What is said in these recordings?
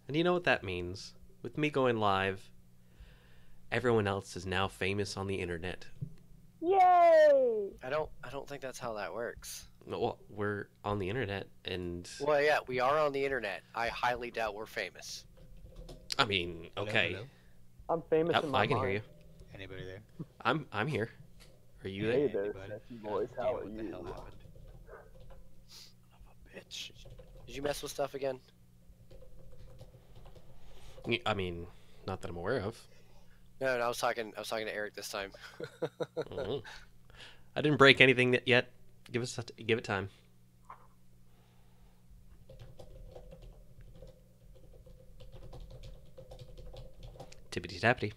And you know what that means? With me going live, everyone else is now famous on the internet. Yay! I don't think that's how that works. Well, we're on the internet, and Well, yeah, we are on the internet. I highly doubt we're famous. I mean, okay. Hello? I'm famous Yep, in my I can mind. hear you. Anybody there? I'm here. Are you Hey there? there, Anybody? sexy God boys. damn, How are what the you? hell happened? Son of a bitch. Did you mess with stuff again? I mean, not that I'm aware of. No, I was talking to Eric this time. Mhm. I didn't break anything yet. Give it time. Tippity tappity.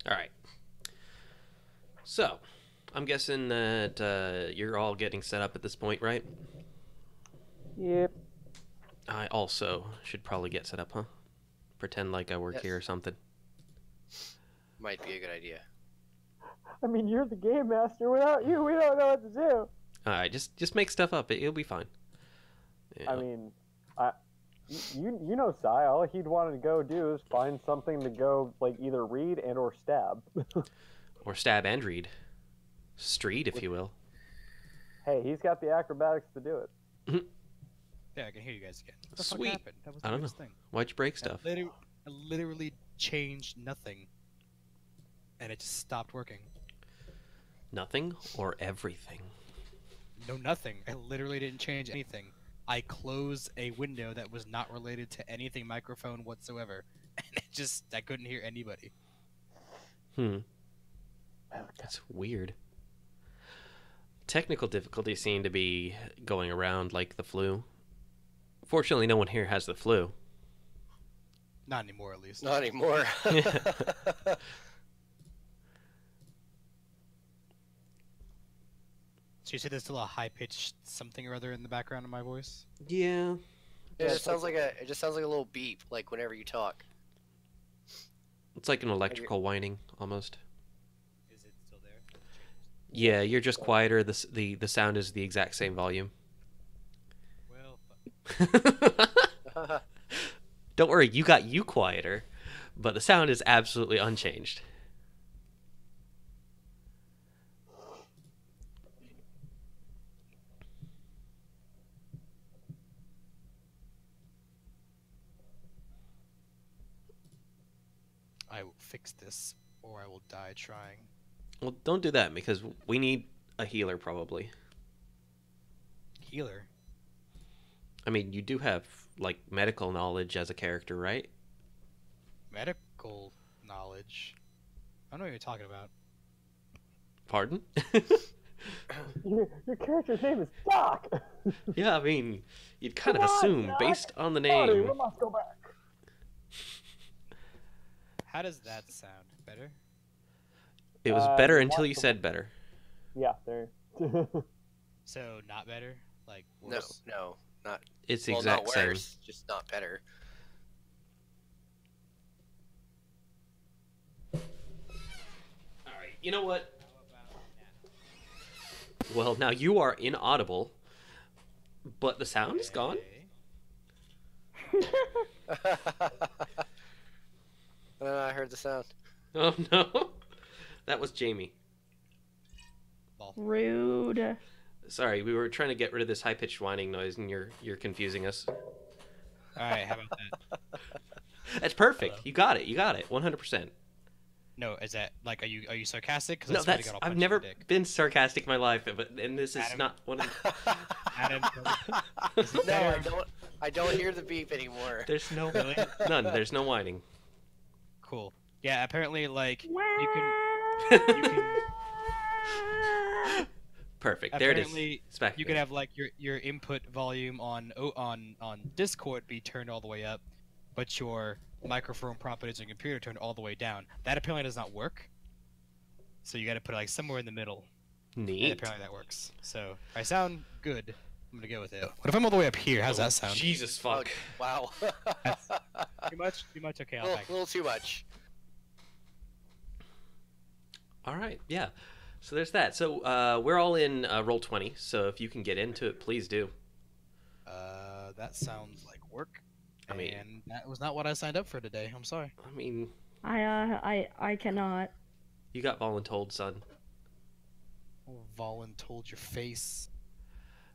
All right. So, I'm guessing that you're all getting set up at this point, right? Yep. I also should probably get set up, huh? Pretend like I work Yes. here or something. Might be a good idea. I mean, you're the game master. Without you, we don't know what to do. All right, just make stuff up. It'll be fine. Yeah. I mean, you know, Sai. All he'd want to go do is find something to go like either read and or stab. Or stab and read. Street, if you will. Hey, he's got the acrobatics to do it. Yeah, I can hear you guys again. What the Sweet. fuck happened? That was I the don't weirdest thing. Why'd you break stuff? I literally changed nothing. And it just stopped working. Nothing or everything? No, nothing. I literally didn't change anything. I closed a window that was not related to anything microphone whatsoever. And I couldn't hear anybody. That's weird. Technical difficulties seem to be going around like the flu. Fortunately, no one here has the flu. Not anymore, at least. Not anymore. So you said there's still a high-pitched something or other in the background of my voice? Yeah. It just sounds like a little beep, like whenever you talk. It's like an electrical whining, almost. Is it still there? Yeah, you're just quieter. The sound is the exact same volume. Well, fuck. Don't worry, you got you quieter, but the sound is absolutely unchanged. I will fix this, or I will die trying. Well, don't do that because we need a healer probably. Healer? I mean, you do have like medical knowledge as a character, right? Medical knowledge? I don't know what you're talking about. Pardon? Your character's name is Doc. Yeah, I mean, you'd kind of Come on, assume Doc. based on the Sorry, name. we must go back. How does that sound? Better? It was better you until want you to- said better. Yeah, there. So, not better? Like, No, worse? no, not. It's the Well, exact not same. worse, just not better. All right, you know what? Well, now you are inaudible, but the sound is gone. I heard the sound. Oh no, that was Jamie. Rude. Sorry, we were trying to get rid of this high-pitched whining noise, and you're confusing us. Alright, how about that? That's perfect. Hello. You got it. You got it. 100%. No, is that, like, are you sarcastic? 'Cause No, I swear to that's. God, I'll I've punch never your dick. been sarcastic in my life, and this is Adam. not one. Adam, is it No, I better? don't. I don't hear the beep anymore. There's no Really? none. There's no whining. Cool. Yeah, apparently, like, you can Perfect. There it is. apparently It's back. you again. can have like your input volume on Discord be turned all the way up, but your microphone properties on your computer turned all the way down. That apparently does not work. So you got to put it like somewhere in the middle. And Neat. apparently that works. So I sound good. I'm gonna go with it. What if I'm all the way up here? How's that sound? Jesus Oh, fuck. wow. Too much? Too much? Okay, I'll little, back. little too much. All right, yeah. So there's that. So we're all in Roll20, so if you can get into it, please do. That sounds like work. I mean- and that was not what I signed up for today. I'm sorry. I mean, I cannot. you got voluntold, son. Voluntold your face.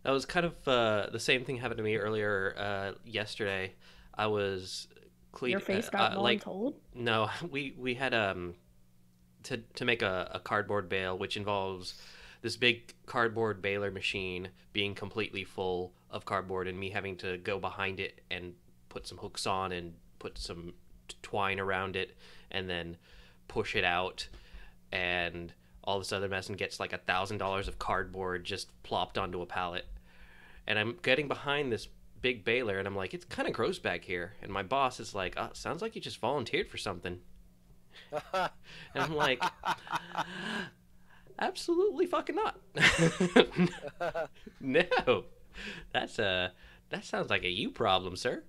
That was kind of the same thing happened to me earlier yesterday. I was clean. Your face got like voluntold? no, we had to make a cardboard bale, which involves this big cardboard baler machine being completely full of cardboard, and me having to go behind it and put some hooks on and put some twine around it, and then push it out, and all this other mess, and gets like $1,000 of cardboard just plopped onto a pallet. And I'm getting behind this big baler, and I'm like, it's kind of gross back here. And my boss is like, oh, sounds like you just volunteered for something. And I'm like, absolutely fucking not. No, that sounds like a you problem, sir.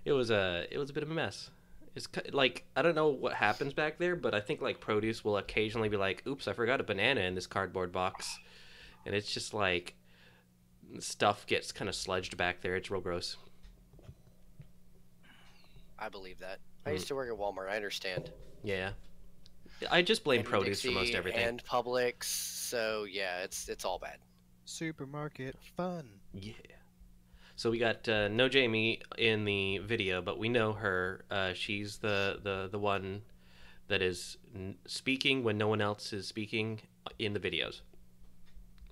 It was a bit of a mess. It's like, I don't know what happens back there, but I think like produce will occasionally be like, oops, I forgot a banana in this cardboard box. And it's just like stuff gets kind of sludged back there. It's real gross. I believe that. I used to work at Walmart. I understand. Yeah. I just blame And produce for most Dixie everything. And Publix. So yeah, it's all bad. Supermarket fun. Yeah. So we got no Jamie in the video, but we know her. She's the one that is speaking when no one else is speaking in the videos.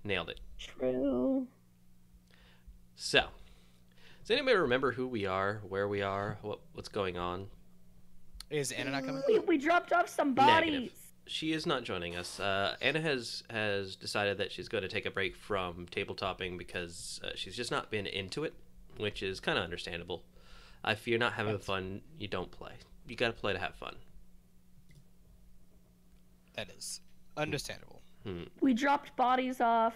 Nailed it. True. So, does anybody remember who we are, where we are, what's going on? Is Anna not coming? We dropped off some bodies. Negative. She is not joining us. Anna has decided that she's going to take a break from tabletopping because she's just not been into it, which is kind of understandable. If you're not having fun, you don't play. You got to play to have fun. That is understandable. We dropped bodies off.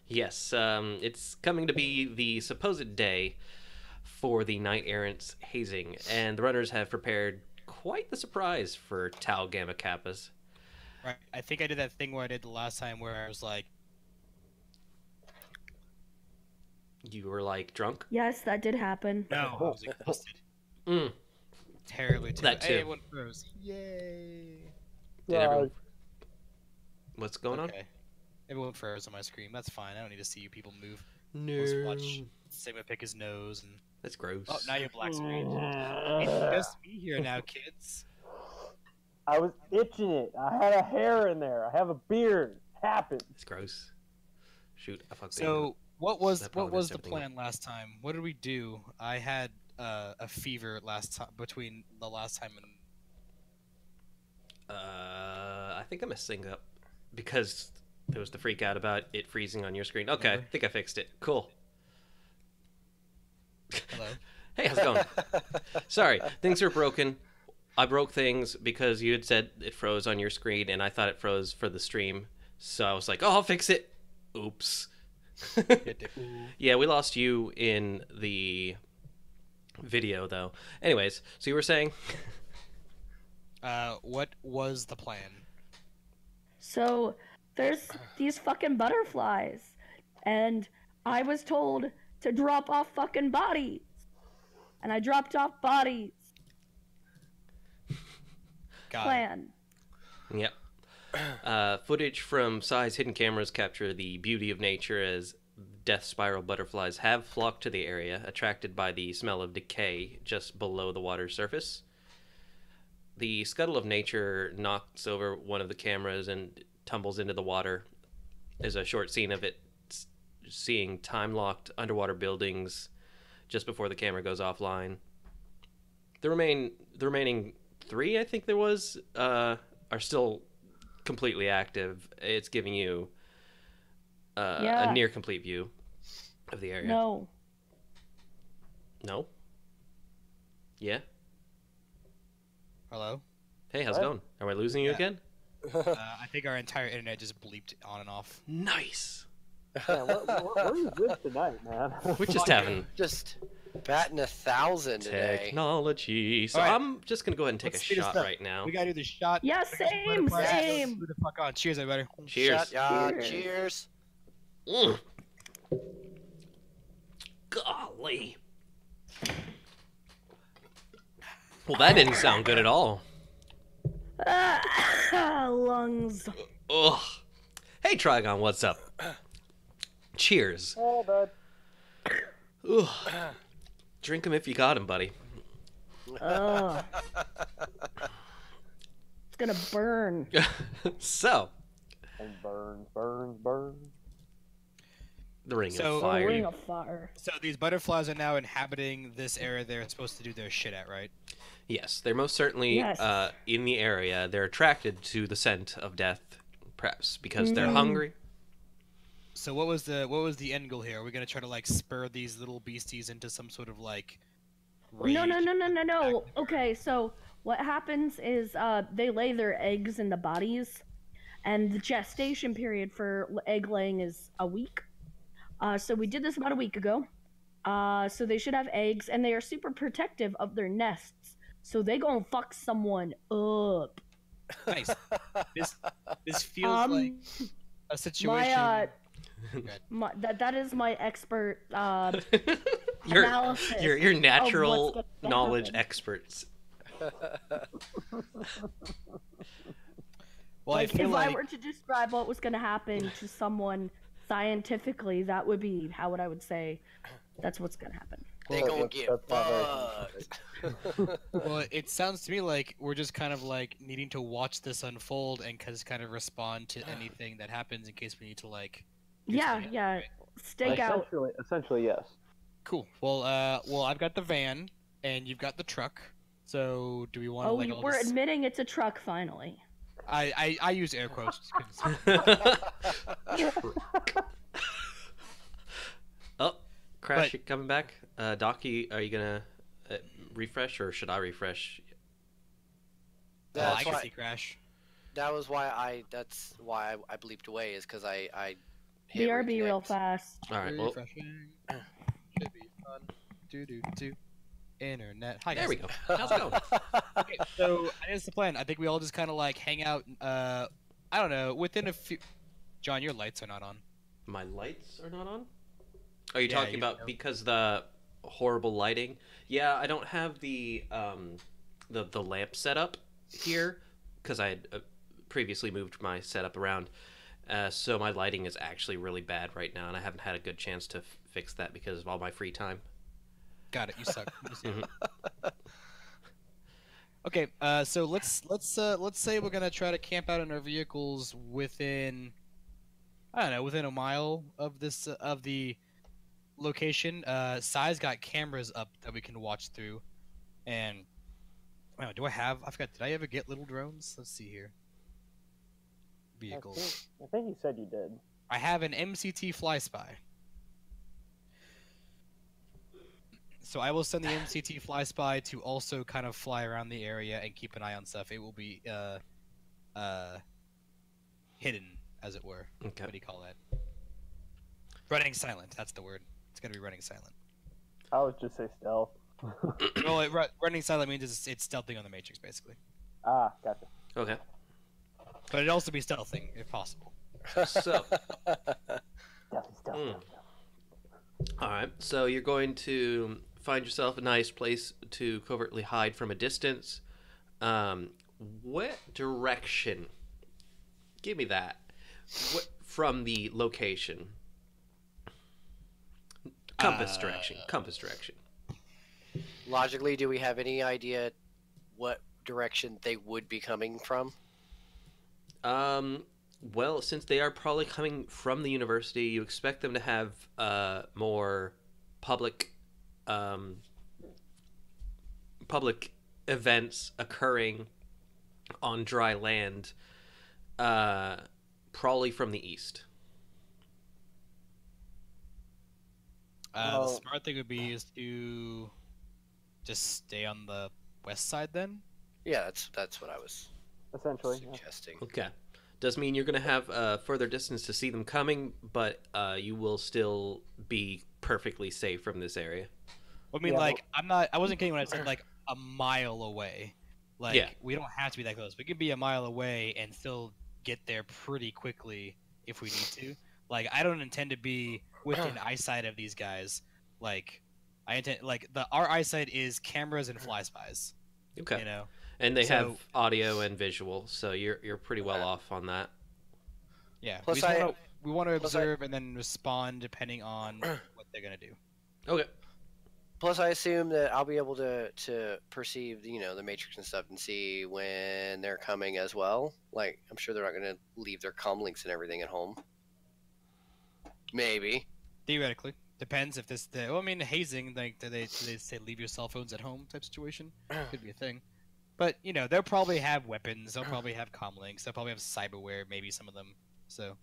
Yes, it's coming to be the supposed day for the Knight Errant's hazing, and the runners have prepared quite the surprise for Tau Gamma Kappas. Right. I think I did that thing where I did the last time where I was like, You were like drunk? Yes, that did happen. no, I was exhausted. Mm. Terribly. That too. Hey, everyone froze. Yay. Did everyone... What's going on? Okay. Everyone froze on my screen. That's fine. I don't need to see you people move. No. Let's watch Sigma pick his nose and. That's gross. Oh, now you have black screen. It's just me here now, kids. I was itching it. I had a hair in there. I have a beard. Happens. It's gross. Shoot, I fucked So what was That probably the messed everything plan last time? What did we do? I had a fever last time between the last time and. I think I messed things up because there was the freak out about it freezing on your screen. Okay, I Remember? think I fixed it. Cool. Hello. Hey, how's it going? Sorry, things are broken. I broke things because you had said it froze on your screen, and I thought it froze for the stream. So I was like, oh, I'll fix it. Oops. Yeah, we lost you in the video, though. Anyways, so you were saying? What was the plan? So there's these fucking butterflies, and I was told to drop off fucking bodies, and I dropped off bodies. Got it. Plan. Yep. Footage from Sai's hidden cameras capture the beauty of nature as death spiral butterflies have flocked to the area, attracted by the smell of decay just below the water's surface. The scuttle of nature knocks over one of the cameras and tumbles into the water. There's a short scene of it seeing time-locked underwater buildings just before the camera goes offline. The remaining 3, I think there was, are still completely active. It's giving you a near complete view of the area. No. No? Yeah? Hello. Hey, how's it going? Are we losing you Yeah. again? I think our entire internet just bleeped on and off. Nice. Man, what is this tonight, man? We're just having... Just Batting 1,000 today. Technology. So Alright. I'm just gonna go ahead and take Let's a speed this shot up. right now. We gotta do the shot. Yeah, same, same. Who the fuck on? Cheers, everybody. Cheers. Shot, yeah, Cheers. cheers. Mm. Golly. Well, that didn't sound good at all. Lungs. Ugh. Hey, Trigon, what's up? Cheers. Oh, that. Ugh. Drink 'em if you got 'em, buddy. Ugh. It's gonna burn. So, And burns, burns, burns. the Ring So- of A Fire. ring of fire. So these butterflies are now inhabiting this area they're supposed to do their shit at, right? Yes, they're most certainly Yes. in the area. They're attracted to the scent of death, perhaps because they're Mm. hungry. So what was the end goal here? Are we gonna try to like spur these little beasties into some sort of like No, rage? no. Okay, so what happens is they lay their eggs in the bodies, and the gestation period for egg laying is a week. So we did this about a week ago. So they should have eggs, and they are super protective of their nests. So they gonna fuck someone up. Nice. This feels like a situation. That is my expert your, analysis. your natural gonna knowledge happen. experts. Well, I Like, feel if like I were to describe what was going to happen to someone scientifically, that would be how I would say that's what's going to happen. They Well, gonna that's- get that's not very fucked. well, it sounds to me like we're just kind of like needing to watch this unfold and just kind of respond to anything that happens in case we need to like. do Yeah, something. yeah. Stake out. Essentially, yes. Cool. Well, I've got the van and you've got the truck. So do we want to Oh, like? all we're this- admitting it's a truck finally. I use air quotes. just 'cause- Oh, Crash, But- you coming back? Doc, are you gonna refresh, or should I refresh? Oh, I That's can why, see Crash. that's why I bleeped away is because I hit BRB real reconnect. fast. All right. Well, Refreshing. Should be fun. Do. Internet. Hi guys. there we go. How's it going? Okay, so here's the plan. I think we all just kind of like hang out. I don't know. Within a few. John, your lights are not on. My lights are not on. Are you Yeah, talking you about know. because the horrible lighting? Yeah, I don't have the lamp setup here because I had previously moved my setup around. So my lighting is actually really bad right now, and I haven't had a good chance to fix that because of all my free time. Got it. You suck. You suck. Mhm. Okay. So let's say we're gonna try to camp out in our vehicles within. I don't know, within a mile of this of the location. Sai's got cameras up that we can watch through, and oh, do I have? I forgot. Did I ever get little drones? Let's see here. Vehicles. I think you said you did. I have an MCT Fly Spy. So I will send the MCT Fly Spy to also kind of fly around the area and keep an eye on stuff. It will be hidden, as it were. Okay. What do you call that? Running silent. That's the word. It's gonna be running silent. I would just say stealth. Well, running silent means it's stealthing on the Matrix, basically. Ah, gotcha. Okay. But it'd also be stealthing, if possible. So, Stealthy, stealthy, Mm. stealthy. all right. So you're going to find yourself a nice place to covertly hide from a distance. What direction? Give me that. What from the location? Compass direction. Compass direction. Logically, do we have any idea what direction they would be coming from? Well, since they are probably coming from the university, you expect them to have more public public events occurring on dry land, probably from the east. The Well- smart thing would be is to just stay on the west side then. Yeah, that's what I was Essentially, yeah. suggesting. Okay. Does mean you're going to have further distance to see them coming, but you will still be perfectly safe from this area. I mean, Yeah, like, I wasn't kidding when I said like a mile away. Like, Yeah. we don't have to be that close. We can be a mile away and still get there pretty quickly if we need to. Like, I don't intend to be within eyesight of these guys. Like, I intend our eyesight is cameras and fly spies. Okay. You know. And they So- have audio and visual, so you're pretty well off on that. Yeah. Plus we want to plus I- observe and then respond depending on what they're gonna do. Okay. Plus, I assume that I'll be able to perceive, the Matrix and stuff and see when they're coming as well. Like, I'm sure they're not going to leave their comm links and everything at home. Maybe. Theoretically, depends if this. Well, I mean, hazing. Like, do they say leave your cell phones at home type situation? Could be a thing. But they'll probably have weapons. They'll probably have comm links. They'll probably have cyberware. Maybe some of them. So.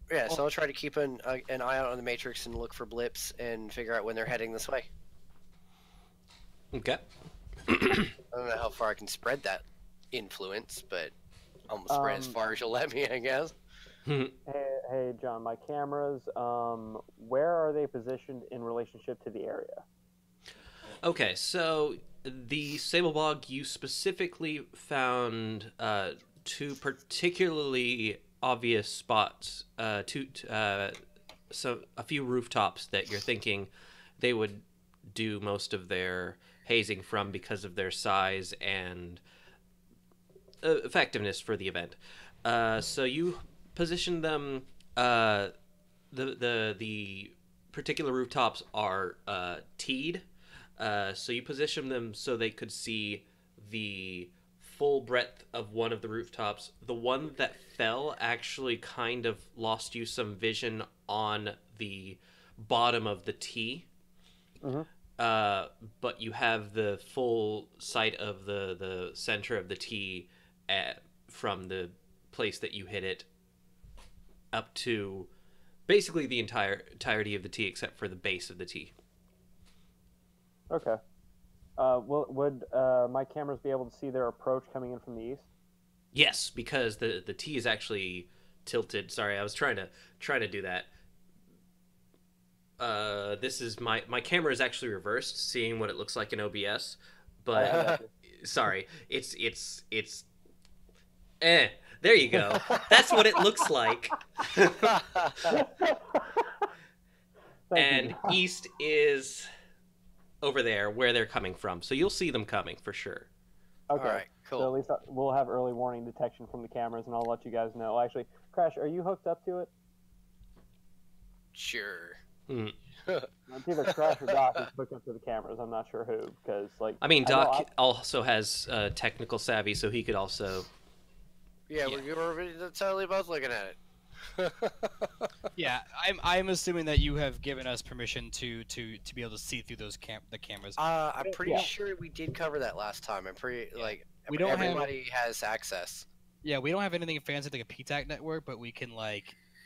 Yeah, so I'll try to keep an eye out on the Matrix and look for blips and figure out when they're heading this way. Okay. I don't know how far I can spread that influence, but I'm gonna spread as far as you'll let me, I guess. Hey, John, my cameras, where are they positioned in relationship to the area? Okay, so the Sable Bog, you specifically found two particularly obvious spots, a few rooftops that you're thinking they would do most of their hazing from because of their size and effectiveness for the event. So you position them. The particular rooftops are teed. So you position them so they could see the full breadth of one of the rooftops. The one that fell actually kind of lost you some vision on the bottom of the T. Mm-hmm. But you have the full sight of the center of the T from the place that you hit it up to basically the entirety of the T except for the base of the T. Okay. Would my cameras be able to see their approach coming in from the east? Yes, because the T is actually tilted. Sorry, I was trying to do that. This is my camera is actually reversed, seeing what it looks like in OBS. But sorry, it's there you go. That's what it looks like. And east is over there where they're coming from. So you'll see them coming for sure. Okay. All right, cool. So at least we'll have early warning detection from the cameras, and I'll let you guys know. Actually, Crash, are you hooked up to it? Sure. It's either Crash or Doc is hooked up to the cameras. I'm not sure who, because I mean, Doc also has technical savvy, so he could also. Yeah, we're totally both looking at it. Yeah, I'm assuming that you have given us permission to be able to see through those the cameras. I'm pretty sure we did cover that last time. I'm pretty We don't everybody has access. Yeah, we don't have anything fancy like a PTAC network, but we can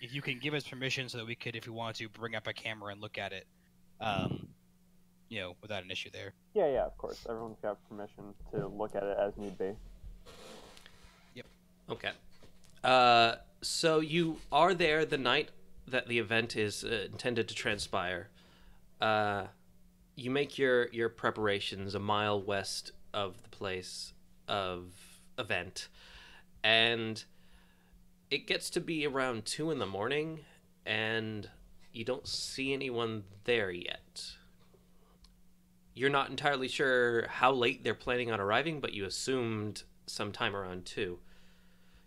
if you can give us permission so that we could, if we wanted to, bring up a camera and look at it, without an issue there. Yeah, of course. Everyone's got permission to look at it as need be. Yep. Okay. So you are there the night that the event is intended to transpire. You make your preparations a mile west of the place of event, and it gets to be around 2 a.m, and you don't see anyone there yet. You're not entirely sure how late they're planning on arriving, but you assumed sometime around 2.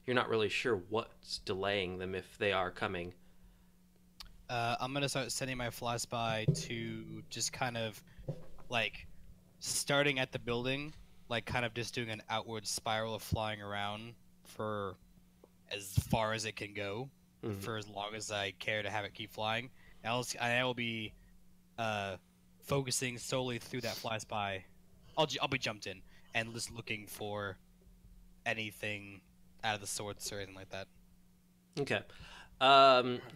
You're not really sure what's delaying them if they are coming. I'm gonna start sending my fly spy to just kind of starting at the building, kind of just doing an outward spiral of flying around for as far as it can go, for as long as I care to have it keep flying. I will be focusing solely through that fly spy. I'll be jumped in and just looking for anything out of the sorts or anything like that. Okay.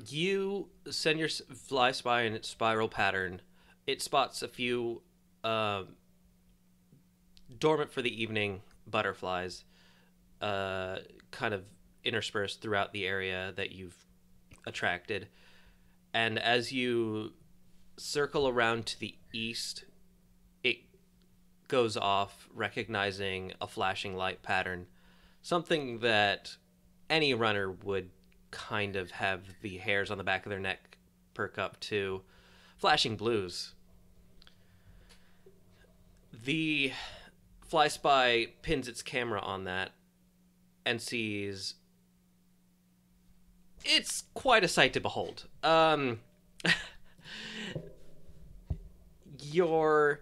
You send your fly spy in its spiral pattern. It spots a few dormant for the evening butterflies kind of interspersed throughout the area that you've attracted. And as you circle around to the east, goes off, recognizing a flashing light pattern. Something that any runner would kind of have the hairs on the back of their neck perk up to. Flashing blues. The Fly Spy pins its camera on that and sees it's quite a sight to behold. Your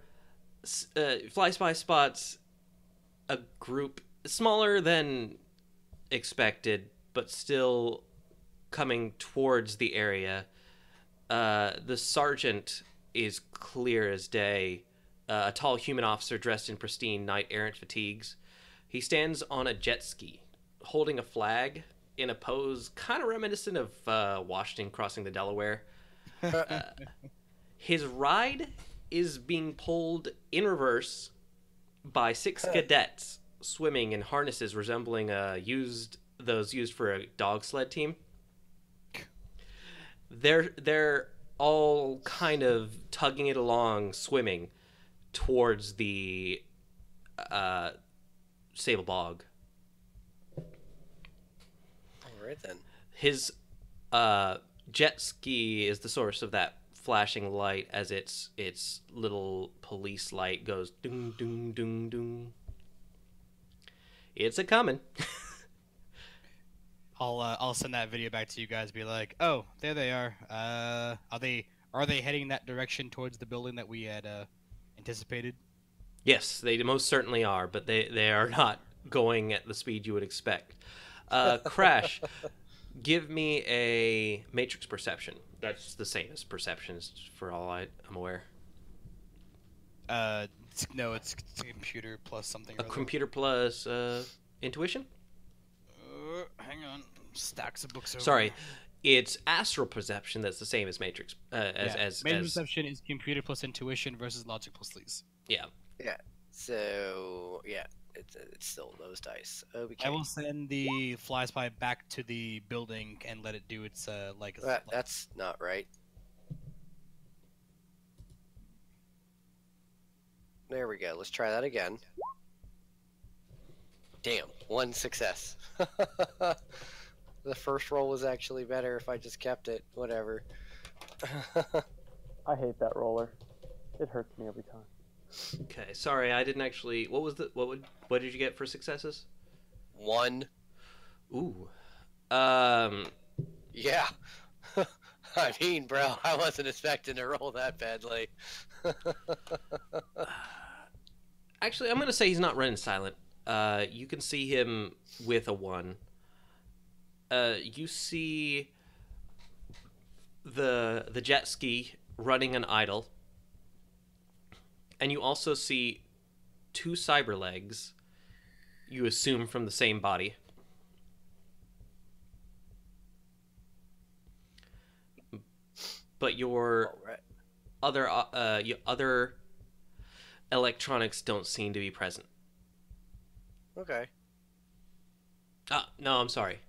Fly Spy spots a group smaller than expected, but still coming towards the area. The sergeant is clear as day. A tall human officer dressed in pristine knight-errant fatigues. He stands on a jet ski, holding a flag in a pose kind of reminiscent of Washington crossing the Delaware. His ride is being pulled in reverse by 6 cadets swimming in harnesses resembling those used for a dog sled team. They're all kind of tugging it along, swimming towards the Sable Bog. All right then. His jet ski is the source of that flashing light as its little police light goes ding ding ding ding. It's a coming. I'll send that video back to you guys. Be like, oh, there they are. Are they heading that direction towards the building that we had anticipated? Yes, they most certainly are, but they are not going at the speed you would expect. Crash, give me a matrix perception. That's the same as perceptions, for all I'm aware. No, it's a computer plus something. A computer plus intuition? Hang on. Stacks of books over. Sorry, it's astral perception that's the same as matrix. Matrix perception is computer plus intuition versus logic plus sleaze. Yeah. Yeah. So yeah, it's still those dice. Okay. I will send the Fly Spy back to the building and let it do its That's not right. There we go. Let's try that again. Damn, 1 success. The first roll was actually better if I just kept it. Whatever. I hate that roller. It hurts me every time. Okay, sorry, I didn't actually. What did you get for successes? 1. Ooh. Yeah. I mean, bro, I wasn't expecting to roll that badly. Actually, I'm gonna say he's not running silent. You can see him with a 1. You see the jet ski running an idle, and you also see 2 cyber legs. You assume from the same body. But your other electronics don't seem to be present. Okay. No, I'm sorry.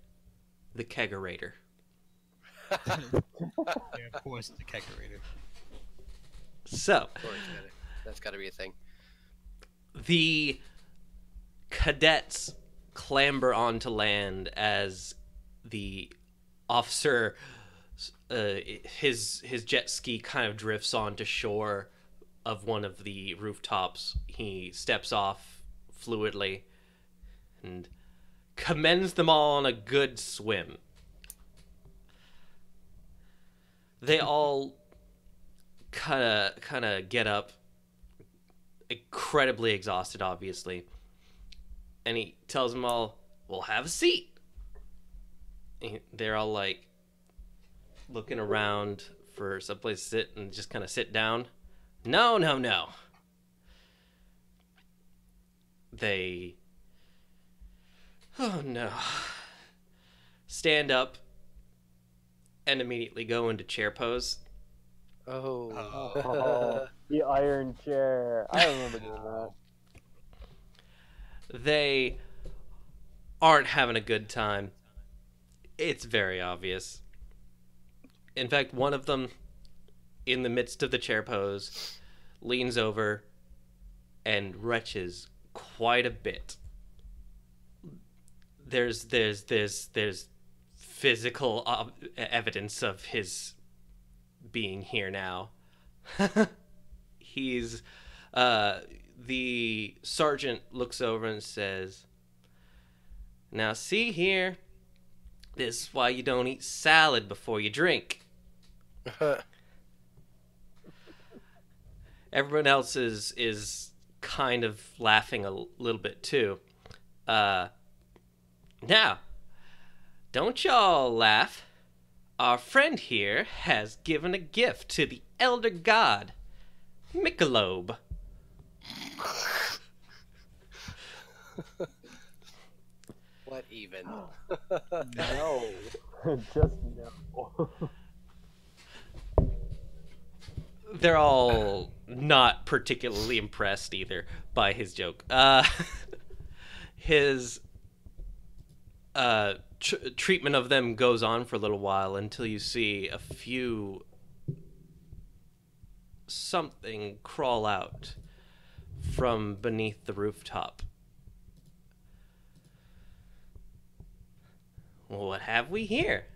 The kegerator. Yeah, of course, the kegerator. So, Of course, that's got to be a thing. the cadets clamber onto land as the officer, his jet ski kind of drifts onto shore of one of the rooftops. He steps off fluidly and commends them all on a good swim. They all kind of get up, incredibly exhausted, obviously. And he tells them all, "Well, have a seat." And they're all like looking around for someplace to sit and just kind of sit down. No. They, oh no, stand up and immediately go into chair pose. Oh, the iron chair. I remember doing that. They aren't having a good time. It's very obvious. In fact, one of them, in the midst of the chair pose, leans over and retches quite a bit. There's physical evidence of his being here now. He's the sergeant looks over and says, "Now see here, this is why you don't eat salad before you drink." Everyone else is kind of laughing a little bit too. Now, don't y'all laugh. Our friend here has given a gift to the elder god, Michelob. What even? No. Just no. They're all not particularly impressed either by his joke. His treatment of them goes on for a little while until you see something crawl out from beneath the rooftop. Well, what have we here?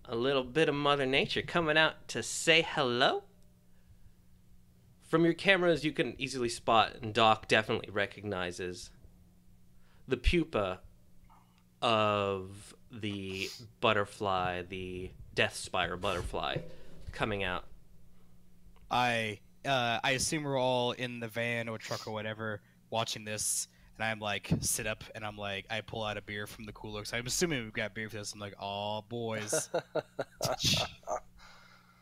A little bit of Mother Nature coming out to say hello? From your cameras, you can easily spot, and Doc definitely recognizes, the pupa of the butterfly, the death spiral butterfly, coming out. I assume we're all in the van or truck or whatever watching this, and I'm like sit up and I'm like I pull out a beer from the cooler because I'm assuming we've got beer for this. I'm like, "Oh boys,"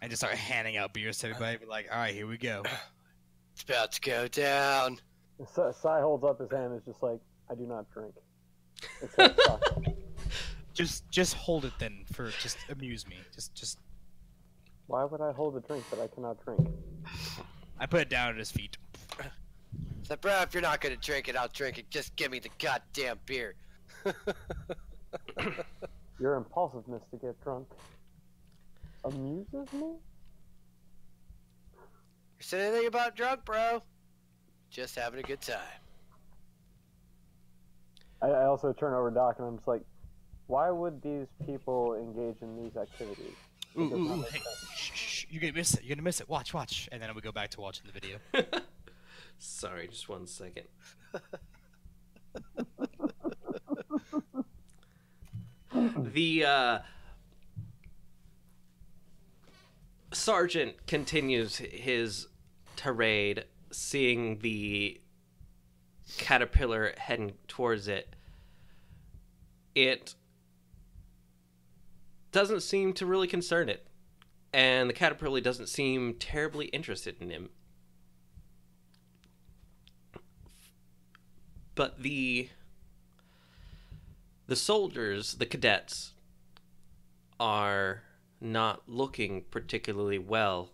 and just start handing out beers to everybody. Be like, "All right, here we go." It's about to go down. Sai holds up his hand and is just like, I do not drink. Except sake. Just hold it then for just amuse me. Just. Why would I hold a drink that I cannot drink? I put it down at his feet. So, bro, if you're not gonna drink it, I'll drink it. Just give me the goddamn beer. Your impulsiveness to get drunk amuses me? You said anything about drunk, bro? Just having a good time. I also turn over to Doc and I'm just like, why would these people engage in these activities? Ooh, hey, shh, you're gonna miss it. You're gonna miss it. Watch. And then we go back to watching the video. Sorry, just 1 second. The sergeant continues his tirade, seeing the caterpillar heading towards it. It doesn't seem to really concern it, and the caterpillar doesn't seem terribly interested in him. But the soldiers, the cadets, are not looking particularly well.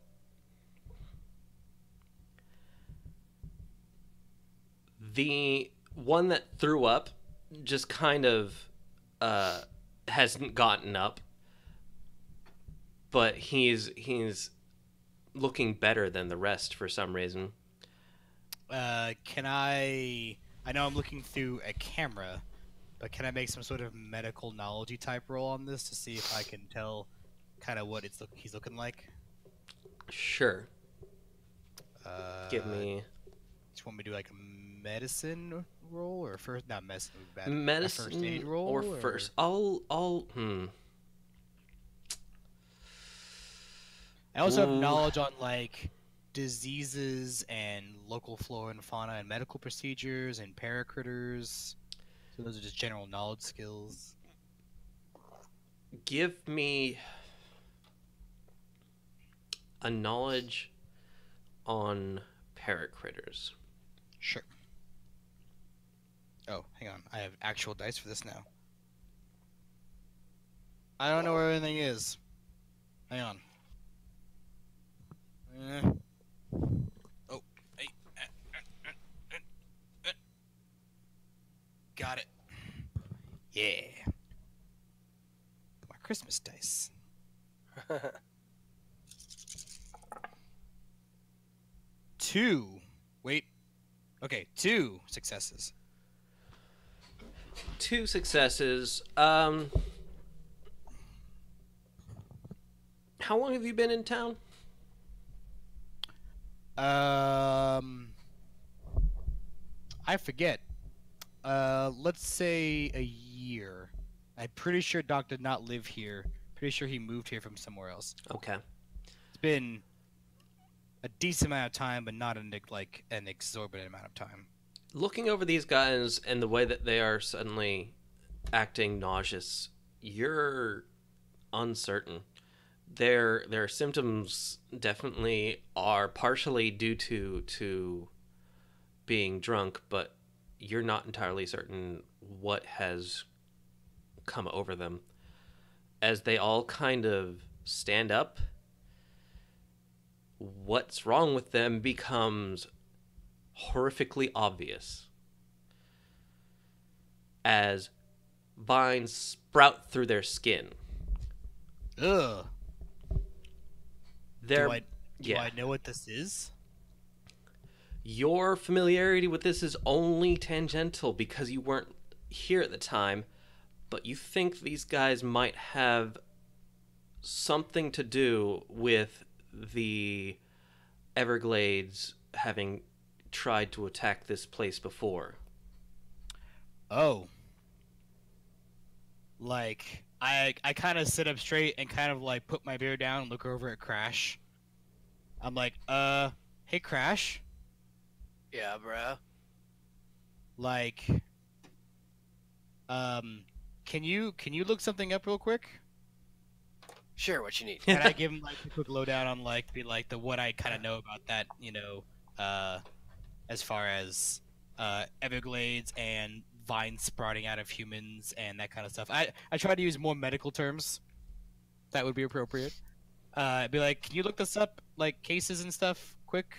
The one that threw up just kind of hasn't gotten up, but he's looking better than the rest for some reason. Can I know I'm looking through a camera, but can I make some sort of medical knowledge type roll on this to see if I can tell kind of what he's looking like? Sure. Give me. Just want me to do like a medicine roll or first? Not medicine. Bad. Medicine a first aid roll or first. I'll. I also have Ooh. knowledge on like diseases and local flora and fauna and medical procedures and paracritters. So those are just general knowledge skills. Give me a knowledge on paracritters. Sure. Oh, hang on. I have actual dice for this now. I don't know where anything is. Hang on. Oh, hey. Got it. Yeah. My Christmas dice. 2. Wait. Okay, 2 successes. 2 successes. How long have you been in town? I forget. Let's say a year. I'm pretty sure Doc did not live here. Pretty sure he moved here from somewhere else. Okay. It's been a decent amount of time, but not an exorbitant amount of time. Looking over these guys and the way that they are suddenly acting nauseous, you're uncertain. Their symptoms definitely are partially due to being drunk, but you're not entirely certain what has come over them. As they all kind of stand up, what's wrong with them becomes horrifically obvious as vines sprout through their skin. Ugh. They're, Do I know what this is? Your familiarity with this is only tangential because you weren't here at the time, but you think these guys might have something to do with the Everglades having tried to attack this place before. Oh. Like, I kind of sit up straight and kind of like put my beer down and look over at Crash. I'm like, hey Crash. Yeah, bro. Like, can you look something up real quick? Sure, what you need. And I give him like a quick lowdown on like the what I kind of know about that, as far as Everglades and vines sprouting out of humans and that kind of stuff. I try to use more medical terms that would be appropriate. Be like, can you look this up, like cases and stuff, quick?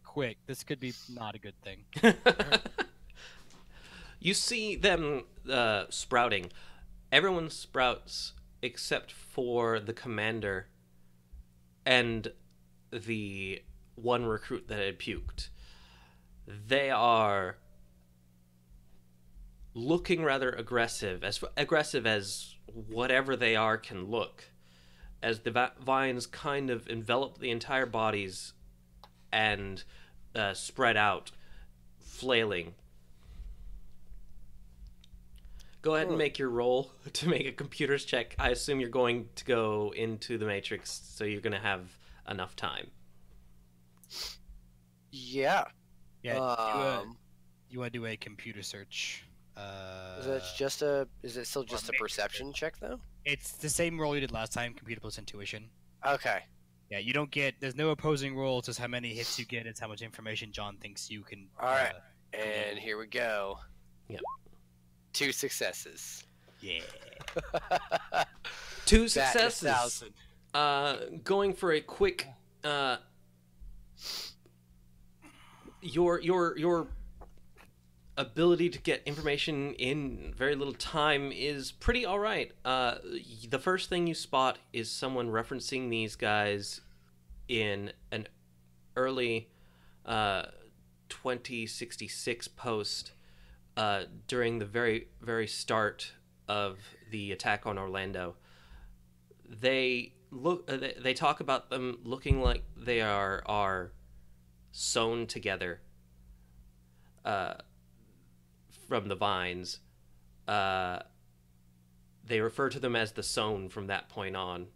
Quick. This could be not a good thing. You see them sprouting. Everyone sprouts except for the commander and the one recruit that had puked. They are looking rather aggressive as whatever they are can look, as the vines kind of envelop the entire bodies and spread out, flailing. Go ahead and make your roll to make a computer's check. I assume you're going to go into the Matrix, so you're going to have enough time. Yeah. Yeah. You want to do a computer search? Is it still just a perception check though? It's the same roll you did last time, computer plus intuition. Okay. Yeah, you don't get. There's no opposing roll. It's just how many hits you get. It's how much information John thinks you can. All right. And here we go. Yep. 2 successes. Yeah. 2 successes. Going for a quick. Your ability to get information in very little time is pretty all right. The first thing you spot is someone referencing these guys in an early 2066 post during the very, very start of the attack on Orlando. They talk about them looking like they are sewn together from the vines. They refer to them as the Sown from that point on.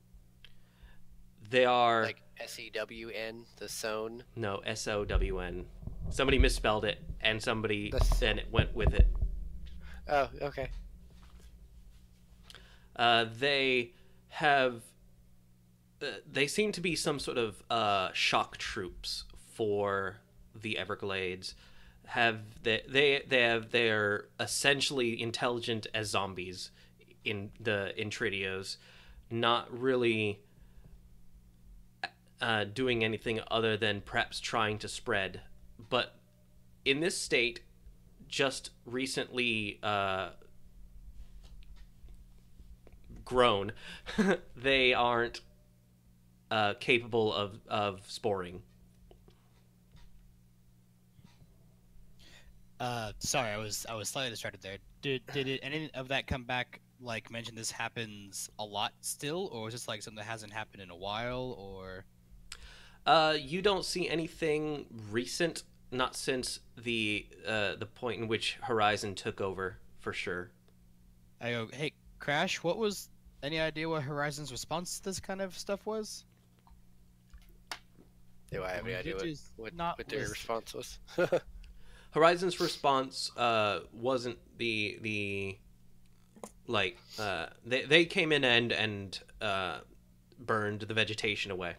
They are like SEWN, the Sown. No, SOWN. Somebody misspelled it, and somebody then went with it. Oh, okay. They have. They seem to be some sort of shock troops for the Everglades. They're essentially intelligent as zombies in Tridios, not really doing anything other than perhaps trying to spread. But in this state, just recently grown, they aren't capable of sporing. Sorry, I was slightly distracted there. Did any of that come back? Like mention this happens a lot still, or is this like something that hasn't happened in a while, or? You don't see anything recent, not since the point in which Horizon took over, for sure. I go, hey, Crash, what was any idea what Horizon's response to this kind of stuff was? Do I have any idea what their response was? Horizon's response wasn't the like they came in and burned the vegetation away.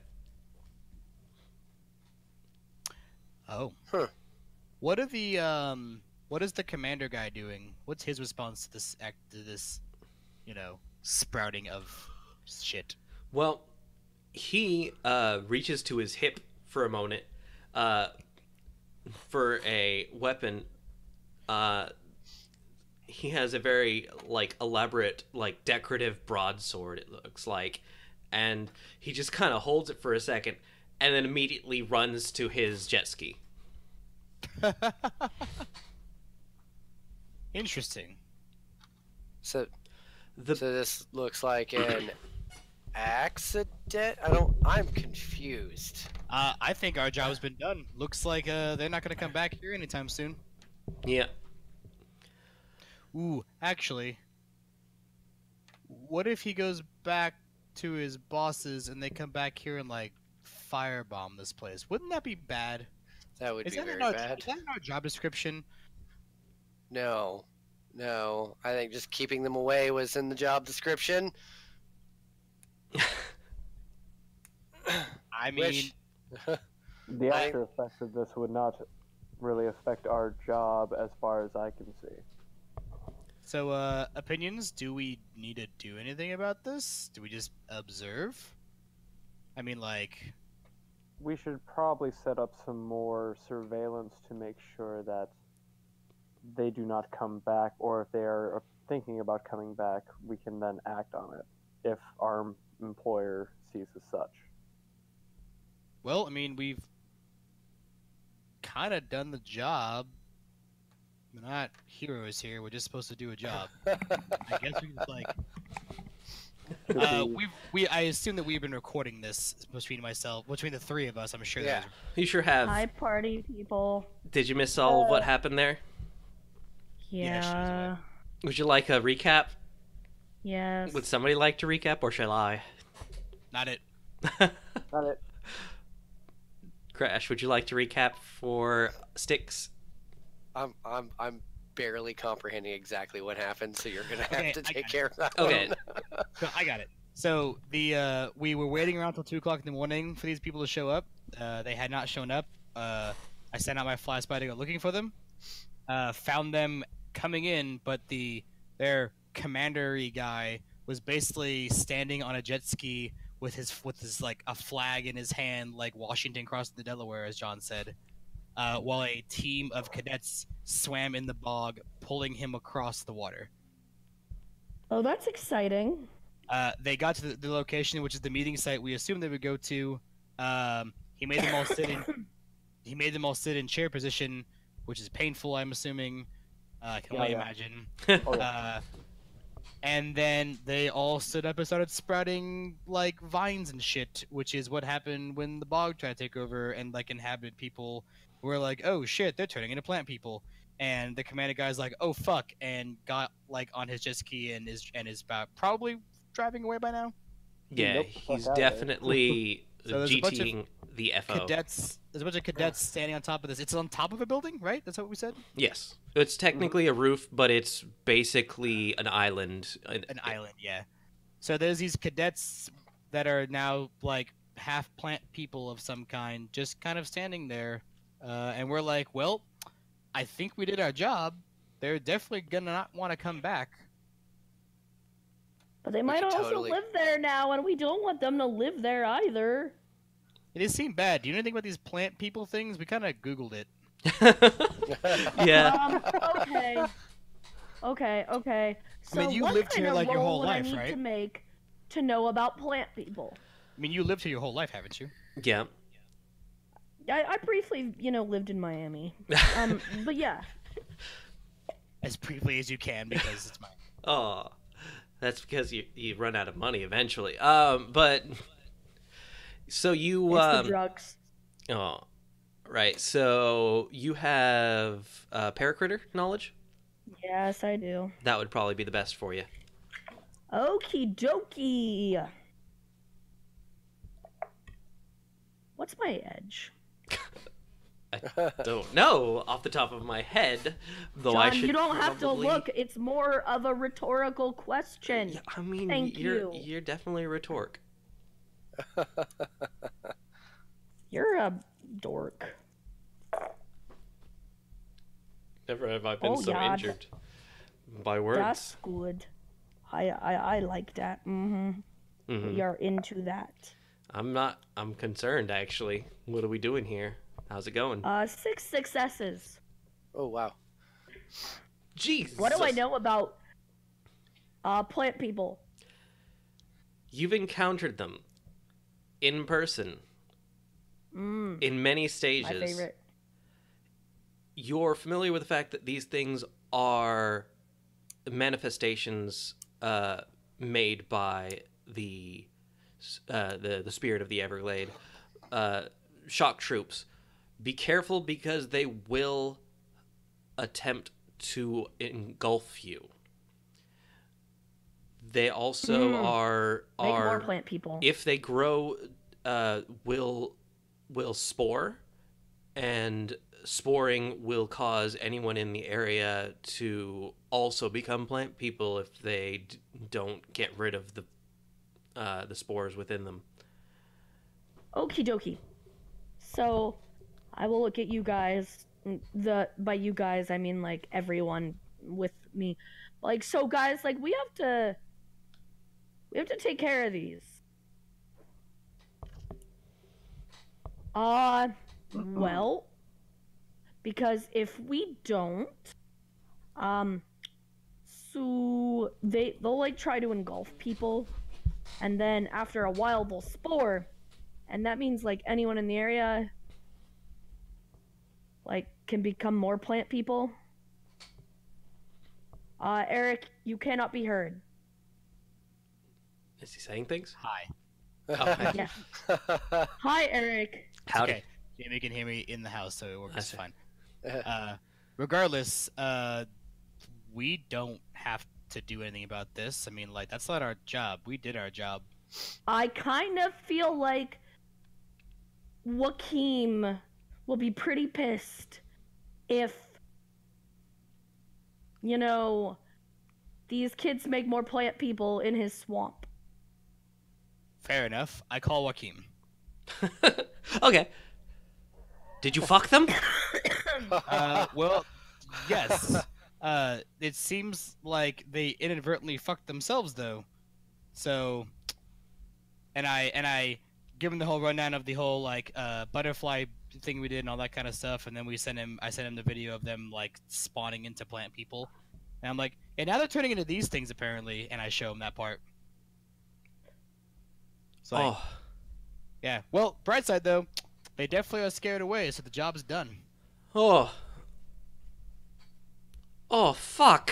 Oh. Huh. What is the commander guy doing? What's his response to this, sprouting of shit? Well, he reaches to his hip for a moment for a weapon. He has a very elaborate decorative broadsword, it looks like, and he just kind of holds it for a second and then immediately runs to his jet ski. Interesting. So The this looks like an accident. I'm confused. I think our job's been done. Looks like they're not gonna come back here anytime soon. yeah. Ooh, actually, what if he goes back to his bosses and they come back here and firebomb this place? Wouldn't that be bad? That would be very in our, bad. Is that in our job description? No. I think just keeping them away was in the job description. I mean, Which- The after effects of this would not really affect our job as far as I can see. so opinions? Do we need to do anything about this? Do we just observe? I mean, We should probably set up some more surveillance to make sure that they do not come back, or if they are thinking about coming back, we can then act on it if our employer sees as such. well, I mean, we've kind of done the job. We're not heroes here. We're just supposed to do a job. I guess we just Should we- I assume that we've been recording this between the three of us. I'm sure. Yeah. You sure have. Hi, party people. Did you miss all of what happened there? Yeah, she was Yeah. Would you like a recap? Yes. Would somebody like to recap, or shall I? Not it. Not it. Crash, would you like to recap for Sticks? I'm barely comprehending exactly what happened, so you're gonna have Okay, to I take got care of that. Okay. one. So I got it. So we were waiting around till 2 o'clock in the morning for these people to show up. They had not shown up. I sent out my fly spy to go looking for them. Found them coming in, but their commandery guy was basically standing on a jet ski with his a flag in his hand, like Washington crossing the Delaware, as John said. While a team of cadets swam in the bog, pulling him across the water. Oh, that's exciting. They got to the location, which is the meeting site we assumed they would go to. He made them all sit in. He made them all sit in chair position, which is painful. I'm assuming. I can only Yeah. imagine. Oh, yeah. And then they all stood up and started sprouting vines and shit, which is what happened when the bog tried to take over and inhabited people were like, oh shit, they're turning into plant people. And the commander guy's like, oh fuck, and got on his jet ski and is about probably driving away by now. Yeah, Nope, he's fuck outta definitely So there's a bunch of GTing the FO. Cadets, there's a bunch of cadets standing on top of this. It's on top of a building, right? That's what we said. Yes. It's technically a roof, but it's basically an island. An island, yeah. So there's these cadets that are now half plant people of some kind, just kind of standing there, and we're like, well, I think we did our job. They're definitely gonna not want to come back. But they might could also totally- live there now, and we don't want them to live there either. It does seem bad. Do you know anything about these plant people things? We kind of Googled it. Yeah. Okay. Okay. So I mean, you what lived kind here of your role whole would I life, need right? to make to know about plant people? I mean, you lived here your whole life, haven't you? Yeah. I briefly, lived in Miami. But yeah. as briefly as you can because it's mine. Oh, that's because you run out of money eventually. But so you It's the drugs. oh, right. So you have paracritter knowledge. Yes, I do. That would probably be the best for you. Okie dokie. What's my edge? I don't know off the top of my head, though. John, I should. you don't have to probably- look. It's more of a rhetorical question. Yeah, I mean, Thank you. you're definitely a rhetoric. You're a dork. Never have I been Oh, so yeah. injured by words. That's good. I like that. Mm-hmm. Mhm. We are into that. I'm concerned actually. What are we doing here? How's it going? 6 successes. Oh wow. Jesus. What do I know about plant people? You've encountered them in person in many stages. My favorite. You're familiar with the fact that these things are manifestations made by the spirit of the Everglade, shock troops. Be careful because they will attempt to engulf you. They also are Make more plant people. if they grow, will spore, and sporing will cause anyone in the area to also become plant people if they don't get rid of the spores within them. Okie dokie. So, I will look at you guys. By you guys, I mean like everyone with me. Like, so guys, like we have to take care of these. Well, because if we don't, so they'll like try to engulf people, and then after a while they'll spore, and that means like anyone in the area like can become more plant people. Eric, you cannot be heard. Is he saying things? Hi. Oh, Yeah. Hi, Eric. howdy. Okay. Jamie can hear me in the house, so it works That's fine. Regardless, we don't have to do anything about this. I mean, like, that's not our job. We did our job. I kind of feel like Joaquin will be pretty pissed if, you know, these kids make more plant people in his swamp. Fair enough. I call Joaquin. Okay. Did you fuck them? Well, yes. It seems like they inadvertently fucked themselves, though. So, and I give him the whole rundown of the whole like butterfly thing we did and all that kind of stuff, and then I sent him the video of them like spawning into plant people, and I'm like, and now they're turning into these things apparently, and I show him that part. It's like, Oh, yeah. Well, bright side though, they definitely are scared away, so the job is done. oh, oh, fuck!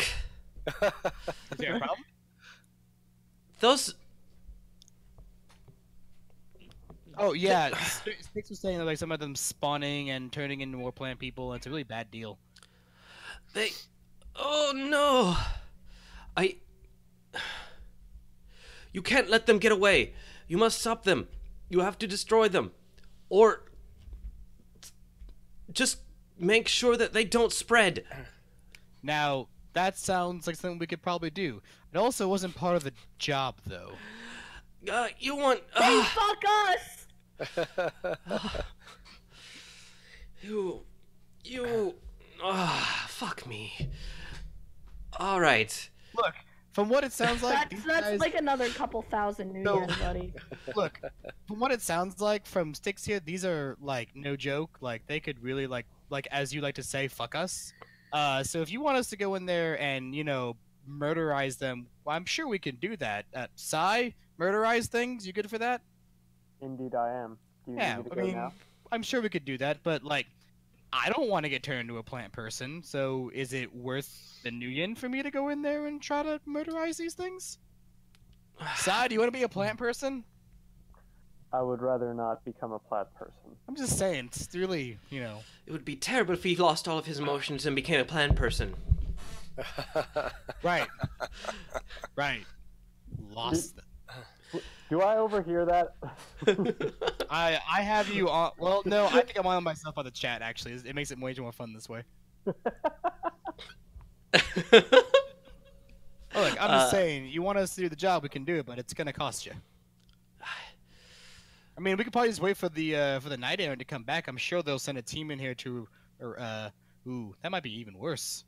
Is there a problem? Those. Oh yeah, Sticks was saying that like some of them spawning and turning into more plant people, and it's a really bad deal. They. Oh no! You can't let them get away. You must stop them. You have to destroy them. Or. Just make sure that they don't spread. Now that sounds like something we could probably do. It also wasn't part of the job though. You want. Hey, fuck us! You. Fuck me. Alright. Look, from what it sounds like, That's like another couple thousand New No. Year's, buddy. look, from what it sounds like from Sticks here, these are like no joke. Like they could really like as you like to say, fuck us. So if you want us to go in there and murderize them, well, I'm sure we can do that. Sai, murderize things. You good for that? Indeed, I am. Do you Yeah, need me to I go mean, now? I'm sure we could do that, but like, I don't want to get turned into a plant person, so is it worth the new yen for me to go in there and try to murderize these things? Sai, do you want to be a plant person? I would rather not become a plant person. I'm just saying, it's really, you know. It would be terrible if he lost all of his emotions and became a plant person. Right. Right. Lost them. Do I overhear that? I have you on. Well, no, I think I'm on myself on the chat. Actually, it makes it way more fun this way. Oh, look, I'm just saying, you want us to do the job, we can do it, but it's gonna cost you. I mean, we could probably just wait for the night errand to come back. I'm sure they'll send a team in here to, or ooh, that might be even worse.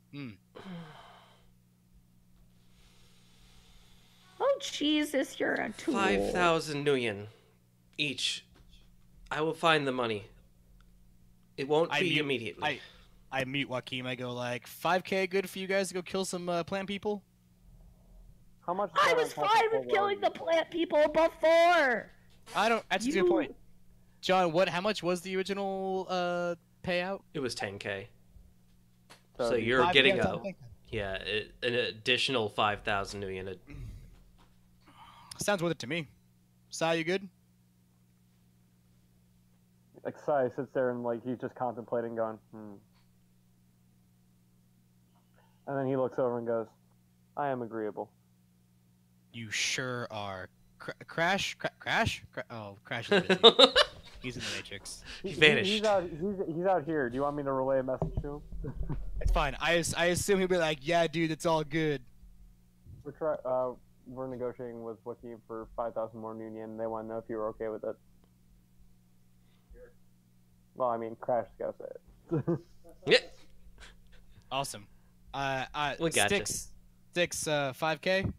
Oh Jesus, you're a tool. 5,000 nuyen each. I will find the money. It won't be immediately. I mute Joaquin. I go like, 5K good for you guys to go kill some plant people? How much? I was fine with killing the plant people before. I don't. That's a good point. John, how much was the original payout? It was 10K. So you're getting an additional 5,000 nuyen. Sounds worth it to me. Sai, you good? Like Sai sits there and like he's just contemplating, going, and then he looks over and goes, "I am agreeable." You sure are. Crash? Oh, Crash is busy. He's in the Matrix. He vanished. He's out here. Do you want me to relay a message to him? It's fine. I assume he'll be like, yeah, dude, it's all good. We're negotiating with Wiki for 5,000 more Union. They want to know if you were okay with it. Well, I mean, Crash gotta say it. Yeah. Awesome. We gotcha. Sticks, 5K?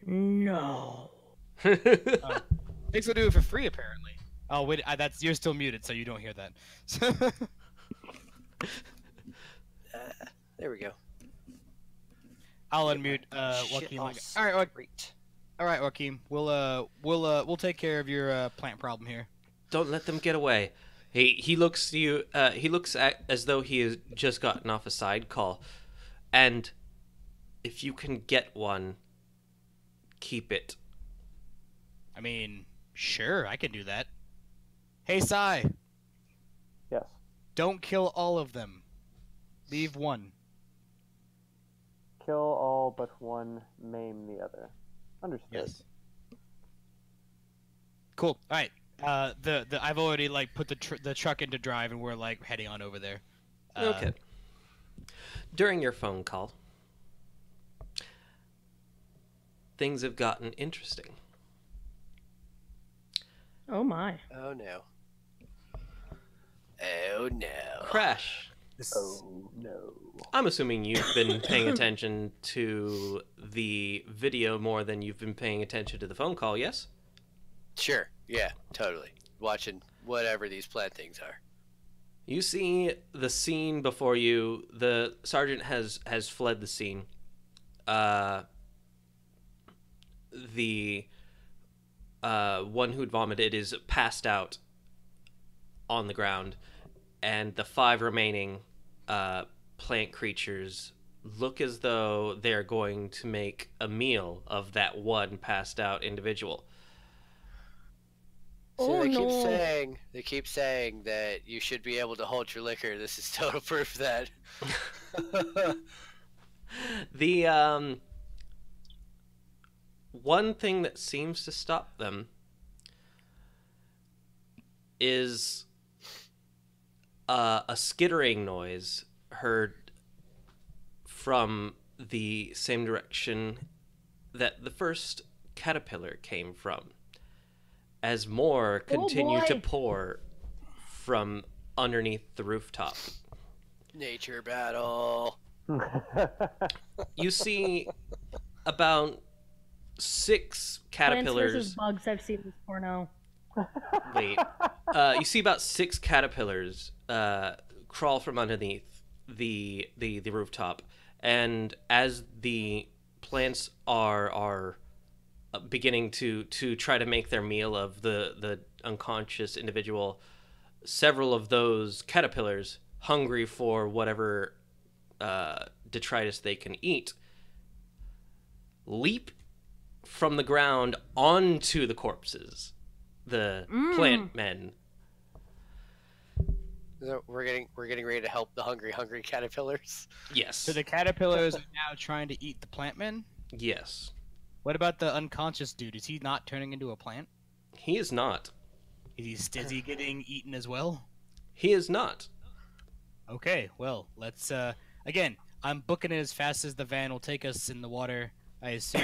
No. Sticks will do it for free, apparently. Oh, wait, you're still muted, so you don't hear that. There we go. I'll unmute Joaquin. All right, Joaquin. We'll take care of your plant problem here. Don't let them get away. He looks to you. He looks as though he has just gotten off a side call, and if you can get one, keep it. I mean, sure, I can do that. Hey, Sai. Yes. Don't kill all of them. Leave one. Kill all but one, maim the other. Understood. Yes. Cool. All right. I've already like put the truck into drive, and we're like heading on over there. Okay. During your phone call, things have gotten interesting. Oh my. Oh no. Oh no. Crash. Oh no. I'm assuming you've been paying attention to the video more than you've been paying attention to the phone call, yes? Sure. Yeah, totally. Watching whatever these plant things are. You see the scene before you. The sergeant has fled the scene. The one who'd vomited is passed out on the ground, and the 5 remaining plant creatures look as though they're going to make a meal of that one passed out individual. So Oh, they keep saying that you should be able to hold your liquor. This is total proof of that. The one thing that seems to stop them is a skittering noise heard from the same direction that the first caterpillar came from, as more continue to pour from underneath the rooftop. Nature battle. You see about 6 caterpillars. Plants versus bugs. I've seen this porno. Wait. You see about 6 caterpillars crawl from underneath the rooftop, and as the plants are beginning to try to make their meal of the unconscious individual, several of those caterpillars, hungry for whatever detritus they can eat, leap from the ground onto the corpses, the plant men. So we're getting ready to help the hungry caterpillars. Yes. So the caterpillars are now trying to eat the plant men? Yes. What about the unconscious dude? Is he not turning into a plant? He is not. Is he getting eaten as well? He is not. Okay, well, let's, again, I'm booking it as fast as the van will take us in the water. I assume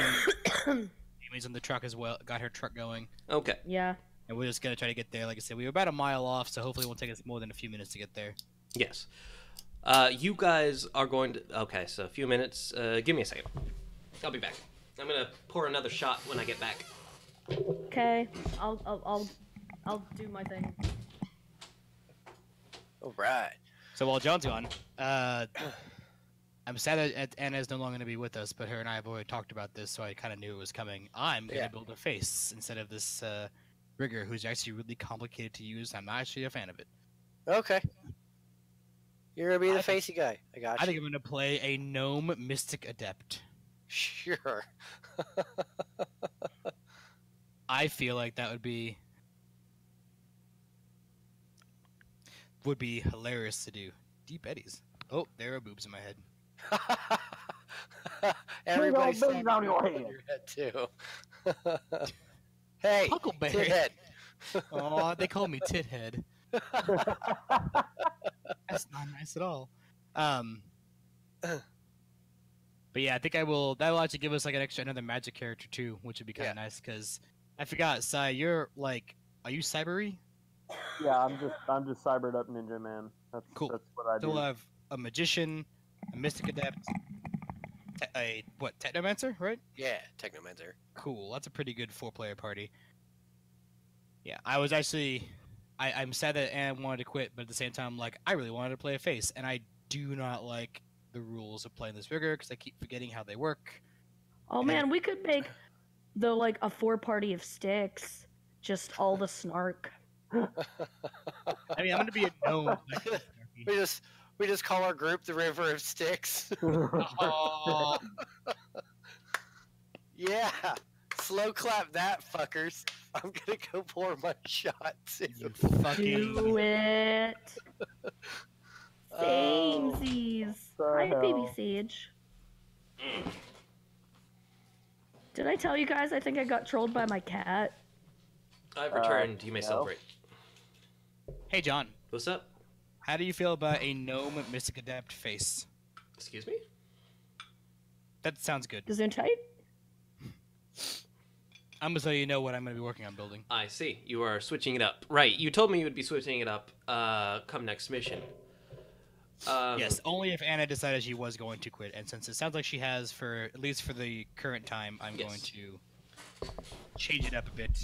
Amy's on the truck as well, got her truck going. Okay. Yeah. And we're just gonna try to get there. Like I said, we were about a mile off, so hopefully it won't take us more than a few minutes to get there. Yes. You guys are going to... Okay, so a few minutes. Give me a second. I'll be back. I'm going to pour another shot when I get back. Okay. I'll do my thing. All right. So while John's gone, I'm sad that Anna's no longer going to be with us, but her and I have already talked about this, so I kind of knew it was coming. I'm going to build a face instead of this rigger, who's actually really complicated to use. I'm not actually a fan of it. Okay. You're gonna be the facey guy. I got you. I think I'm going to play a gnome mystic adept. Sure. I feel like that would be hilarious to do. Deep eddies. Oh, there are boobs in my head. Everybody's Big old boobs on your head. too. Hey, Huckleberry. shithead. Oh, they call me Tithead. That's not nice at all. But yeah, I think that will actually give us like another magic character too, which would be kind of nice because I forgot, Sai, you're like, are you cybery? Yeah, I'm just cybered up ninja man. That's Cool. That's what I So do. we'll have a magician, a mystic adept, technomancer, right? Yeah, Technomancer. Cool. That's a pretty good 4-player party. Yeah, I was actually, I'm sad that Anne wanted to quit, but at the same time, like, I really wanted to play a face, and I do not like the rules of playing this rigger because I keep forgetting how they work. Oh man, we could make like a 4-party of sticks. Just all the snark. I mean, I'm gonna be a gnome. We just call our group the River of Sticks. Oh, Yeah. Slow clap that, fuckers. I'm gonna go pour my shot too. you fucking. Do it. Samesies. the Hi, baby hell? Sage. Did I tell you guys I think I got trolled by my cat? I've returned. You may no. celebrate. Hey, John. What's up? How do you feel about a gnome mystic adept face? Excuse me? That sounds good. Does it tight? I'm gonna let you know what I'm gonna be working on building. I see. You are switching it up. Right. You told me you would be switching it up come next mission. Yes, only if Anna decided she was going to quit, and since it sounds like she has at least for the current time, I'm going to change it up a bit.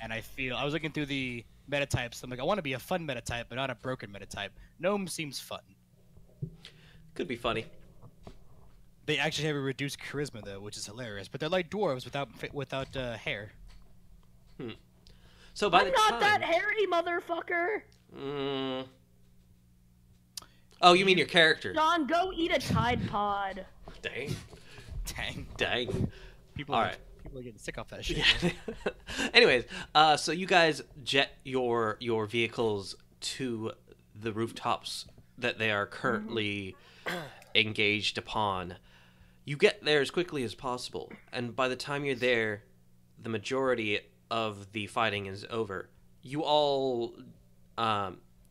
And I was looking through the meta types. I'm like, I want to be a fun meta type, but not a broken meta type. Gnome seems fun. Could be funny. They actually have a reduced charisma though, which is hilarious. But they're like dwarves without hair. So by I'm the not time... that hairy motherfucker. Oh, you mean your character? John, go eat a Tide Pod. Dang. Dang. People are getting sick off that shit. Yeah. Anyways, so you guys jet your vehicles to the rooftops that they are currently engaged upon. You get there as quickly as possible, and by the time you're there, the majority of the fighting is over. You all,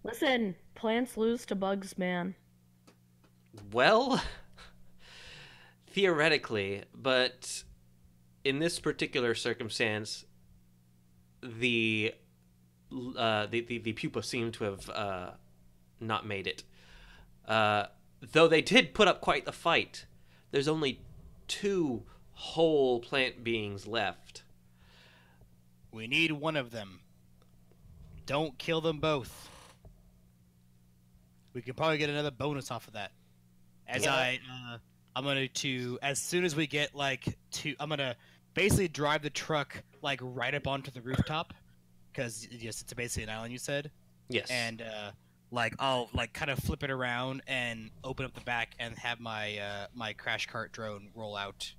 Listen, plants lose to bugs, man. well, theoretically, but in this particular circumstance, the pupa seem to have not made it. Though they did put up quite the fight. There's only 2 whole plant beings left. We need one of them. Don't kill them both. We can probably get another bonus off of that. As I'm gonna as soon as we get I'm gonna basically drive the truck like right up onto the rooftop, because yes, it's basically an island. You said, Yes. and like I'll like kind of flip it around and open up the back and have my my crash cart drone roll out.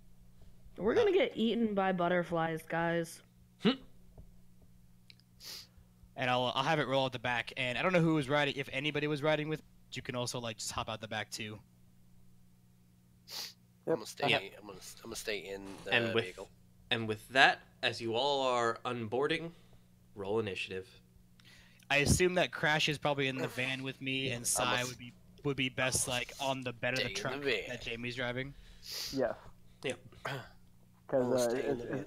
We're gonna get eaten by butterflies, guys. And I'll have it roll out the back. And I don't know who was riding, if anybody was riding with. But you can also like just hop out the back too. I'm gonna stay. I'm gonna stay in the And with- vehicle. And with that, as you all are unboarding, roll initiative. I assume that Crash is probably in the van with me, and Sai Almost- would be best like on the bed of the Stay in the truck van. that Jamie's driving. Yes. Yeah. Because Stay in the van.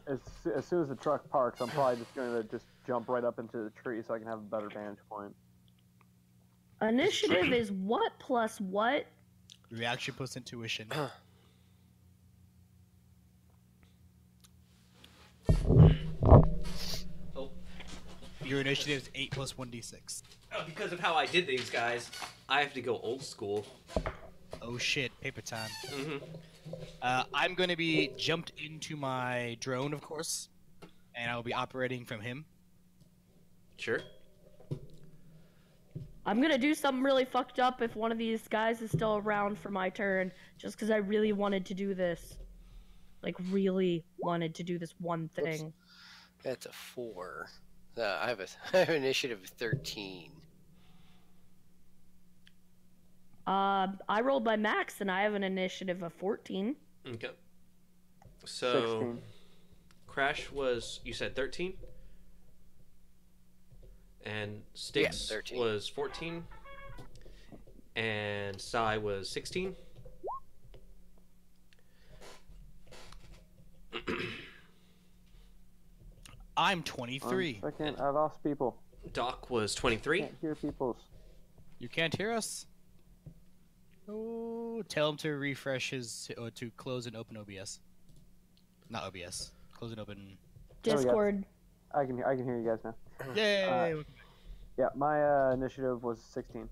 as soon as the truck parks, I'm probably just going to just jump right up into the tree so I can have a better vantage point. Initiative is what plus what? Reaction plus intuition. Oh. Your initiative is 8 plus 1d6. Because of how I did these guys, I have to go old school. Oh shit, paper time. Mm-hmm. I'm going to be jumped into my drone, of course, and I'll be operating from him. Sure. I'm gonna do something really fucked up if one of these guys is still around for my turn, just because I really wanted to do this. Like, really wanted to do this one thing. That's a 4. I have an initiative of 13. I rolled by max, and I have an initiative of 14. Okay. So 16. Crash was, you said 13? And Styx 13. was 14? And Sai was 16? I'm 23. 1 second, I lost people. Doc was 23? Can't hear people's. You can't hear us? Oh, tell him to refresh his, or to close and open OBS. Not OBS. Close and open. There we go. Discord. I can hear you guys now. Yay! Yeah, my initiative was 16.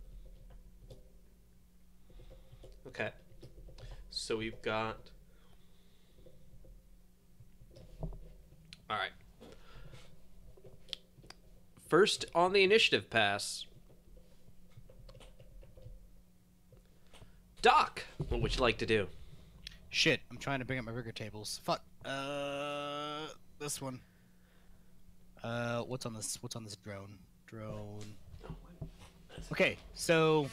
Okay. So we've got... Alright. First on the initiative pass. Doc, what would you like to do? Shit, I'm trying to bring up my rigger tables. Fuck. This one. What's on this drone? Drone. Okay, so,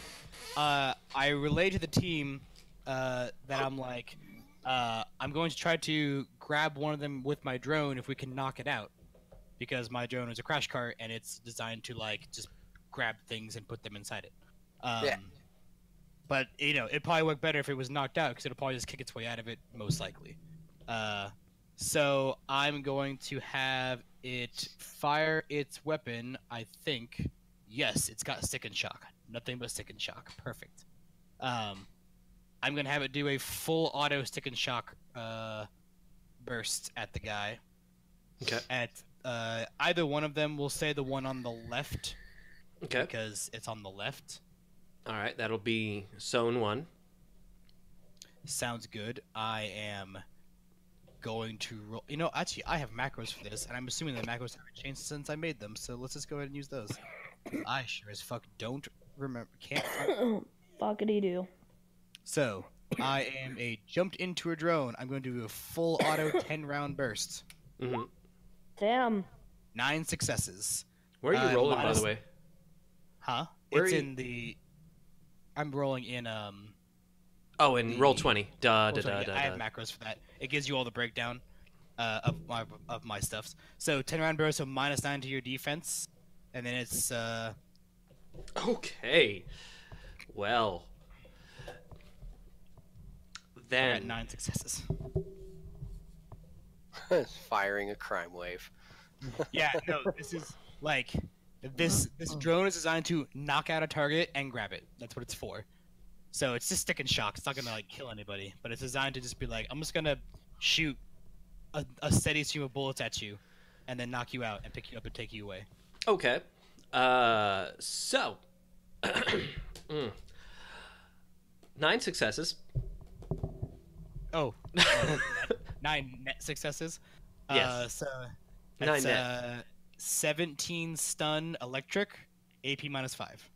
I relay to the team, that I'm like, I'm going to try to grab one of them with my drone if we can knock it out. Because my drone is a crash cart and it's designed to, like, just grab things and put them inside it. Yeah. But, you know, it'd probably work better if it was knocked out because it'll probably just kick its way out of it, most likely. So I'm going to have it fire its weapon, I think. Yes, it's got stick and shock. Nothing but stick and shock. Perfect. I'm going to have it do a full auto stick and shock burst at the guy. Okay. At either one of them, we'll say the one on the left Okay. because it's on the left. Alright, that'll be Zone 1. Sounds good. I am going to roll. You know, actually, I have macros for this, and I'm assuming the macros haven't changed since I made them. So let's just go ahead and use those. I sure as fuck don't remember. Can't. Fuckity do. So I am a jumped into a drone. I'm going to do a full auto 10-round burst. Mm-hmm. Damn. 9 successes. Where are you rolling, by minus- the way? Huh? Where It's are you- in the. I'm rolling in Oh, and roll 20. I have macros for that. It gives you all the breakdown of my stuffs. So 10-round burst, so -9 to your defense, and then it's Okay. Well. I got Then 9 successes. Firing a crime wave. Yeah, no, this is like this drone is designed to knock out a target and grab it. That's what it's for. So it's just stick and shock. It's not gonna like kill anybody, but it's designed to just be like, I'm just gonna shoot a steady stream of bullets at you, and then knock you out and pick you up and take you away. Okay. So 9 successes. Oh, 9 net successes. Yes. So 9 that's net. 17 stun electric, AP -5.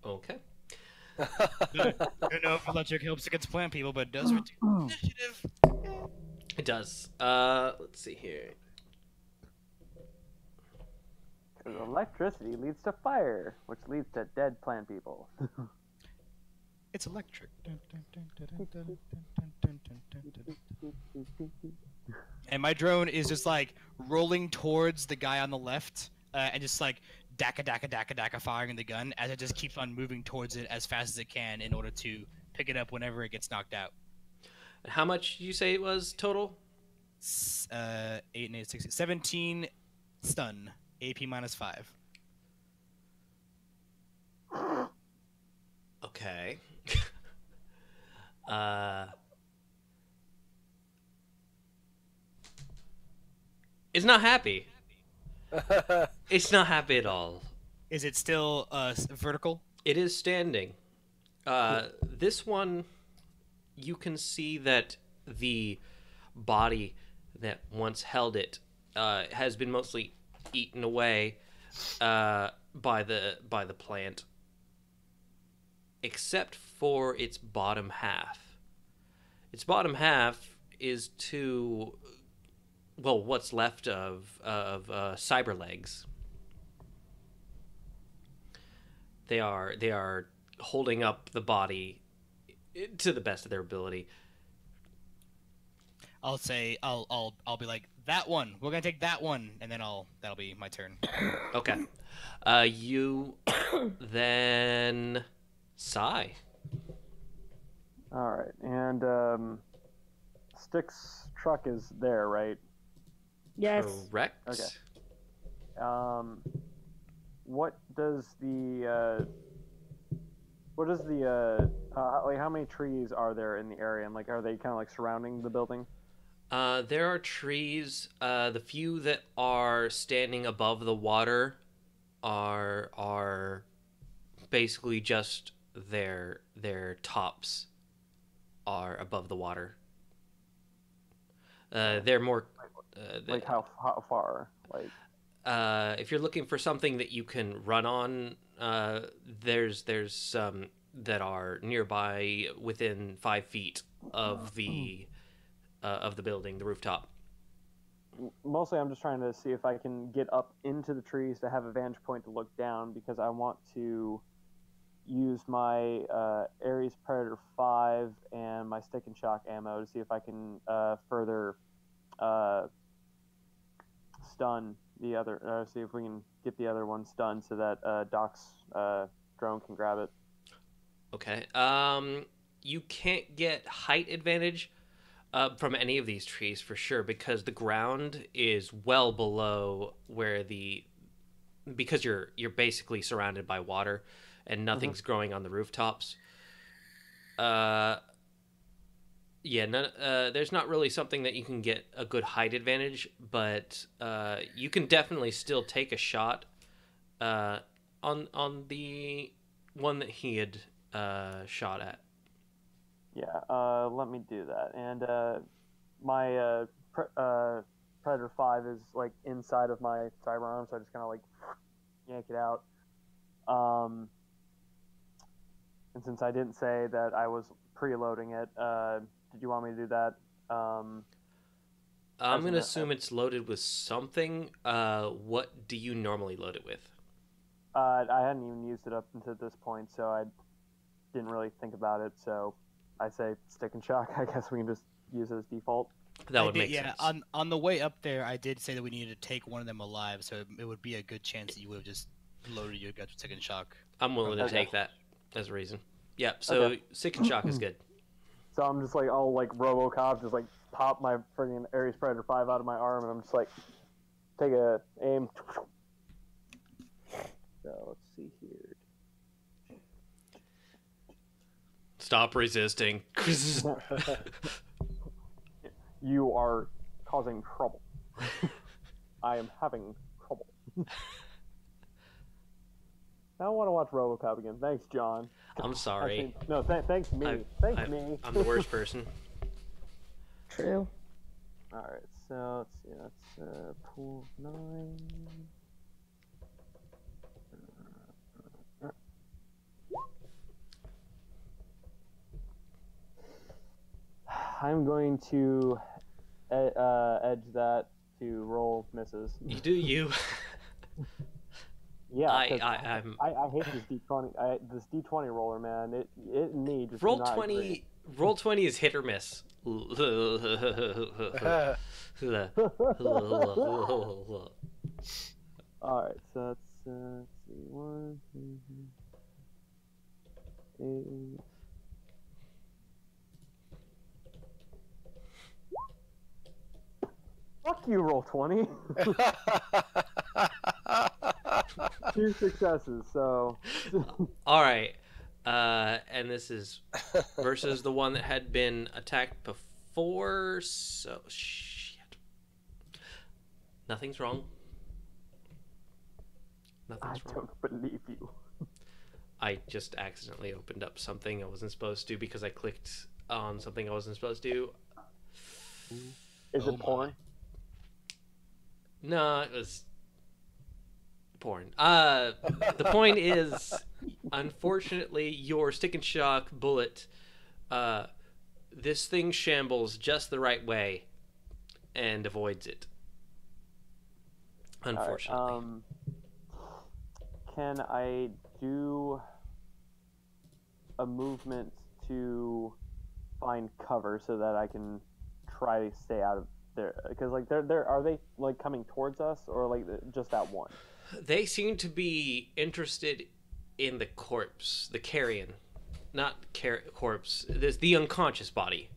Okay. I don't know if electric helps against plant people, but it does reduce initiative. It does. Let's see here. 'Cause electricity leads to fire, which leads to dead plant people. It's electric. And my drone is just like rolling towards the guy on the left, and just like daka daka daka daka firing the gun as it just keeps on moving towards it as fast as it can in order to pick it up whenever it gets knocked out. How much did you say it was total? 8 and 8, 16, 17 stun. AP -5. Okay. It's not happy. It's not happy at all. Is it still vertical? It is standing. This one, you can see that the body that once held it has been mostly eaten away by the plant, except for its bottom half. Its bottom half is what's left of cyber legs. They are holding up the body to the best of their ability. I'll say I'll be like, that one. We're gonna take that one, and then that'll be my turn. Okay. You then sigh. All right, and Stick's truck is there, right? Yes. Correct. Okay. What does the like, how many trees are there in the area, and like, are they kind of like surrounding the building? There are trees. The few that are standing above the water are basically just their tops are above the water. They're more Like how far? Like, if you're looking for something that you can run on, there's some that are nearby within 5 feet of the building, the rooftop. mostly I'm just trying to see if I can get up into the trees to have a vantage point to look down, because I want to use my Ares Predator 5 and my Stick and Shock ammo to see if I can further stun the other, see if we can get the other one stunned so that Doc's drone can grab it. Okay. You can't get height advantage from any of these trees for sure, because the ground is well below where because you're basically surrounded by water and nothing's growing on the rooftops. There's not really something that you can get a good height advantage, but you can definitely still take a shot on the one that he had shot at. Yeah, let me do that. And my Predator 5 is like inside of my sidearm, so I just kind of like yank it out. And since I didn't say that I was preloading it, did you want me to do that? I'm going to assume it's loaded with something. What do you normally load it with? I hadn't even used it up until this point, so I didn't really think about it. So I say Stick and Shock. I guess we can just use it as default. That would make sense. Yeah, on the way up there, I did say that we needed to take one of them alive, so it would be a good chance that you would have just loaded your guns with Stick and Shock. I'm willing to take that as a reason. Yeah, so Stick and Shock is good. So I'm just like, I'll like RoboCop, just like pop my friggin' Ares Predator 5 out of my arm, and I'm just like, take a aim. So let's see here. Stop resisting. You are causing trouble. I am having trouble. I don't want to watch RoboCop again. Thanks, John. I'm sorry. Actually, no, thanks me. Thanks me. I'm the worst person. True. All right, so let's see. That's pool 9. I'm going to edge that to roll misses. You do you. Yeah, 'cause I'm I hate this D20. This D20 roller, man. It and me just do roll not 20. agree. Roll 20 is hit or miss. All right, so that's let's see, 1, 2, 3, 8. Fuck you, roll 20. 2 successes, so. All right, and this is versus the one that had been attacked before. So shit. Nothing's wrong. I Nothing's wrong. don't believe you. I just accidentally opened up something I wasn't supposed to because I clicked on something I wasn't supposed to. Is Oh it porn? my. No, it was porn. The point is, unfortunately, your stick and shock bullet, this thing shambles just the right way and avoids it. Unfortunately. All right, can I do a movement to find cover so that I can try to stay out of there? Because like they're are they like coming towards us or like just that one? They seem to be interested in the corpse, the carrion, not corpse. There's the unconscious body.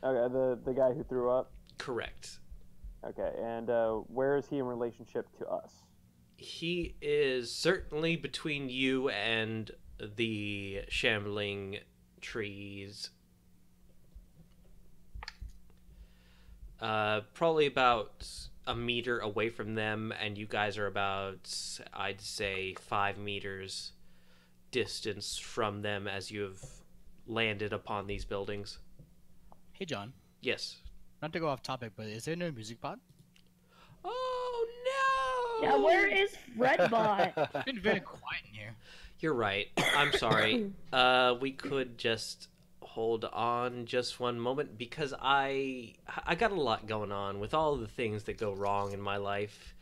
Okay, the guy who threw up. Correct. Okay, and where is he in relationship to us? He is certainly between you and the shambling trees. Probably about a meter away from them, and you guys are about, I'd say, 5 meters distance from them as you have landed upon these buildings. Hey, John. Yes. Not to go off topic, but is there no music pod? Oh no! Yeah, where is Redbot? It's been very quiet in here. You're right. I'm sorry. We could just hold on just one moment because I got a lot going on with all the things that go wrong in my life.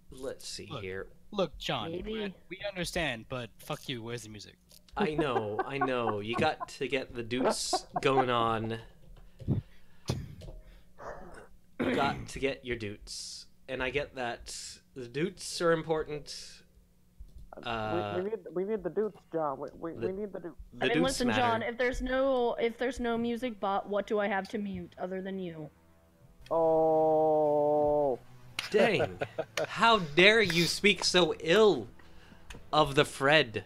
Let's see here. Look, John, Maybe. we understand, but fuck you, where's the music? I know. You got to get the deuce going on. You got to get your doots. And I get that the doots are important. We need the dudes, John. We need the dudes. The I mean, doots listen, matter. John. If there's no music bot, what do I have to mute other than you? Oh. Dang. How dare you speak so ill of the Fred?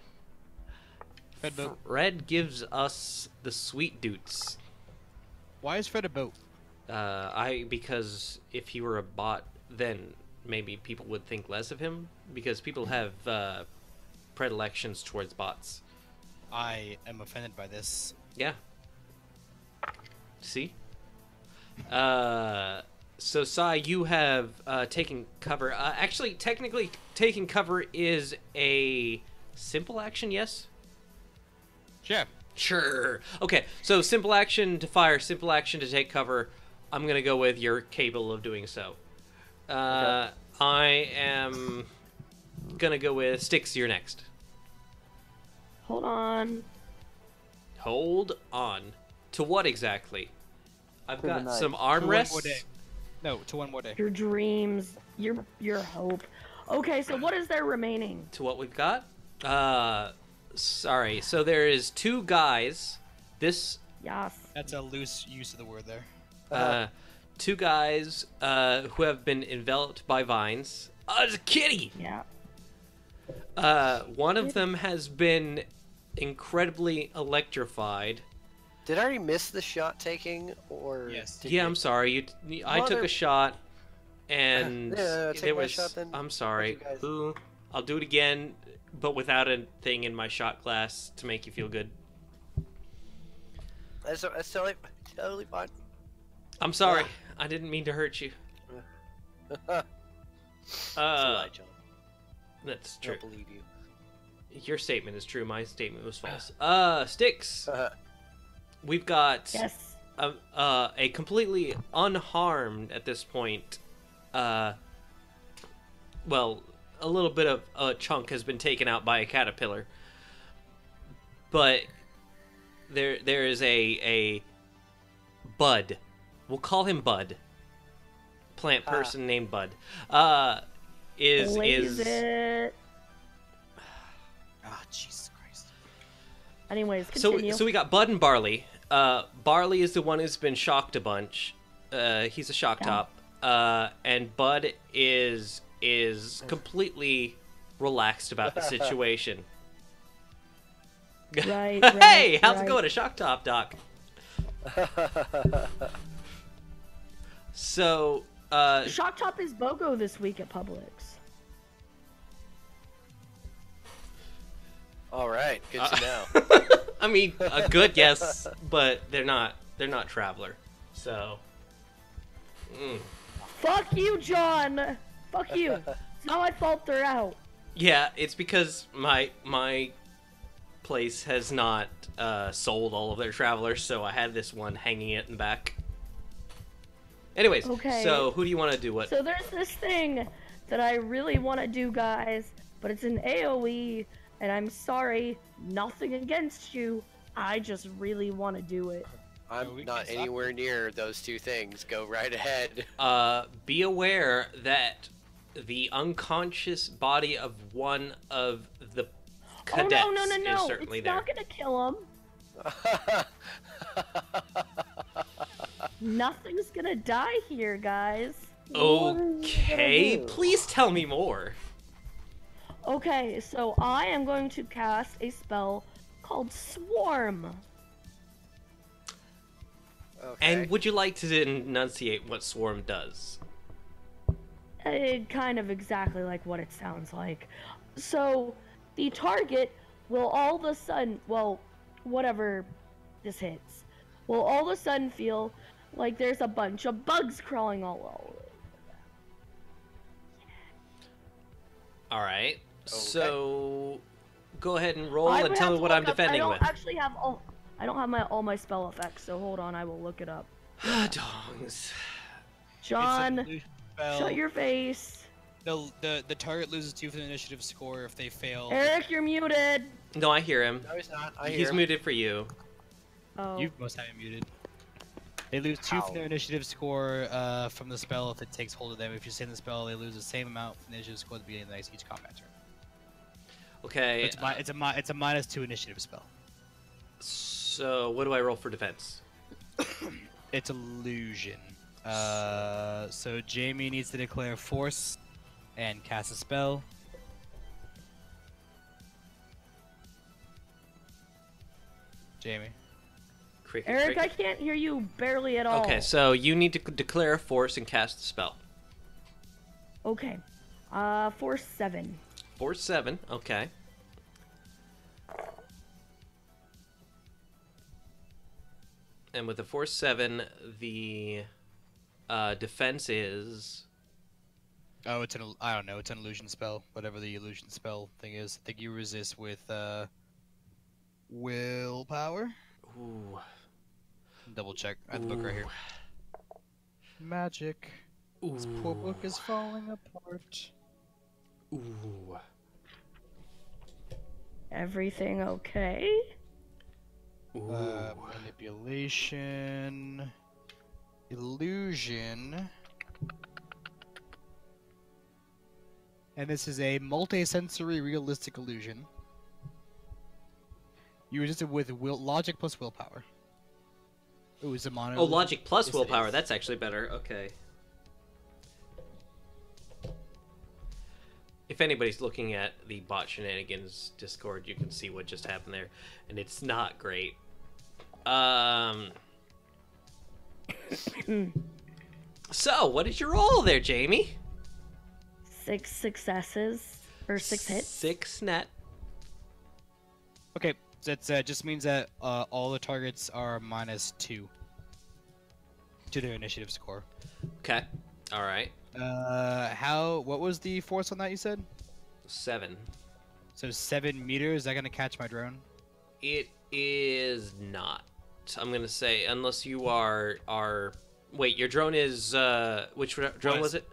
Fred boat. Fred gives us the sweet doots. Why is Fred a boat? Because if he were a bot, then maybe people would think less of him, because people have predilections towards bots. I am offended by this. Yeah. See? So Sai, you have taken cover. Actually, technically, taking cover is a simple action, yes? Sure. Sure. Okay, so simple action to fire, simple action to take cover. I'm gonna go with you're capable of doing so. Okay. I am gonna go with Styx, you're next. Hold on. Hold on. To what exactly? I've To the got knife. some To one more armrests. day. No, to one more day. Your dreams, your hope. Okay, so what is there remaining? To what we've got? Sorry. So there is 2 guys. This Yes. That's a loose use of the word there. 2 guys who have been enveloped by vines. It's a kitty. Yeah. One of them has been incredibly electrified. Did I already miss the shot taking, or Yes. did Yeah, you- I'm sorry. I took Mother- a shot, and Yeah, take there my was. shot then. I'm sorry. What'd you guys- Ooh, I'll do it again, but without a thing in my shot glass to make you feel good. That's totally fine. I'm sorry. I didn't mean to hurt you. It's a lie, John. That's I true. don't believe you. Your statement is true. My statement was false. Sticks. We've got Yes. a completely unharmed at this point. Well, a little bit of a chunk has been taken out by a caterpillar, but there is a Bud. We'll call him Bud. Plant person named Bud. Is it? Ah, Jesus Christ. Anyways, continue. So we got Bud and Barley. Barley is the one who's been shocked a bunch. He's a shock top. And Bud is completely relaxed about the situation. Right. Hey, how's it going, a shock top, Doc? So, Shock Top is BOGO this week at Publix. All right, good to know. I mean, a good guess, but they're not Traveler. So, Fuck you, John. Fuck you. It's not my fault they're out. yeah, it's because my place has not sold all of their Travelers, so I had this one hanging it in the back. Anyways, Okay. so who do you want to do what? So there's this thing that I really want to do, guys, but it's an AoE, and I'm sorry, nothing against you. I just really want to do it. I'm we not can stop anywhere near those two things. Go right ahead. Be aware that the unconscious body of one of the cadets oh, no. is certainly It's there. not gonna kill him. Nothing's gonna die here, guys. Okay, please tell me more. Okay, so I am going to cast a spell called Swarm. Okay. And would you like to enunciate what Swarm does? Kind of exactly like what it sounds like. So, the target will all of a sudden, well, whatever this hits, will all of a sudden feel like there's a bunch of bugs crawling all over. All right. Okay. So go ahead and roll I and would tell have me to what look I'm up- defending I with. don't actually have all. I don't have all my spell effects, so hold on, I will look it up. Dongs. John, It's a spell. shut your face. The target loses 2 for the initiative score if they fail. Eric, you're muted. No, I hear him. No, he's not. I hear He's him. muted for you. Oh. You must have it muted. They lose 2 Ow. from their initiative score from the spell if it takes hold of them. If you send the spell, they lose the same amount from the initiative score at the beginning of the next each combat turn. Okay. It's a -2 initiative spell. So what do I roll for defense? It's illusion. So Jamie needs to declare force and cast a spell. Jamie. Cricket, Eric, I cricket. can't hear you barely at all. Okay, so you need to declare a force and cast the spell. Okay. Force 7. Force 7, okay. And with the force 7, the defense is... Oh, I don't know. It's an illusion spell. Whatever the illusion spell thing is. I think you resist with willpower. Ooh. Double check. I have the book right here. Magic. Ooh. This poor book is falling apart. Ooh. Everything okay? Ooh. Manipulation. Illusion. And this is a multi-sensory realistic illusion. You resist it with logic plus willpower. Ooh, it's a mono. Oh, logic plus Yes, it willpower. is. That's actually better. Okay. If anybody's looking at the bot shenanigans Discord, you can see what just happened there, and it's not great. So, what is your roll there, Jamie? 6 successes. Or 6 hits. 6 net. Okay, that just means that all the targets are -2 to their initiative score. Okay. All right. What was the force on that you said? 7. So 7 meters. Is that gonna catch my drone? It is not. I'm gonna say unless you are. Wait, your drone is which drone was it?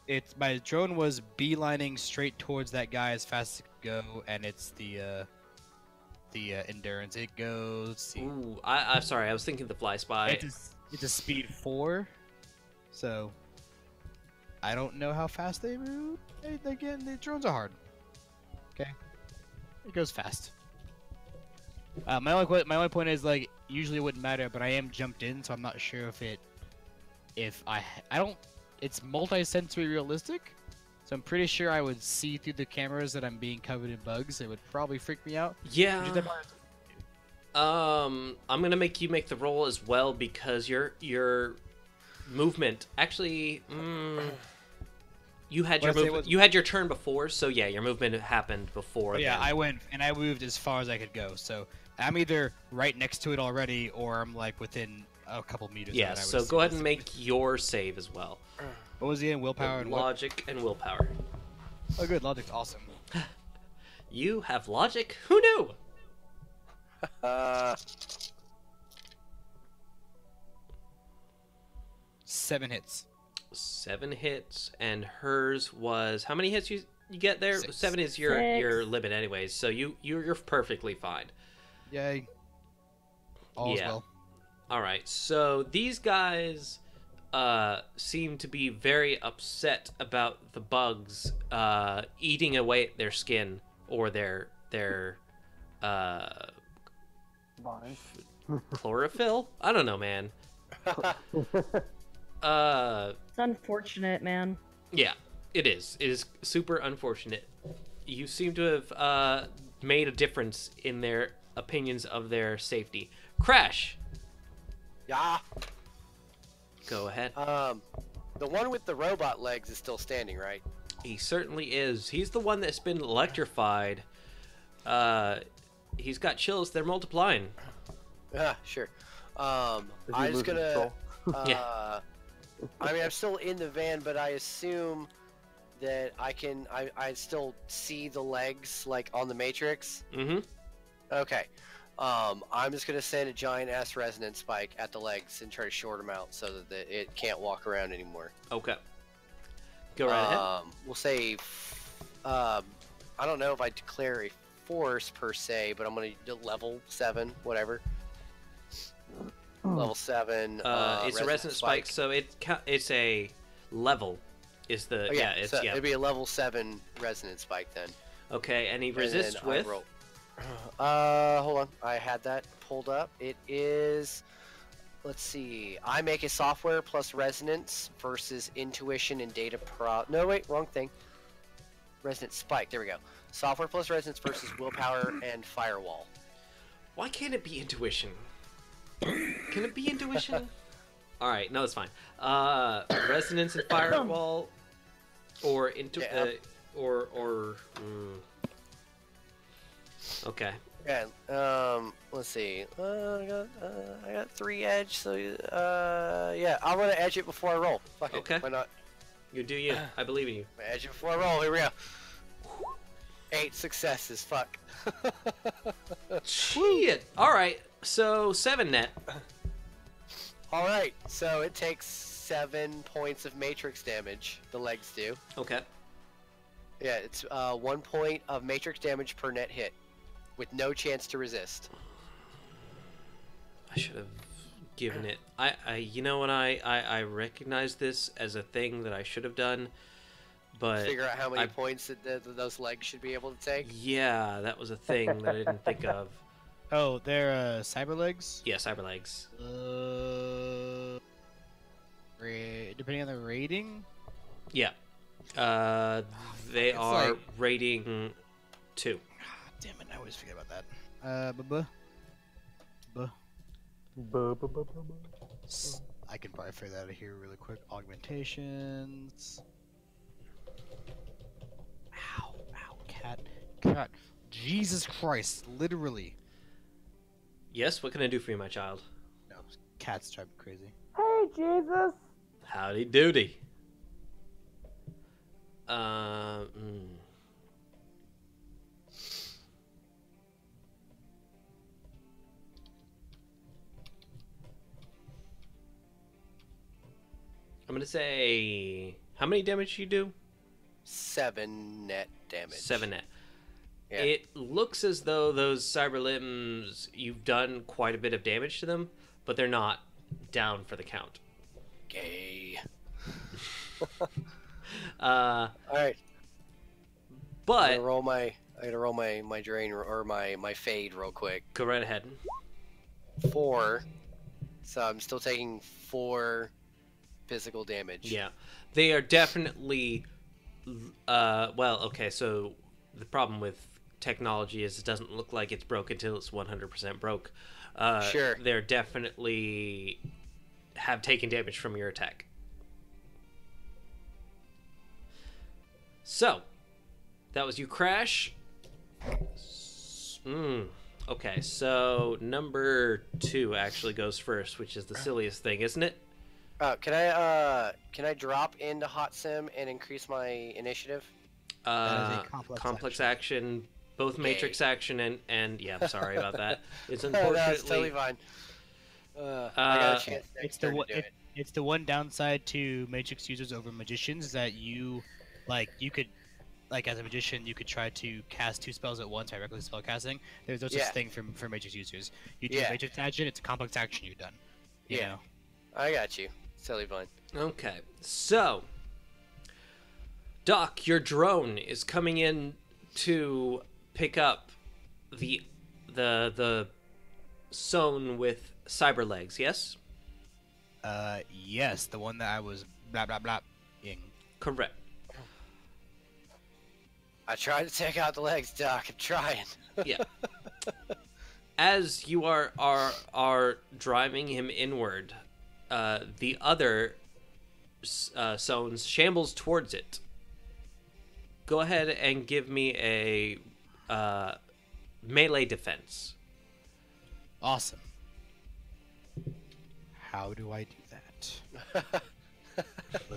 It's my drone was beelining straight towards that guy as fast as it could go, and it's the endurance. It goes. Let's see. Ooh, I'm sorry. I was thinking the fly spy. It's a speed 4, so I don't know how fast they move. Again, the drones are hard. Okay, it goes fast. My only point is like usually it wouldn't matter, but I am jumped in, so I'm not sure if I don't. It's multi-sensory realistic, so I'm pretty sure I would see through the cameras that I'm being covered in bugs. It would probably freak me out. Yeah. I'm gonna make you make the roll as well because your movement actually. You had your you had your turn before, so yeah, your movement happened before. Yeah, then. I went and I moved as far as I could go, so I'm either right next to it already or I'm like within a couple meters. Yeah, of it, so go ahead and make your save as well. What was the willpower and logic and willpower? Oh, good, logic's awesome. You have logic? Who knew? 7 hits. 7 hits, and hers was how many hits you get there? 6. 7 is your limit, anyways. So you're perfectly fine. Yay. All's well. All right. So these guys seem to be very upset about the bugs eating away at their skin or their chlorophyll. I don't know, man. It's unfortunate, man. Yeah, it is. It is super unfortunate. You seem to have made a difference in their opinions of their safety. Crash. Yeah. Go ahead. The one with the robot legs is still standing, right? He certainly is. He's the one that's been electrified. He's got chills. They're multiplying. Yeah, sure. I'm just gonna. Yeah. I mean, I'm still in the van, but I assume that I still see the legs like on the Matrix. Mm-hmm. Okay. I'm just gonna send a giant ass resonance spike at the legs and try to short them out so that it can't walk around anymore. Okay. Go right ahead. We'll say, I don't know if I declare a force per se, but I'm gonna do level 7, whatever. Level 7. It's a resonance spike, so it's a level. Is the it'd be a level 7 resonance spike then. Okay, and he resists with. Hold on, I had that pulled up. It is. Let's see. I make a software plus resonance versus intuition and data No, wait, wrong thing. Resonance spike. There we go. Software plus resonance versus willpower and firewall. Why can't it be intuition? Can it be intuition? All right, no, that's fine. Resonance and firewall, or Okay. Yeah. Let's see. I got 3 edge, so yeah, I'm gonna edge it before I roll. Fuck it. Okay. Why not? You do you. I believe in you. Edge it before I roll. Here we go. 8 successes. Fuck. Shit. All right. So 7 net. All right. So it takes 7 points of matrix damage. The legs do. Okay. Yeah, it's 1 point of matrix damage per net hit, with no chance to resist. I should have given it. You know, when I recognize this as a thing that I should have done, but figure out how many points that those legs should be able to take. Yeah, that was a thing that I didn't think of. Oh, they're cyber legs. Yeah, cyber legs. Depending on the rating. Yeah. They are rating 2. Damn it! I always forget about that. I can probably figure that out here really quick. Augmentations. Ow! Cat! Jesus Christ! Literally. Yes. What can I do for you, my child? No, cats drive me crazy. Hey, Jesus! Howdy doody. I'm gonna say, how many damage you do? 7 net damage. 7 net. Yeah. It looks as though those cyber limbs, you've done quite a bit of damage to them, but they're not down for the count. Gay. But Alright. I gotta roll my drain or my fade real quick. go right ahead. 4. So I'm still taking 4 physical damage. Yeah, they are definitely. Well, okay. So the problem with technology is it doesn't look like it's broke until it's 100% broke. Sure. They're definitely have taken damage from your attack. So that was you, Crash. Okay, so number 2 actually goes first, which is the silliest thing, isn't it? Can I drop into Hot Sim and increase my initiative? That is a complex action, both matrix action and yeah, I'm sorry about that. It's No, that's totally unfortunately fine. I got a chance It's to the one. do it. It's the one downside to Matrix users over magicians is that you could, as a magician, you could try to cast 2 spells at once by reckless spell casting. There's no such Yeah. thing for Matrix users. You do Yeah. a Matrix action, it's a complex action, you're done. You Yeah. know? I got you. It's totally fine. Okay, so Doc, your drone is coming in to pick up the zone with cyber legs. Yes, Yes, the one that I was blah blah blah ing. correct. I tried to take out the legs, Doc. I'm trying. Yeah. As you are driving him inward, the other zones shambles towards it. Go ahead and give me a melee defense. Awesome. How do I do that?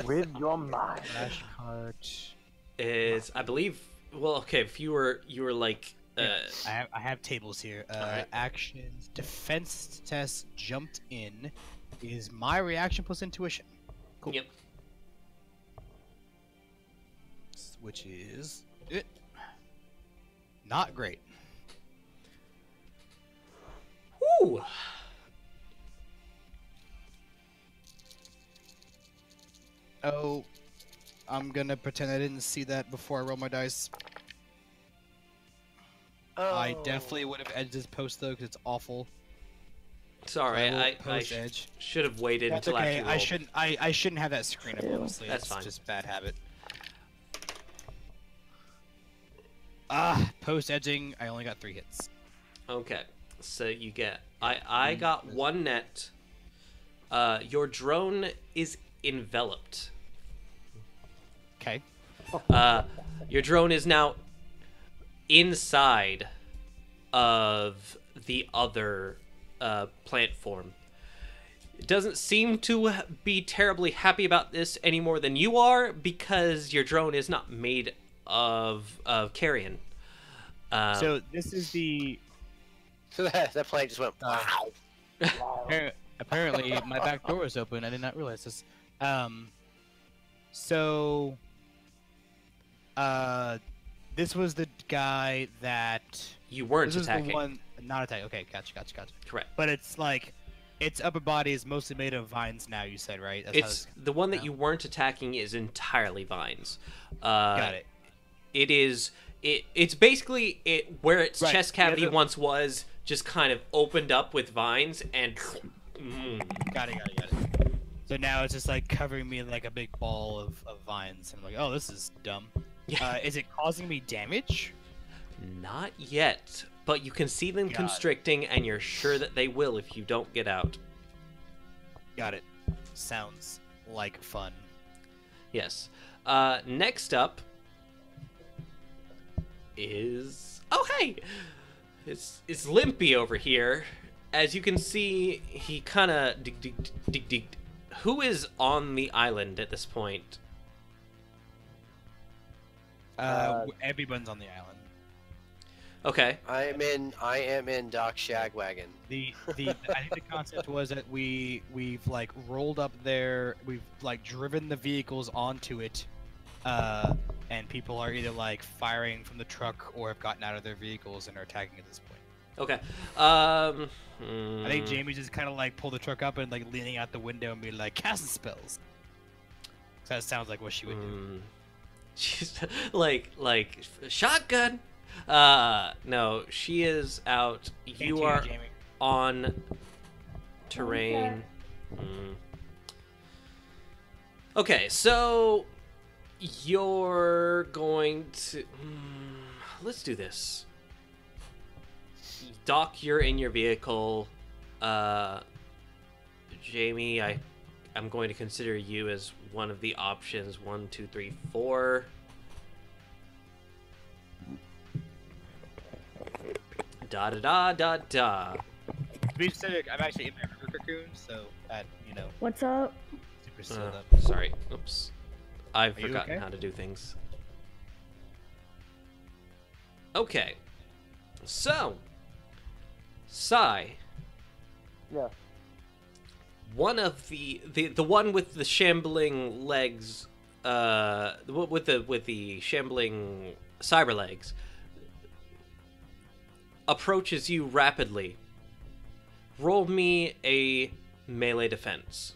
With your mind. Flashcard. Is I believe. Well, okay. If you were like. I have tables here. Alright. Actions, defense test, jumped in, is my reaction plus intuition. Cool. Yep. Which is it. Not great. Woo! Oh, I'm gonna pretend I didn't see that before I roll my dice. I definitely would have edged this post though, because it's awful. Sorry, I will I post edge. should have waited That's until okay. after you rolled. I shouldn't have that screen up. Honestly, That's it's fine. just bad habit. Post edging. I only got 3 hits. Okay, so you get. I got 1 net. Your drone is enveloped. Okay. Your drone is now inside of the other plant form. It doesn't seem to be terribly happy about this any more than you are, because your drone is not made of carrion. So this is the. that plane just went wow. Apparently, my back door was open. I did not realize this. So. This was the guy that. You weren't This was attacking. the one not attack. Okay, gotcha. Correct. But it's like, its upper body is mostly made of vines now. You said right? That's It's the one that you weren't attacking is entirely vines. got it. It is. It's basically where its Right, chest cavity yeah, the- once was, just kind of opened up with vines and. Got it. So now it's just like covering me in like a big ball of vines. And I'm like, oh, this is dumb. Yeah. Is it causing me damage? Not yet, but you can see them Got it. constricting, and you're sure that they will if you don't get out. Got it. Sounds like fun. Yes. Next up is hey, it's Limpy over here. As you can see, he kind of dig. Who is on the island at this point? Everyone's on the island. Okay. I am in Doc Shagwagon. I think the concept was that we've like rolled up there, we've like driven the vehicles onto it, and people are either like firing from the truck or have gotten out of their vehicles and are attacking at this point. Okay. I think Jamie just kind of like pull the truck up and like leaning out the window and be like casting spells. So that sounds like what she would do. She's like shotgun. No, she is out. You Can't are Jamie. on terrain. Okay, so you're going to. Let's do this. Doc, you're in your vehicle. Jamie, I'm going to consider you as one of the options. 1, 2, 3, 4. Da da da da da. To be specific, I'm actually in my river cocoon, so that, you know, What's up? super sealed up. Sorry. Oops. I've Are you forgotten okay? how to do things. Okay. So, Sai, Yes. one of the one with the shambling legs, with the shambling cyber legs, approaches you rapidly. Roll me a melee defense.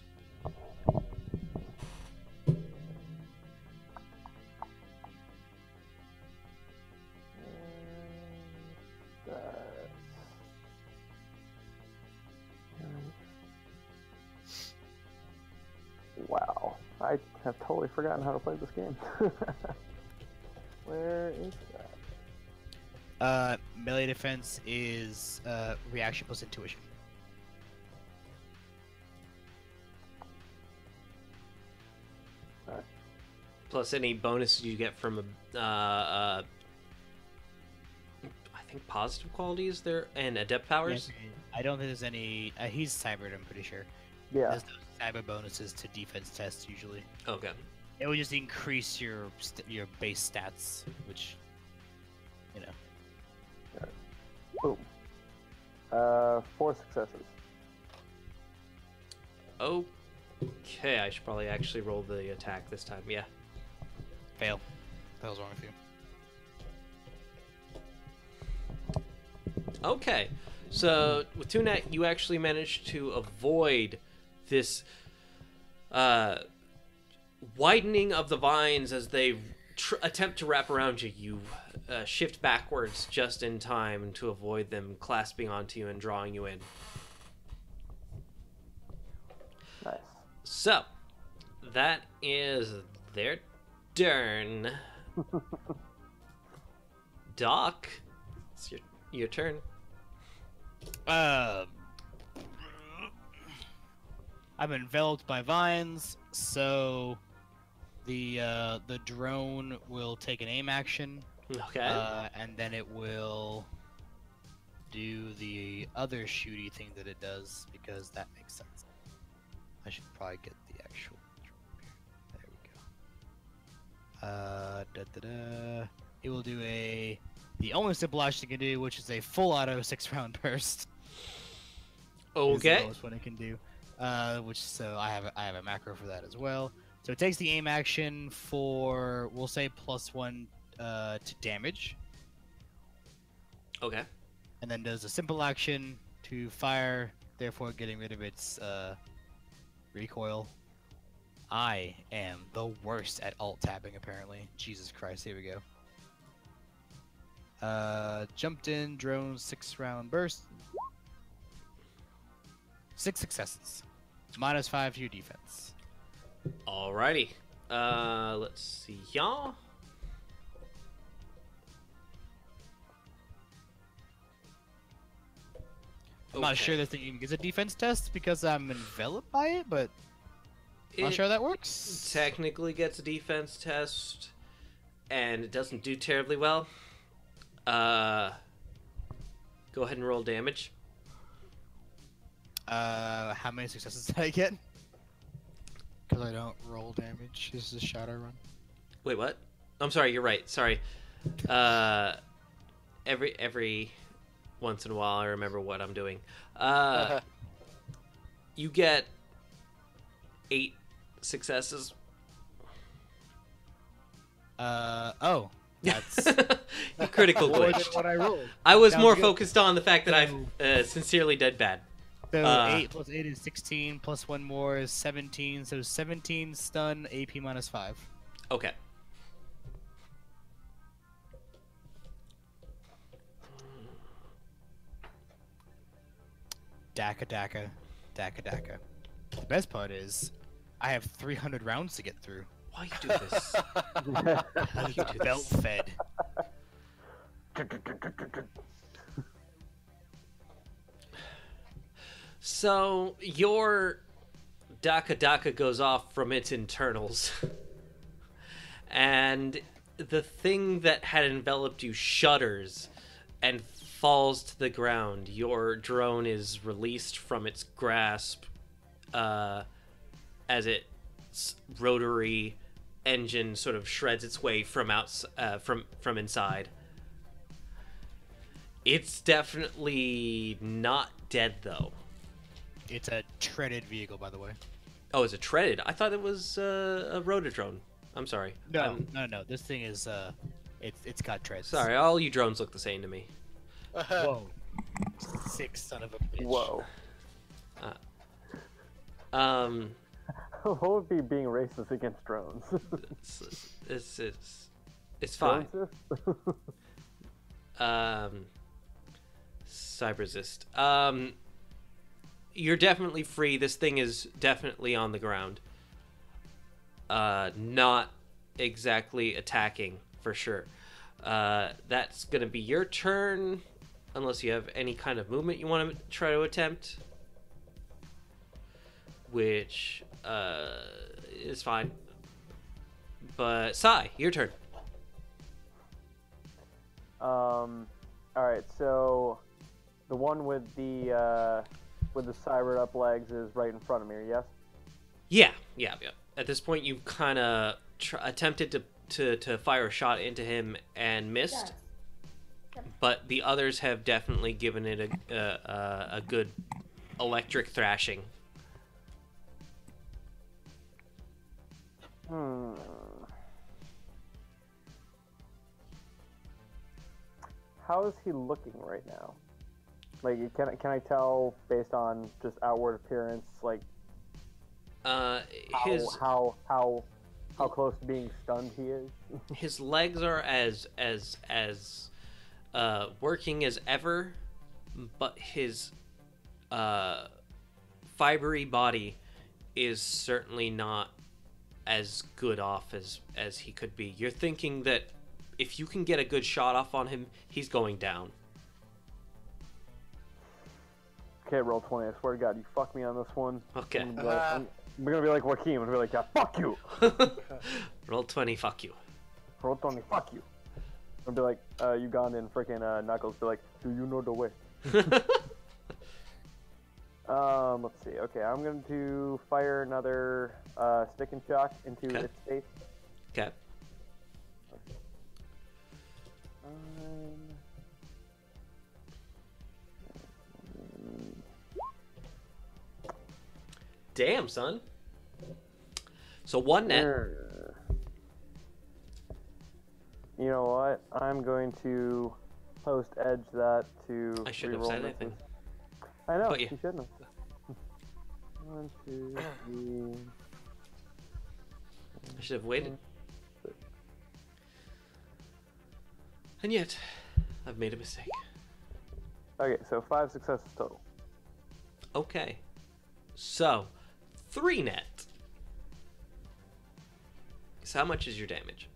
Wow, I have totally forgotten how to play this game. Where is that? Melee defense is reaction plus intuition. Plus any bonuses you get from I think positive qualities there and adept powers. I don't think there's any. He's cybered, I'm pretty sure. Yeah. There's no cyber bonuses to defense tests usually. Okay. It would just increase your base stats, which, you know. Boom. 4 successes. Okay, I should probably actually roll the attack this time. Yeah. Fail. What the hell's wrong with you? Okay. So with Tunet, you actually managed to avoid this widening of the vines as they attempt to wrap around you. You shift backwards just in time to avoid them clasping onto you and drawing you in. Nice. So, that is their turn. Doc, it's your turn. I'm enveloped by vines, so the drone will take an aim action, Okay. and then it will do the other shooty thing that it does because that makes sense. I should probably get the actual. There we go. It will do the only simple action it can do, which is a full auto 6-round burst. Is the Okay. lowest one it can do. So I have a macro for that as well. So it takes the aim action for, we'll say, +1 to damage, Okay. and then does a simple action to fire, therefore getting rid of its recoil. I am the worst at alt tabbing, apparently. Jesus Christ, here we go. Jumped in, drone, 6-round burst. 6 successes. -5 to your defense. Alrighty. Let's see, y'all. I'm not sure this thing even gets a defense test because I'm enveloped by it, but I'm not sure how that works. Technically gets a defense test, and it doesn't do terribly well. Go ahead and roll damage. How many successes did I get? Because I don't roll damage. This is a Shadowrun. Wait, what? I'm sorry, you're right. Sorry. every once in a while I remember what I'm doing. You get 8 successes. Oh, that's You critical More than glitched. what I rolled. I was Sounds more good. focused on the fact that I've sincerely did bad. so. 8 plus 8 is 16. Plus 1 more is 17. So 17 stun. AP minus 5. Okay. Daka. The best part is, I have 300 rounds to get through. Why you do this? How you do belt fed. So your Daka goes off from its internals, and the thing that had enveloped you shudders and falls to the ground. Your drone is released from its grasp as its rotary engine sort of shreds its way from from inside. It's definitely not dead though. It's a treaded vehicle, by the way. Oh, is it treaded? I thought it was a rotodrone. I'm sorry. No. This thing is it's got treads. Sorry, all you drones look the same to me. Whoa. Sick son of a bitch. Whoa. What would be being racist against drones? It's fine. Dronesist? Cybersist. You're definitely free. This thing is definitely on the ground. Not exactly attacking for sure. That's gonna be your turn, unless you have any kind of movement you want to try to attempt, which is fine. But Sai, your turn. Alright, so the one with the cybered up legs is right in front of me, yes? Yeah. At this point, you've kind of attempted to fire a shot into him and missed, but the others have definitely given it a good electric thrashing. How is he looking right now? Like, can I tell based on just outward appearance, like how close to being stunned he is? His legs are as working as ever, but his fibery body is certainly not as good off as he could be. You're thinking that if you can get a good shot off on him, he's going down. Okay, roll 20. I swear to God, you fuck me on this one. Okay. I'm gonna be like Joaquin. I'm gonna be like, yeah, fuck you. Roll 20, fuck you. Roll 20, fuck you. I'll be like, Ugandan freaking Knuckles. Be like, do you know the way? Let's see. Okay, I'm going to fire another stick and shock into its face. Okay. Damn, son. So one net. You know what? I'm going to post edge that to. I shouldn't have reroll said misses. anything. I know. But yeah. You shouldn't have. 1, 2, 3. I should have waited. And yet, I've made a mistake. Okay, so 5 successes total. Okay. So, 3 net. So how much is your damage?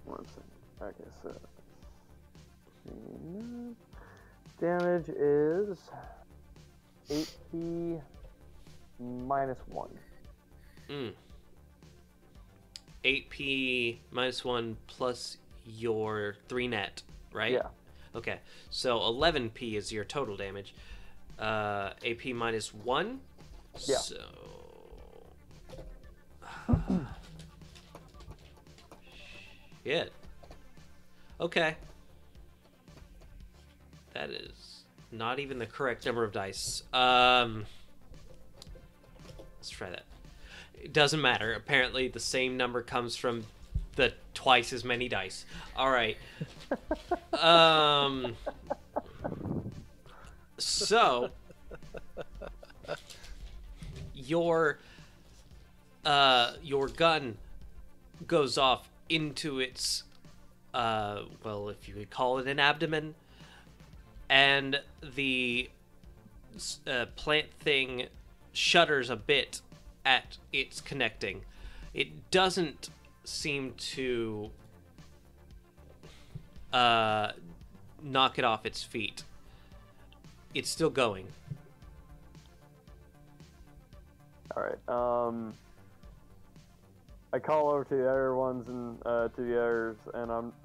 1 second. Okay, so damage is 8p minus 1. 8p minus 1 plus your 3 net, right? Yeah. Okay, so 11p is your total damage. AP minus 1. Yeah. So. Shit. Okay. That is not even the correct number of dice. Let's try that. It doesn't matter. Apparently, the same number comes from the twice as many dice. All right. So your gun goes off into its well, if you could call it an abdomen, and the plant thing shudders a bit at its connecting. It doesn't seem to knock it off its feet. It's still going. All right. I call over to the other ones and to the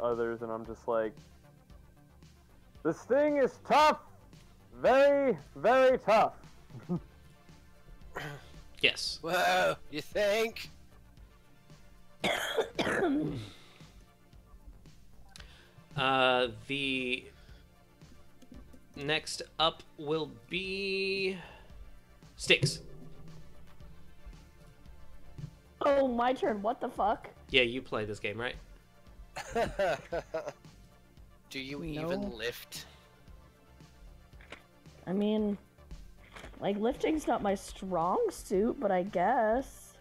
others, and I'm just like, this thing is tough, very, very tough. Yes. Whoa, you think? The next up will be Sticks. Oh, my turn. What the fuck? Yeah, you play this game, right? Do you No. even lift? I mean, like, lifting's not my strong suit, but I guess.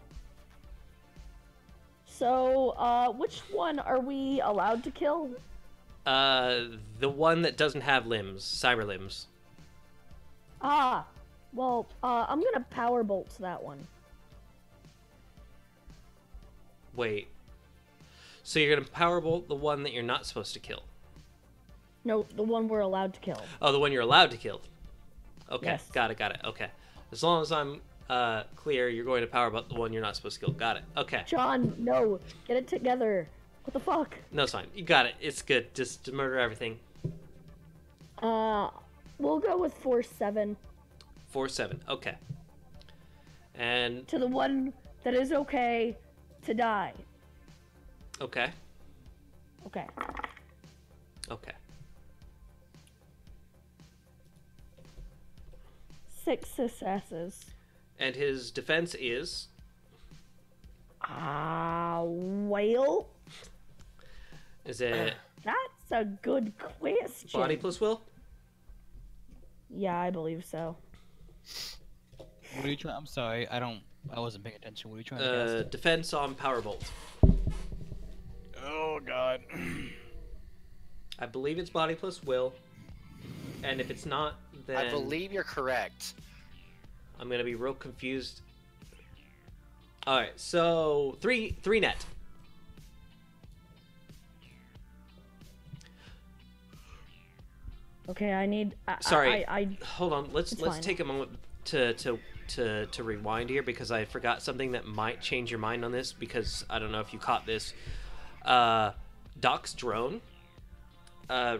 So, which one are we allowed to kill? The one that doesn't have limbs, cyber limbs. Ah, well, I'm gonna power bolt that one. Wait. So you're gonna powerbolt the one that you're not supposed to kill? No, the one we're allowed to kill. Oh, the one you're allowed to kill. Okay, Yes. got it. Okay. As long as I'm clear, you're going to powerbolt the one you're not supposed to kill. Got it. Okay. John, no, get it together. What the fuck? No, it's fine. You got it. It's good. Just murder everything. We'll go with 4-7 4-7. Okay. And to the one that is okay to die. okay. Okay. Okay. 6 successes. And his defense is Well, it that's a good question. body plus will? Yeah, I believe so. What are you trying? I'm sorry, I wasn't paying attention. What are you trying to cast? Defense on powerbolt. Oh god. I believe it's body plus will. And if it's not, then I believe you're correct. I'm gonna be real confused. All right, so three net. Okay, I need. Sorry, I hold on. Let's fine. take a moment to rewind here because I forgot something that might change your mind on this because I don't know if you caught this. Doc's drone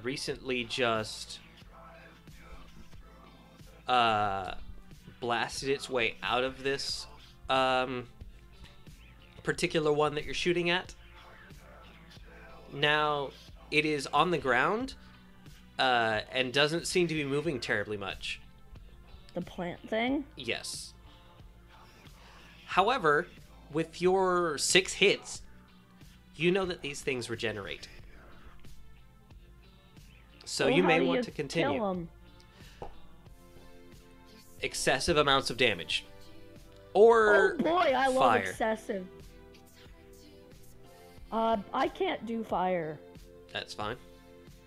recently just blasted its way out of this particular one that you're shooting at. Now it is on the ground and doesn't seem to be moving terribly much. the plant thing. Yes. However, with your 6 hits, you know that these things regenerate. So Well, you how may do want you to continue. Kill 'em? Excessive amounts of damage. Or Oh boy, I love fire. excessive. I can't do fire. That's fine.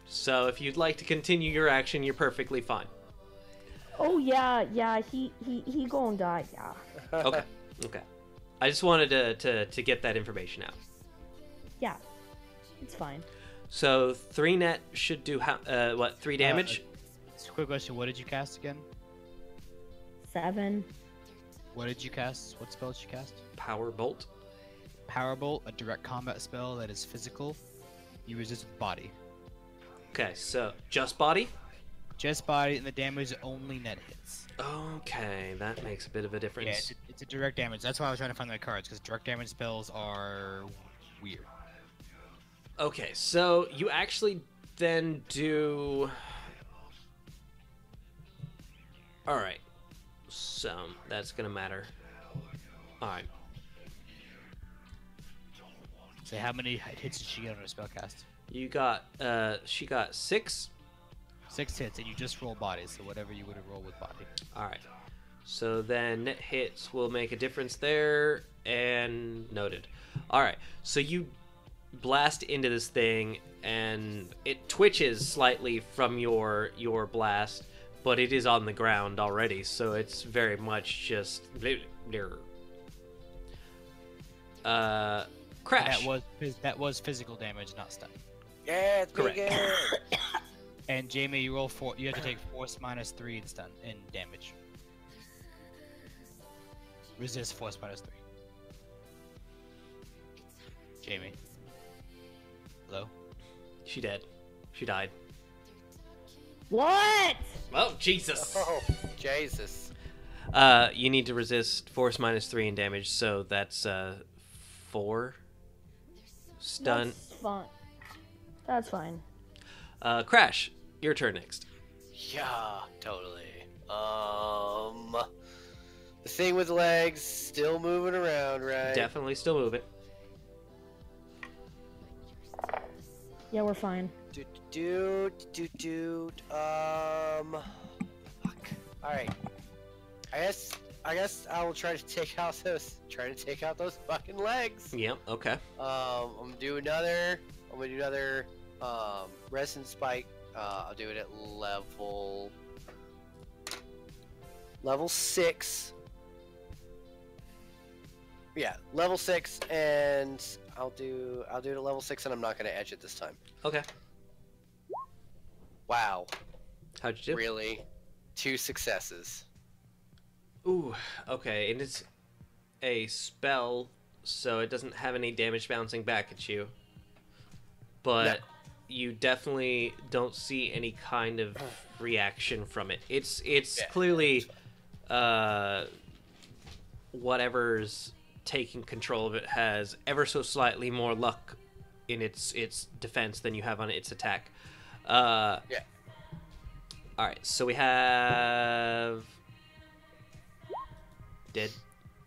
So if you'd like to continue your action, you're perfectly fine. Oh yeah, he gonna die. Yeah. Okay. Okay. I just wanted to get that information out. Yeah, it's fine. So 3 net should do what? 3 damage? Just a quick question. What did you cast again? 7. What did you cast? What spell did you cast? Power bolt. Powerbolt, a direct combat spell that is physical. You resist with body. Okay, so just body? Just body, and the damage only net hits. Okay, that makes a bit of a difference. Yeah, it's a direct damage. That's why I was trying to find the cards, because direct damage spells are weird. Okay, so you actually then do All right. So that's gonna matter. All right. So how many hits did she get on her spellcast? You got. She got 6. 6 hits, and you just roll bodies, so whatever you would have rolled with body. All right. So then net hits will make a difference there, and noted. All right. So you blast into this thing, and it twitches slightly from your blast, but it is on the ground already, so it's very much just crash. That was physical damage, not stun. Yeah, it's Correct. big. And Jamie, you roll 4. You have to take force -3 in stun in damage. Resist force -3. Jamie. Hello. She dead. She died. What? Oh Jesus! Oh, Jesus. You need to resist force -3 in damage, so that's 4 stun. That's fine. That's fine. Crash, your turn next. Yeah, totally. The thing with legs still moving around, right? Definitely still moving. Yeah, we're fine. Fuck. All right. I guess I will try to take out those fucking legs. Yep. Okay. I'm gonna do another resin spike. I'll do it at level 6. Yeah, level 6, and I'll do it at level 6, and I'm not gonna edge it this time. Okay. Wow, How'd you do? really? 2 successes. Ooh. Okay, and it's a spell, so it doesn't have any damage bouncing back at you. But you definitely don't see any kind of reaction from it. It's clearly whatever's taking control of it has ever so slightly more luck in its defense than you have on its attack. All right, so we have dead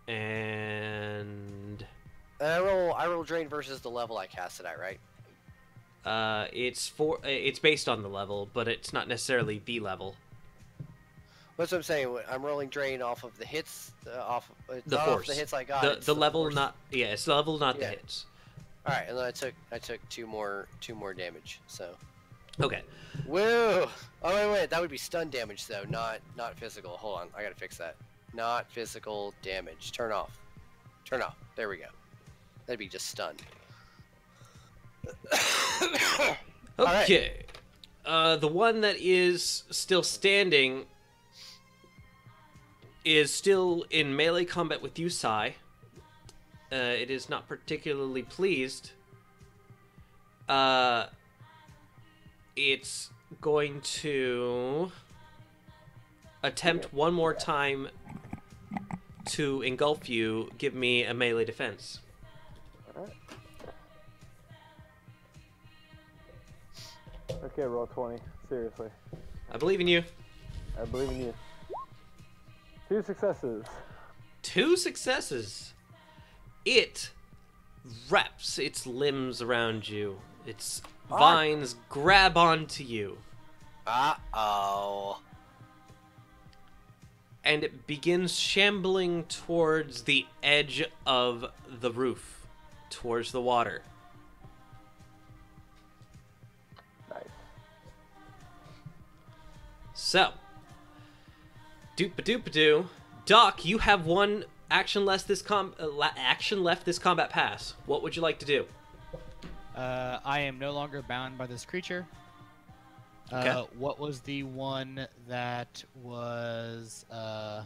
and I roll drain versus the level I cast it at, right? it's based on the level, but it's not necessarily the level. That's what I'm saying. I'm rolling drain off of the hits, off The not force. off the hits I got. The it's level, force. not it's the level, not the Yeah. hits. All right, and then I took two more damage. So. Okay. Whoa! Oh wait, that would be stun damage though, not physical. Hold on, I gotta fix that. Not physical damage. Turn off. Turn off. There we go. That'd be just stun. Alright. Okay. The one that is still standing is still in melee combat with you, Sai. It is not particularly pleased. It's going to attempt one more time to engulf you. Give me a melee defense. Alright. Okay, roll 20. Seriously. I believe in you. I believe in you. 2 successes. 2 successes. It wraps its limbs around you. Its vines grab onto you. Uh-oh. And it begins shambling towards the edge of the roof, towards the water. Nice. So, doop-a-doop-a-doo. Doc, you have one action left this combat pass. What would you like to do? I am no longer bound by this creature. Okay. What was the one that was the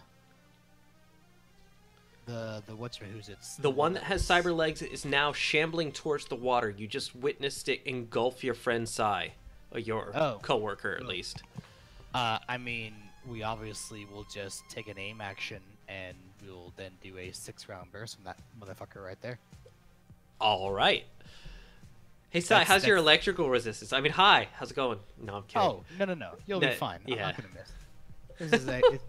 who's it's The one that has cyber legs is now shambling towards the water. You just witnessed it engulf your friend Sai, or your coworker at least. I mean, we obviously will just take an aim action and we'll then do a 6-round burst from that motherfucker right there. All right. Hey, Sai, how's your electrical resistance? I mean, hi. How's it going? No, I'm kidding. Oh, no. You'll be fine. I'm yeah. not gonna miss. This is okay.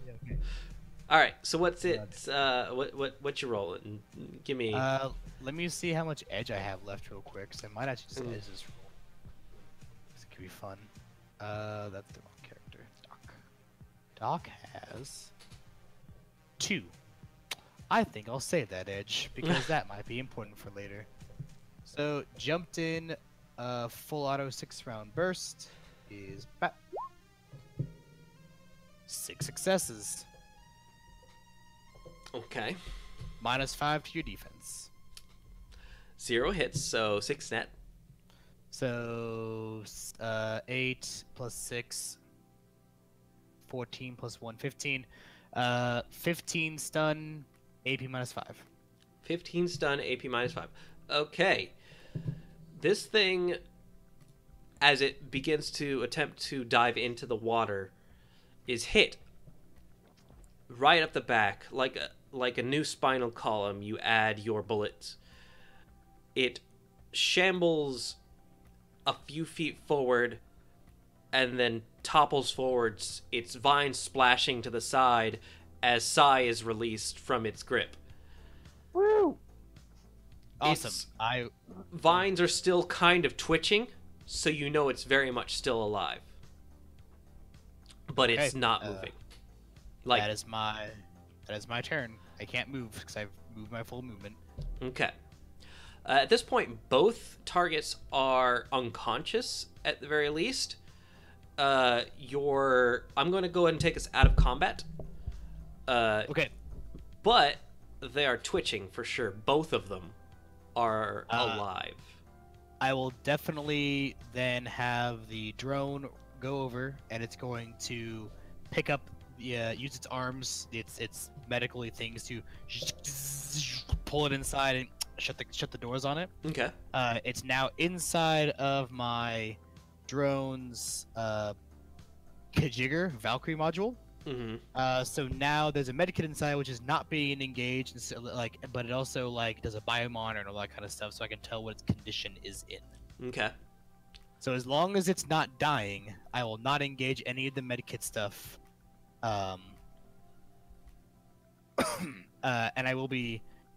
All right. So what's it? What you rolling? Give me. Let me see how much edge I have left real quick, because I might actually just edge this roll. This could be fun. That's the wrong character. Doc has 2. I think I'll save that edge because that might be important for later. So jumped in, full auto 6-round burst is back. 6 successes. Okay. -5 to your defense. 0 hits, so 6 net. So 8 plus 6, 14 plus 1, 15. 15 stun, AP -5. 15 stun, AP -5. Okay. This thing, as it begins to attempt to dive into the water, is hit right up the back, like a new spinal column. You add your bullets. It shambles a few feet forward and then topples forwards, its vines splashing to the side as Sai is released from its grip. Woo! Awesome. Its vines are still kind of twitching, so you know it's very much still alive. But it's Okay, not moving. Like, that is my turn. I can't move because I've moved my full movement. okay. At this point, both targets are unconscious at the very least. I'm going to go ahead and take us out of combat. Okay. But they are twitching for sure. Both of them are alive. I will definitely then have the drone go over, and it's going to pick up, use its arms, its medically things to pull it inside and shut the doors on it. Okay. It's now inside of my drone's Kajigger Valkyrie module. Mm-hmm. So now there's a medikit inside which is not being engaged, and so, but it also does a biomonitor and all that kind of stuff, so I can tell what its condition is in. Okay. So as long as it's not dying, I will not engage any of the medikit stuff. And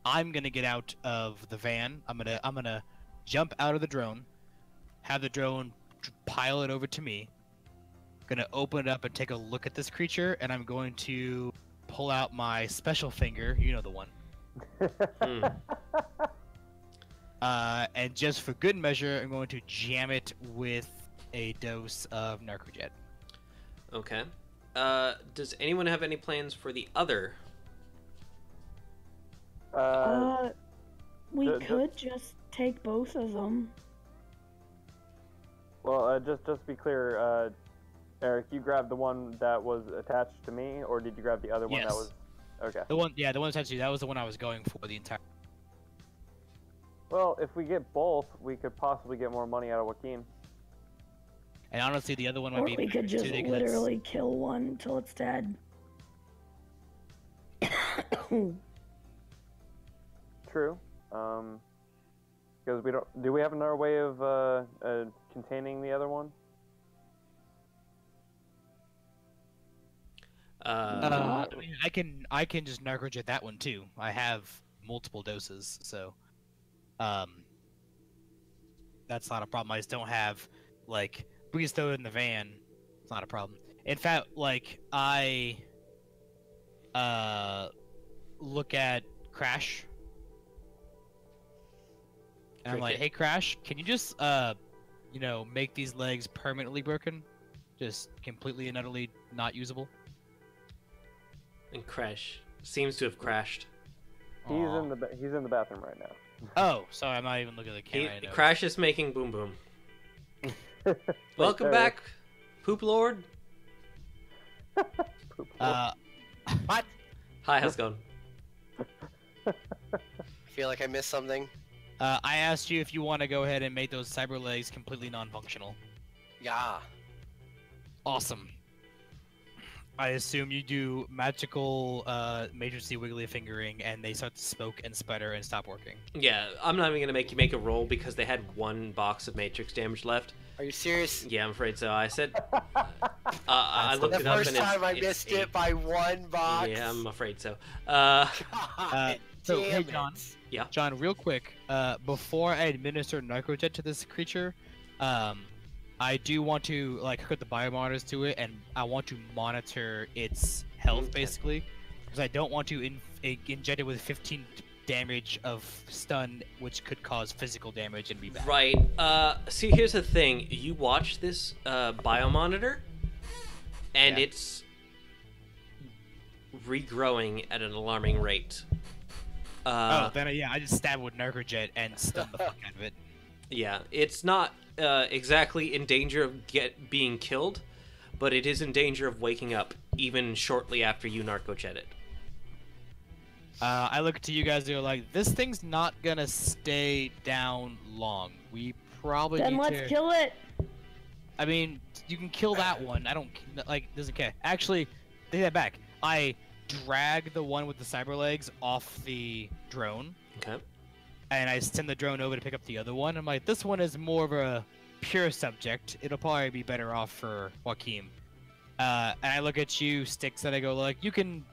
I'm gonna get out of the van. I'm gonna jump out of the drone, have the drone pile it over to me. Gonna open it up and take a look at this creature, and I'm going to pull out my special finger. You know the one. And just for good measure, I'm going to jam it with a dose of Narcojet. Okay. Does anyone have any plans for the other? We could just take both of them. Well, just to be clear, Eric, you grabbed the one that was attached to me, or did you grab the other one that Yes. was... Okay. The one attached to you, that was the one I was going for the entire. Well, if we get both, we could possibly get more money out of Joaquin. And honestly, the other one might Or be. we could just too big, literally kill one until it's dead. True. Because we don't... Do we have another way of containing the other one? I mean, I can just Narcojet that one too. I have multiple doses, so that's not a problem. I just don't have we just throw it in the van. It's not a problem. In fact, I look at Crash, and I'm like, "Hey, Crash, can you just make these legs permanently broken, just completely and utterly not usable?" And Crash seems to have crashed. He's in the bathroom right now. Oh, sorry, I'm not even looking at the camera. Crash is making boom boom. Welcome back, Poop Lord. What? Hi, how's it going? I feel like I missed something. I asked you if you want to go ahead and make those cyber legs completely non-functional. Yeah. Awesome. I assume you do magical matrixy wiggly fingering, and they start to smoke and sputter and stop working. Yeah, I'm not even gonna make you make a roll because they had one box of matrix damage left. Are you serious? Yeah, I'm afraid so. I said, I That's looked The it up first and time I it's missed 8. it by 1 box. Yeah, I'm afraid so. God So, hey, damn John. it. Yeah. John, real quick, before I administer Narcojet to this creature, I do want to like hook up the biomonitors to it, and I want to monitor its health Okay. basically, because I don't want to inject it with 15 damage of stun, which could cause physical damage and be bad. Right. See, here's the thing. You watch this biomonitor, and Yeah. it's regrowing at an alarming rate. Then I just stab it with Narcojet and stun the fuck out of it. Yeah, it's not exactly in danger of being killed, but it is in danger of waking up even shortly after you narcojet it. I look to you guys. You're like, this thing's not gonna stay down long. We probably Then need let's to. kill it. I mean, you can kill that one. I don't like. Doesn't care. Actually, take that back. I drag the one with the cyber legs off the drone, Okay. and I send the drone over to pick up the other one. I'm like, this one is more of a pure subject. It'll probably be better off for Joaquin. And I look at you, Sticks, and I go like, you can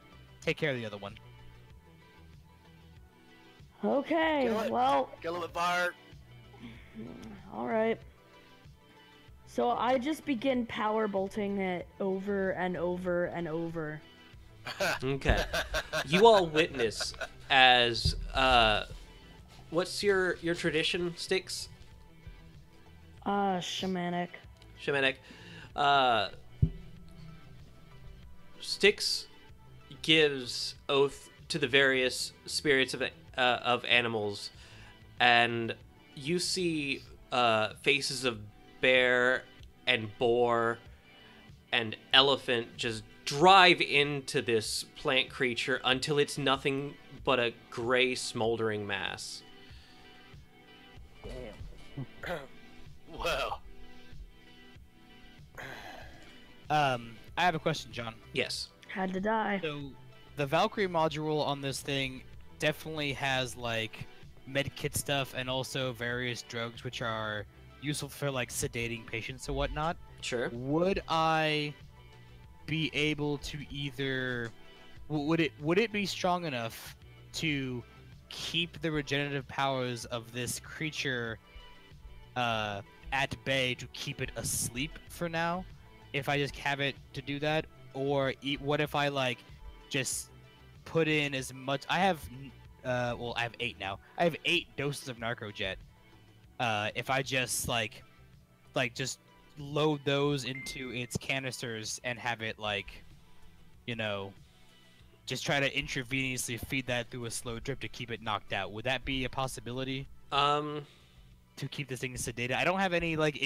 take care of the other one. Okay, Kill it. well, Kill him with Bart. alright. So I just begin power bolting it over and over and over. Okay. You all witness as what's your tradition, Sticks? Shamanic. Shamanic. Styx gives oath to the various spirits of animals, and you see faces of bear and boar and elephant just drive into this plant creature until it's nothing but a gray smoldering mass. Whoa. I have a question, John. Yes. Had to die. So, the Valkyrie module on this thing definitely has like medkit stuff and also various drugs which are useful for like sedating patients or whatnot. Sure. Would I be able to either would it be strong enough to keep the regenerative powers of this creature at bay to keep it asleep for now if I just have it to do that? Or what if I like just put in as much? I have well, I have 8 now. I have 8 doses of Narcojet. If I just like just load those into its canisters and have it like, you know, just try to intravenously feed that through a slow drip to keep it knocked out. Would that be a possibility? To keep this thing sedated. I don't have any like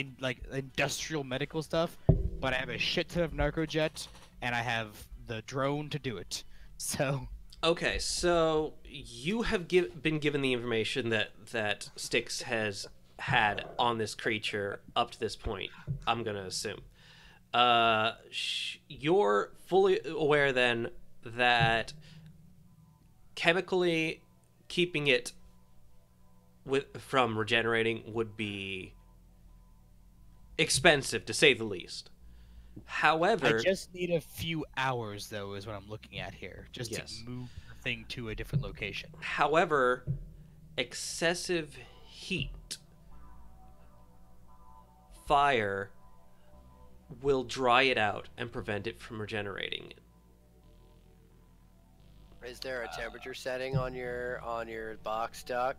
industrial medical stuff, but I have a shit ton of Narcojet and I have the drone to do it. So Okay, so you have been given the information that Styx has had on this creature up to this point, I'm going to assume. You're fully aware then that chemically keeping it from regenerating would be expensive, to say the least. However, I just need a few hours, though, is what I'm looking at here, just Yes. to move the thing to a different location. However, excessive heat, fire, will dry it out and prevent it from regenerating. Is there a temperature setting on your Uh, box, Doc?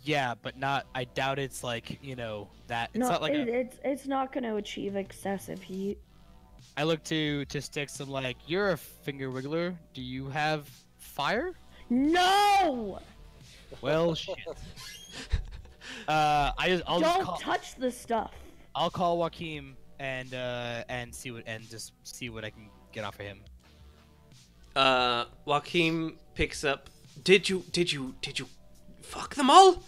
Yeah, but not. I doubt it's like, you know, that. It's No, not like it's not going to achieve excessive heat. I look to Sticks. I'm like, you're a finger wiggler. Do you have fire? No! Well, shit. I'll Don't touch the stuff. I'll call Joaquin and just see what I can get off of him. Joaquin picks up. Did you fuck them all?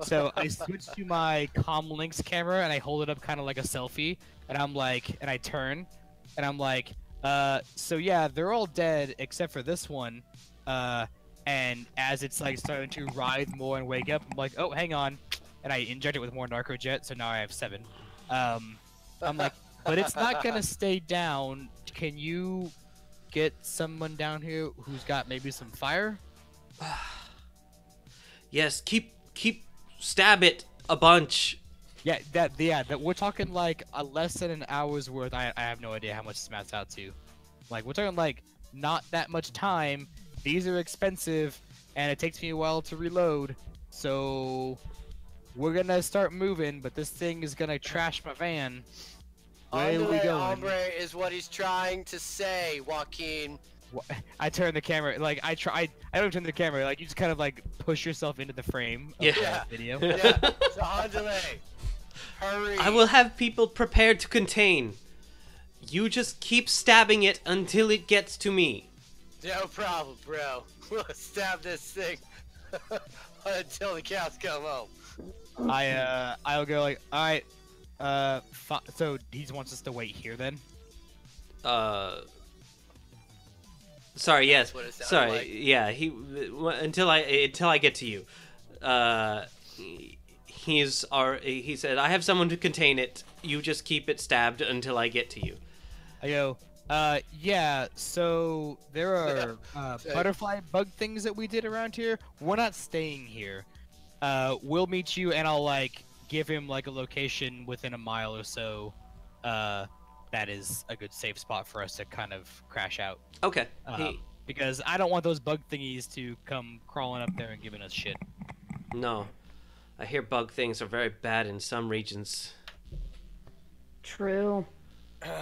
So I switch to my Comlinks camera and I hold it up kind of like a selfie, and I'm like, and I turn, and I'm like, so yeah, they're all dead except for this one. And as it's like starting to writhe more and wake up, I'm like, oh, hang on, and I inject it with more Narcojet, so now I have 7. I'm like, but it's not gonna stay down. Can you get someone down here who's got maybe some fire? Yes, keep stab it a bunch. Yeah, that we're talking like a less than an hour's worth. I have no idea how much this maps out to. Like we're talking like not that much time. These are expensive, and it takes me a while to reload. So we're gonna start moving, but this thing is gonna trash my van. Where are we going? Hombre is what he's trying to say, Joaquin. I turn the camera, like I don't turn the camera, like you just kind of like push yourself into the frame of Yeah. the video. Yeah, so Andale, hurry. I will have people prepared to contain. You just keep stabbing it until it gets to me. No problem, bro. We'll stab this thing until the cows come home. I'll go like, all right, so he wants us to wait here then. Sorry. Yes. That's what it sounded Sorry. like. Yeah. Until I get to you. He said, I have someone to contain it. You just keep it stabbed until I get to you. I go, yeah. So there are butterfly bug things that we did around here. We're not staying here. We'll meet you, and I'll like give him like a location within a mile or so. That is a good safe spot for us to kind of crash out. Okay. Because I don't want those bug thingies to come crawling up there and giving us shit. No. I hear bug things are very bad in some regions. True.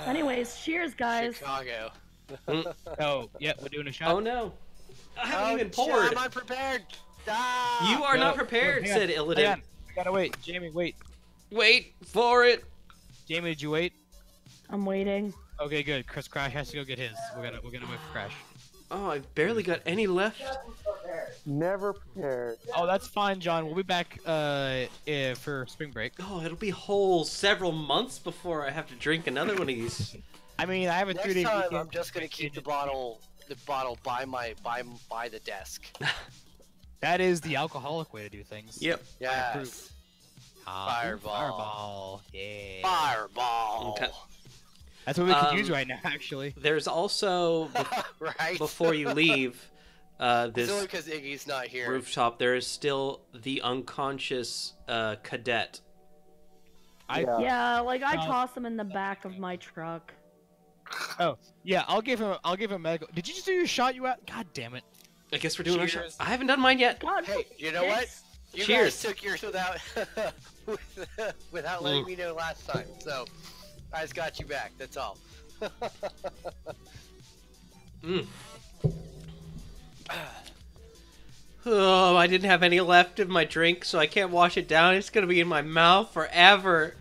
Anyways, cheers, guys. Chicago. Oh, yeah, we're doing a shot. Oh no. I haven't even poured. I'm unprepared. Ah! You are No, not prepared, hang on, said hang Illidan. on. We gotta wait. Jamie, wait. Wait for it. Jamie, did you wait? I'm waiting. Okay, good. Cause Crash has to go get his. We're gonna wait for Crash. Oh, I barely got any left. Never prepared. Oh, that's fine, John. We'll be back for spring break. Oh, it'll be whole several months before I have to drink another one of these. I mean, I have a Next 3-day time, weekend. I'm just gonna keep the bottle by the desk. That is the alcoholic way to do things. Yep. Yes. Fireball. Fireball. Yeah. Fireball. Okay. That's what we could use right now, actually. There's also, Right. before you leave, It's only this because Iggy's not here. rooftop, there is still the unconscious cadet. Yeah, like I toss him in the back of my truck. Oh, yeah. I'll give him medical. Did you just do your shot? You out? God damn it. I guess we're doing our shot. Cheers. I haven't done mine yet. God, Hey, you know what? You Cheers. guys took yours without without letting me know last time. So I just got you back. That's all. Mm. Oh, I didn't have any left of my drink, so I can't wash it down. It's gonna be in my mouth forever.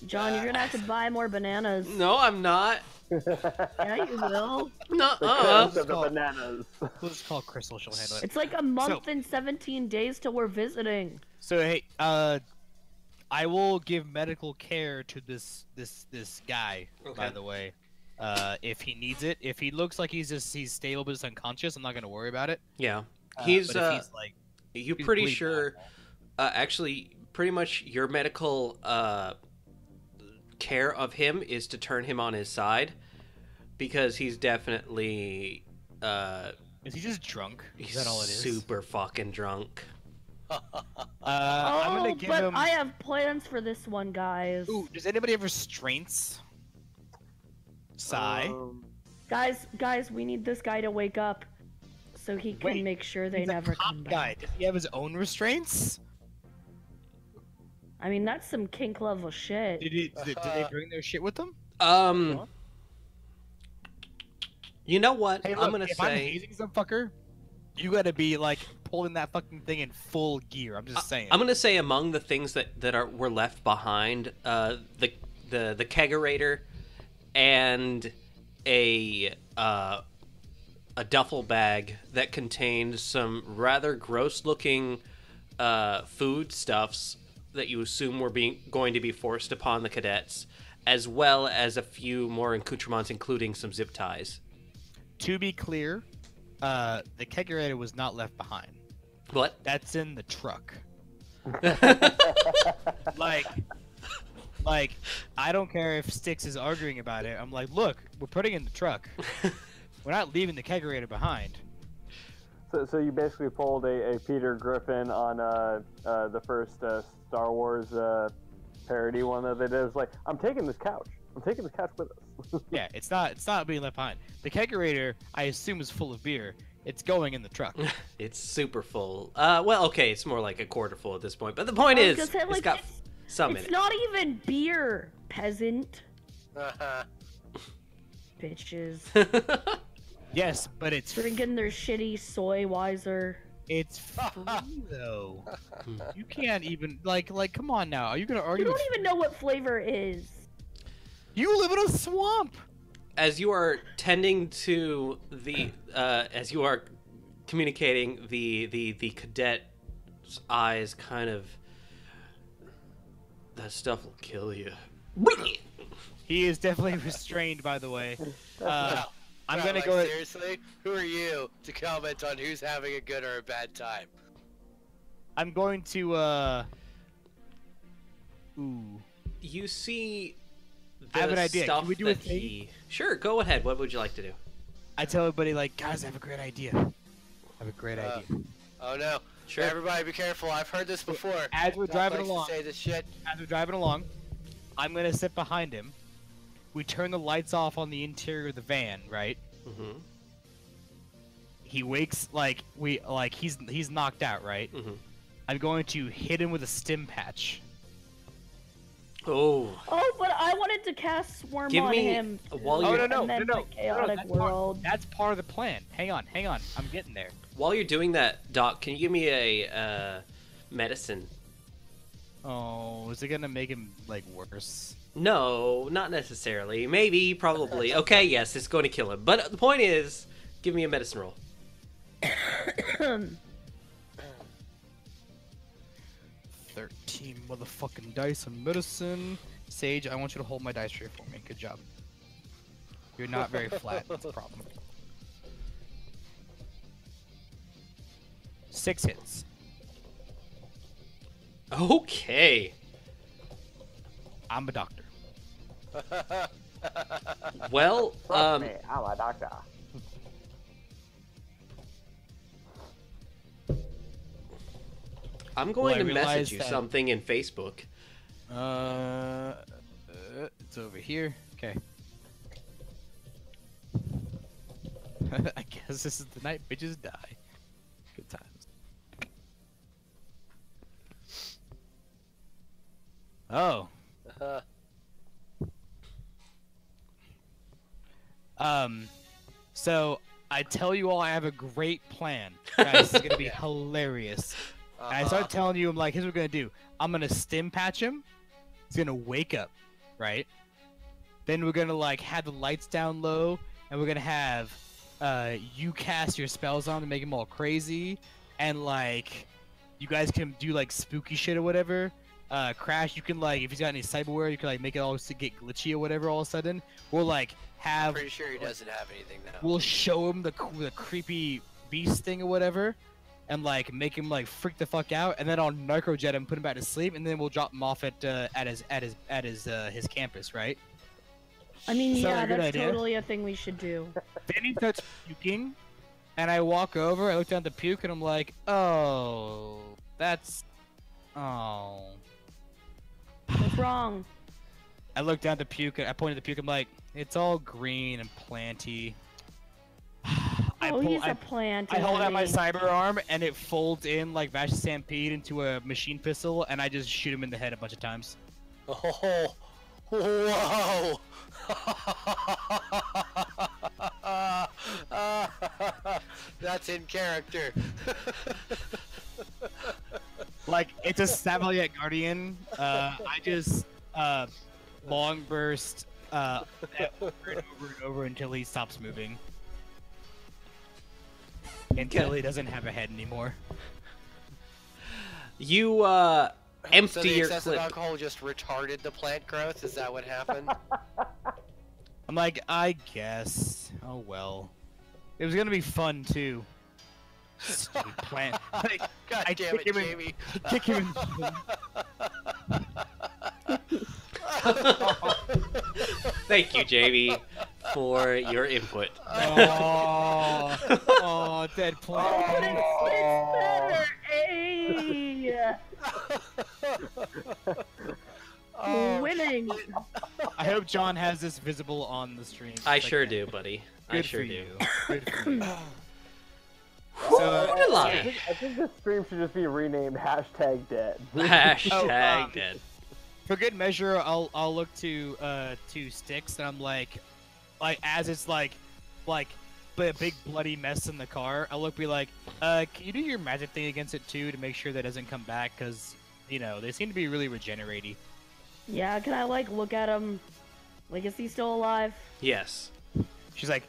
John, you're gonna have to buy more bananas. No, I'm not. Yeah, you will. Nuh-uh. The bananas. We'll just call Crystal. She'll handle it. It's like a month and 17 days till we're visiting. So hey, I will give medical care to this guy. Okay. By the way, if he needs it. If he looks like he's stable but just unconscious, I'm not gonna worry about it. Yeah, But he's if he's like, you he's pretty bleeding sure. Actually, pretty much your medical care of him is to turn him on his side, because he's definitely is he just drunk? he's Is that all it is? super fucking drunk. I'm gonna give but him. I have plans for this one, guys. Ooh, does anybody have restraints? Sigh. Guys, we need this guy to wake up so he can Wait, make sure they He's a never cop come back. guy. Does he have his own restraints? I mean, that's some kink level shit. Did they bring their shit with them? You know what? Hey, look, I'm gonna if I'm say hazing some fucker, you gotta be like pulling that fucking thing in full gear. I'm just saying. I'm gonna say among the things that were left behind, the kegerator and a duffel bag that contained some rather gross-looking foodstuffs that you assume were going to be forced upon the cadets, as well as a few more accoutrements, including some zip ties. To be clear, the kegerator was not left behind. What? That's in the truck. Like, Like, I don't care if Styx is arguing about it. I'm like, look, we're putting it in the truck. We're not leaving the kegerator behind. So you basically pulled a Peter Griffin on the first Star Wars parody one that they did. It's like, I'm taking this couch. I'm taking this couch with us. Yeah, it's not being left behind. The kegerator, I assume, is full of beer. It's going in the truck. It's super full. Well, okay, it's more like a quarter full at this point. But the point is, it's got some in it. It's not even beer, peasant. Bitches. Yes, but it's Drinking their shitty soy wiser. It's free though. You can't even like come on now. Are you gonna argue? You don't even know what flavor is. You live in a swamp. As you are tending to the, as you are communicating, the cadet's eyes kind of. That stuff will kill you. He is definitely restrained, by the way. I'm gonna like, go. Seriously, who are you to comment on who's having a good or a bad time? I'm going to. Ooh. You see. I have an idea. Stuff Can we do a that thing? he... Sure, go ahead. What would you like to do? I tell everybody like, guys, I have a great idea. I have a great idea. Oh no! Sure. Everybody, be careful. I've heard this before. As we're Doc driving likes to along, say this shit. I'm gonna sit behind him. We turn the lights off on the interior of the van, right? Mm-hmm. He wakes he's knocked out, right? Mm-hmm. I'm going to hit him with a stim patch. Oh. Oh, but I wanted to cast Swarm Give on me him. while too, you're and then the chaotic world. That's part of the plan. Hang on. I'm getting there. while you're doing that, Doc, can you give me a medicine? Oh, is it gonna make him like worse? No, not necessarily. Maybe, probably. Okay, yes, it's going to kill him. But the point is, give me a medicine roll. 13 motherfucking dice on medicine. Sage, I want you to hold my dice tray for me. Good job. You're not very flat. That's a problem. 6 hits. Okay. I'm a doctor. Well, Trust me, I'm a doctor. I'm going to realize message you that- something in Facebook. It's over here. Okay. I guess this is the night bitches die. Good times. Oh. So I tell you all I have a great plan. Guys, this is gonna be hilarious. And I start telling you, I'm like, here's what we're gonna do. I'm gonna stim patch him. He's gonna wake up, right? Then we're gonna like have the lights down low, and we're gonna have you cast your spells on to make him all crazy, and like you guys can do like spooky shit or whatever. Crash, you can like if he's got any cyberware, you can like make it all get glitchy or whatever. All of a sudden, we'll like have. I'm pretty sure he doesn't have anything now. We'll show him the creepy beast thing or whatever, and like make him like freak the fuck out, and then I'll narcojet him, put him back to sleep, and then we'll drop him off at his campus, right? I mean, Sounds yeah, like a good that's idea. totally a thing we should do. Then he starts puking, and I walk over, I look down at the puke, and I'm like, oh, that's, oh. What's wrong? I look down at the puke, I point at the puke, I'm like, it's all green and planty. He's a plant. I hold out my isn't he? cyber arm, and it folds in like Vash Stampede into a machine pistol, and I just shoot him in the head a bunch of times. Oh, whoa! That's in character. Like, it's a Savalier Guardian. I just long burst over and over until he stops moving. Until he doesn't have a head anymore. You empty So the your excessive clip. alcohol just retarded the plant growth? Is that what happened? I'm like, I guess. Oh well. It was gonna be fun too. Stupid plant. Like, God I damn kick it, him in- Jamie. kick him in. Thank you, JB, for your input. Oh, dead plant. But it's better. Hey, Oh, winning. I hope John has this visible on the stream. I Like, sure do, buddy. I Good sure for do. you. Good for you. I think this stream should just be renamed #dead. Hashtag dead. For good measure, I'll look to Sticks, and I'm like as it's like a big bloody mess in the car. I'll be like, can you do your magic thing against it too to make sure that doesn't come back? Because they seem to be really regenerating. Yeah, can I like look at him? Like, is he still alive? Yes. She's like,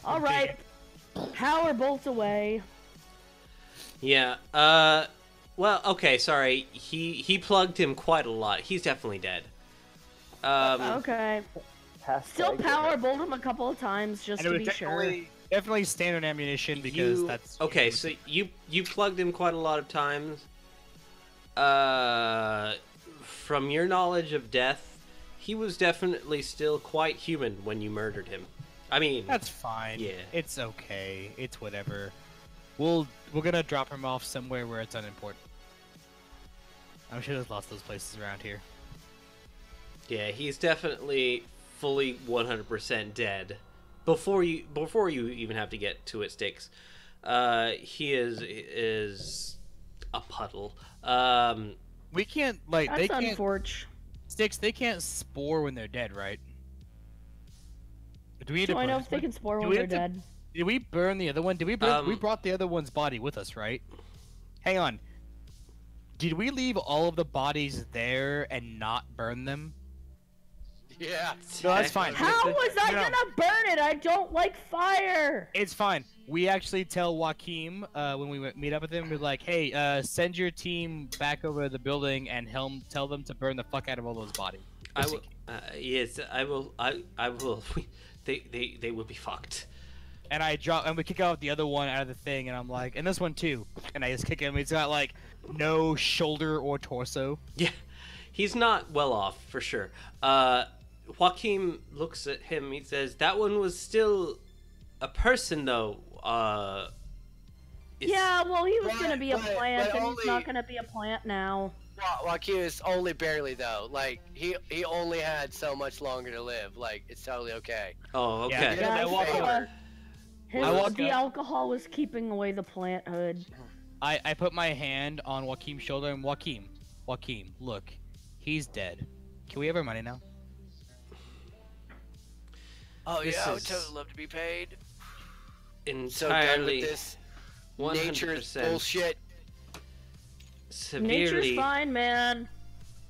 All right, power bolt away. Yeah. Well, okay. Sorry. He plugged him quite a lot. He's definitely dead. Okay. Still Hashtag power dead. bolt him a couple of times just and it to was be sure. definitely standard ammunition because that's okay. So you plugged him quite a lot of times. From your knowledge of death, he was definitely still quite human when you murdered him. I mean, That's fine. Yeah. It's okay. It's whatever. We're gonna drop him off somewhere where it's unimportant. I'm sure there's lots of those places around here. yeah, he's definitely fully 100% dead. Before you even have to get to it, Sticks. He is a puddle. We can't they That's can't unfortunate. Sticks. They can't spore when they're dead, right? Do we need Do to I know burn if they one? can spore Do when we they're have to- dead? Did we burn the other one? Did we we brought the other one's body with us, right? Hang on. Did we leave all of the bodies there and not burn them? Yeah. No, that's fine. How was I No. gonna burn it? I don't like fire. It's fine. We actually tell Joaquim when we meet up with him, we're like, hey, send your team back over to the building and tell them to burn the fuck out of all those bodies. I will. Yes, I will. I will. They will be fucked. And we kick out the other one out of the thing, and I'm like, and this one too. And I just kick him. He's got like no shoulder or torso. Yeah, he's not well off for sure. Joaquim looks at him. He says, "That one was still a person, though." Yeah, well, he was gonna be a but plant, and only- he's not gonna be a plant now. Joaquin is only barely though. Like he only had so much longer to live. Like it's totally okay. Oh, okay. Yeah, Yeah, I walk so, over. the alcohol was keeping away the planthood. I put my hand on Joaquim's shoulder and Joaquim, look, he's dead. Can we have our money now? Oh This yeah, I would is- totally love to be paid. So done with Entirely, this 100%, nature's bullshit. severely, Nature's fine, man.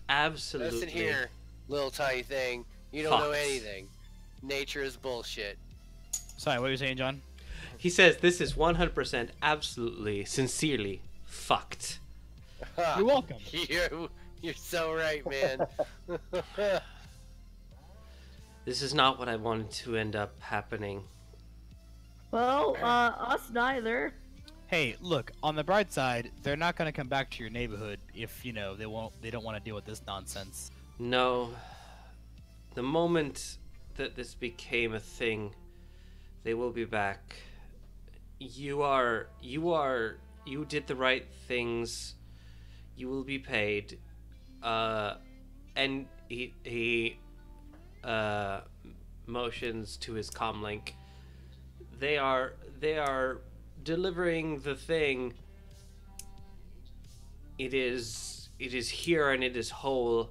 absolutely. Listen here, little tiny thing. You don't know Fucks. anything. Nature is bullshit. Sorry, what were you saying, John? He says this is 100%, absolutely, sincerely fucked. You're welcome. You're so right, man. This is not what I wanted to end up happening. Well, us neither. Hey, look, on the bright side, they're not gonna come back to your neighborhood if, they don't want to deal with this nonsense. No. The moment that this became a thing, they will be back. You did the right things. You will be paid. And he motions to his comlink. They are delivering the thing. It is here and it is whole.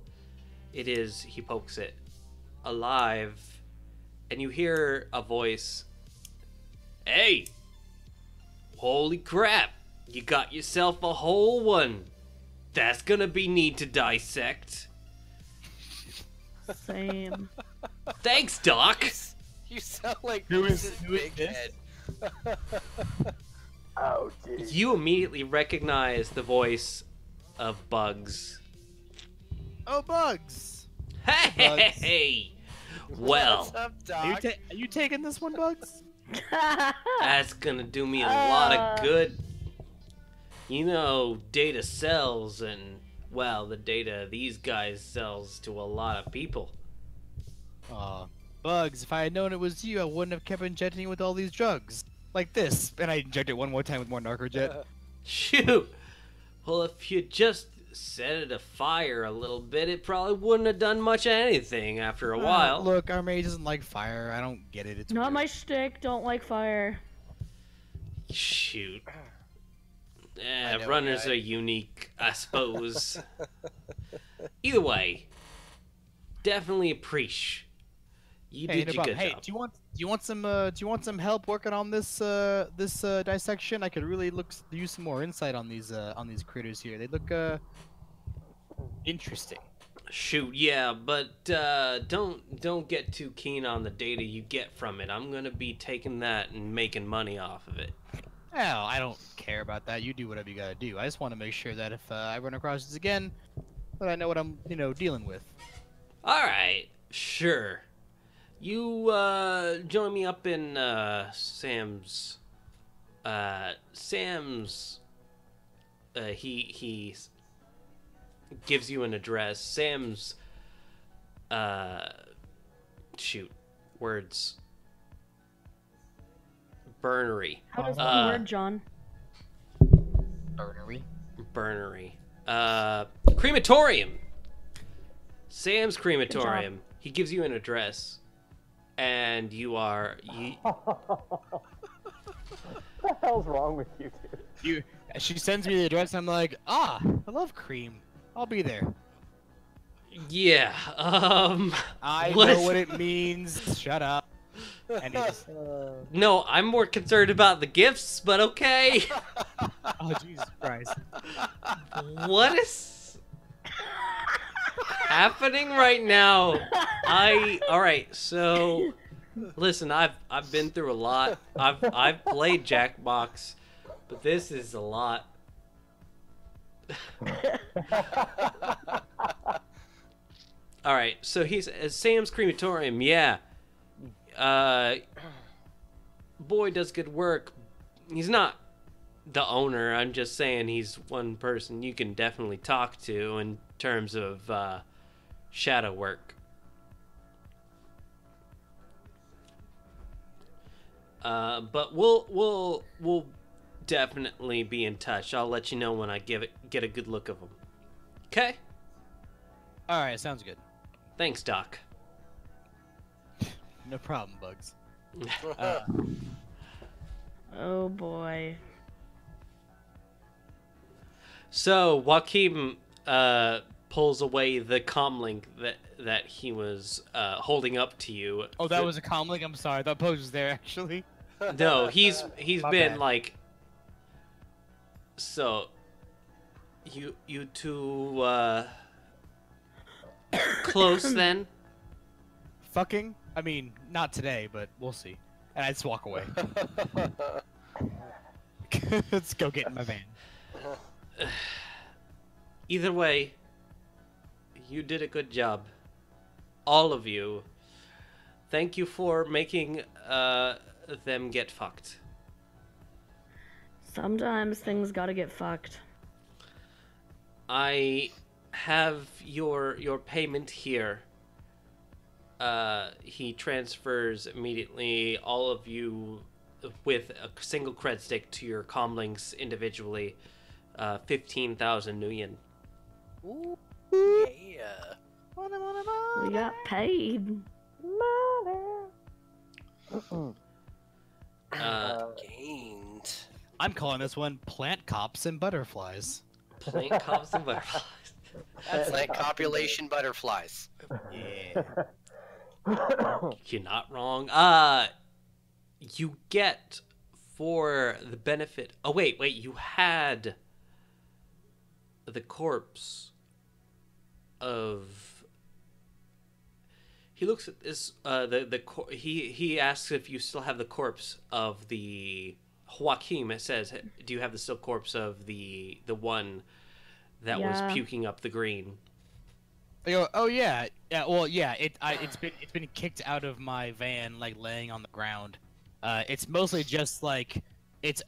It is, he pokes it, alive. And you hear a voice. Hey! Holy crap! You got yourself a whole one. That's gonna be neat to dissect. Same. Thanks, Doc! You sound like Who is Mrs. this? Big Head. Oh, jeez. You immediately recognize the voice of Bugs. Oh, Bugs! Hey! Well, What's up, Are Doc? you taking this one, Bugs? that's gonna do me a lot of Uh. good. You know, data cells and well, the data these guys sells to a lot of people. Bugs, if I had known it was you, I wouldn't have kept injecting with all these drugs. Like this. And I inject it one more time with more Narcojet. Shoot! Well, if you just set it afire a little bit, it probably wouldn't have done much of anything after a while. Look, our mage doesn't like fire. I don't get it. It's Not weird. my shtick. Don't like fire. Shoot. I know, Runners guy. are unique, I suppose. Either way, definitely appreciate. You Hey, did no your problem. good Hey, job. do you want some help working on this dissection? I could really use some more insight on these critters here. They look interesting. Shoot, yeah, but don't get too keen on the data you get from it. I'm gonna be taking that and making money off of it. Well, I don't care about that. You do whatever you gotta do. I just want to make sure that if I run across this again, that I know what I'm dealing with. All right, sure. You join me up in Sam's. He gives you an address. Sam's. Shoot, words. Burnery. How does one word, John? Burnery. Burnery. Crematorium. Sam's crematorium. He gives you an address, and you are What the hell's wrong with you, dude? She sends me the address. And I'm like, I love cream. I'll be there. yeah. I What know is- what it means. Shut up. And he's, No, I'm more concerned about the gifts, but okay. oh Jesus Christ. What is happening right now? All right, so listen, I've been through a lot. I've played Jackbox, but this is a lot. All right, so he's at Sam's crematorium. Yeah. Boy does good work. He's not the owner. I'm just saying he's one person you can definitely talk to in terms of shadow work. But we'll definitely be in touch. I'll let you know when I get a good look of him. Okay? All right, sounds good. Thanks, Doc. No problem, Bugs. Oh boy. So Joaquin pulls away the comlink that he was holding up to you. Oh, that was a comlink. I'm sorry. That pose was there actually. No, he's My been bad. like. So. You two close then? Fucking. I mean, not today, but we'll see. And I just walk away. Let's go get in my van. Either way, you did a good job. All of you. Thank you for making them get fucked. Sometimes things gotta get fucked. I have your payment here. He transfers immediately all of you with a single cred stick to your comlinks individually. 15,000 nuyen. Ooh, yeah. We got paid. Gained. I'm calling this one Plant Cops and Butterflies. Plant cops and butterflies. That's like copulation butterflies. Yeah. You're not wrong. You get for the benefit. Oh wait, you had the corpse of. He looks at this. He asks if you still have the corpse of the Joaquin. It says, "Do you have the still corpse of the one that Yeah. was puking up the green?" They go, oh yeah, yeah. Well, yeah. It's been kicked out of my van, like laying on the ground. It's mostly just like it's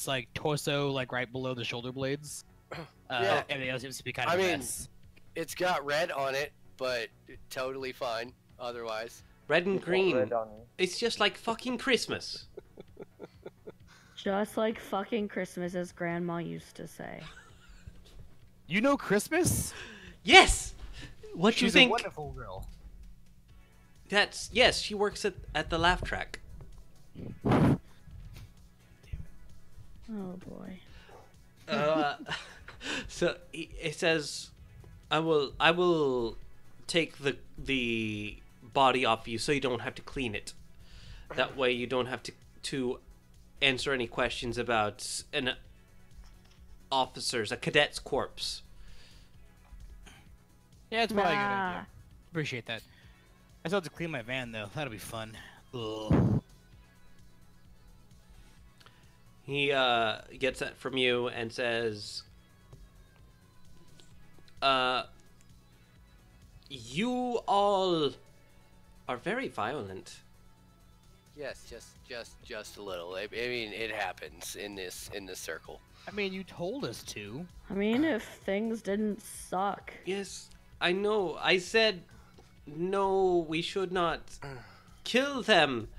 like torso, like right below the shoulder blades. Yeah. Everything else seems to be kind of I a mean- mess. It's got red on it, but totally fine otherwise. Red and It's all green. red on you. It's just like fucking Christmas. Just like fucking Christmas, as Grandma used to say. You know Christmas? Yes. What She's you think? a wonderful girl. Yes. She works at the laugh track. Oh boy. So it says, I will take the body off you, so you don't have to clean it. That way, you don't have to answer any questions about a cadet's corpse. Yeah, it's probably a good Nah. idea. Appreciate that. I still have to clean my van though. That'll be fun. Ugh. He gets that from you and says, you all are very violent. Yes, just a little. I mean, it happens in this circle. I mean, you told us to. I mean, if things didn't suck. Yes, I know. I said, no, we should not kill them.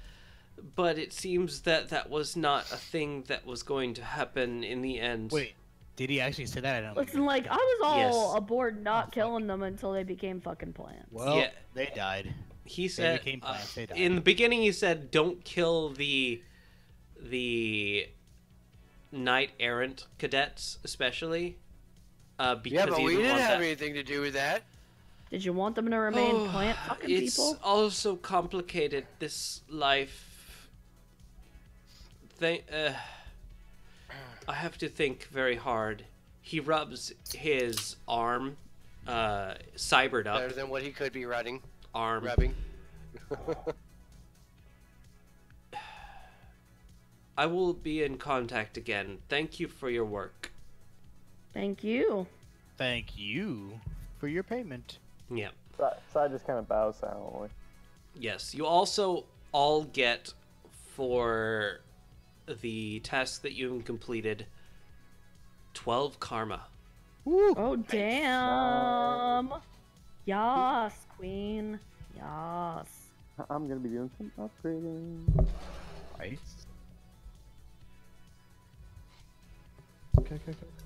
But it seems that was not a thing that was going to happen in the end. Wait, did he actually say that? I don't. Listen, like, I was all Yes. aboard not fuck. killing them until they became fucking plants. Well, Yeah. they died. He said, became plants, they died. in the beginning, he said, don't kill the knight errant cadets, especially. Because Yeah, but he we didn't didn't want have that. anything to do with that. Did you want them to remain plant fucking It's people? all so complicated, this life. I have to think very hard. He rubs his arm, cybered up Better than what he could be rubbing. arm. I will be in contact again. Thank you for your work. Thank you. Thank you for your payment. Yeah. Sai just kind of bows silently. Yes. You also all get, for the task that you completed, 12 karma. Woo! Oh, damn. Yas, queen. Yas. I'm gonna be doing some upgrading. Nice.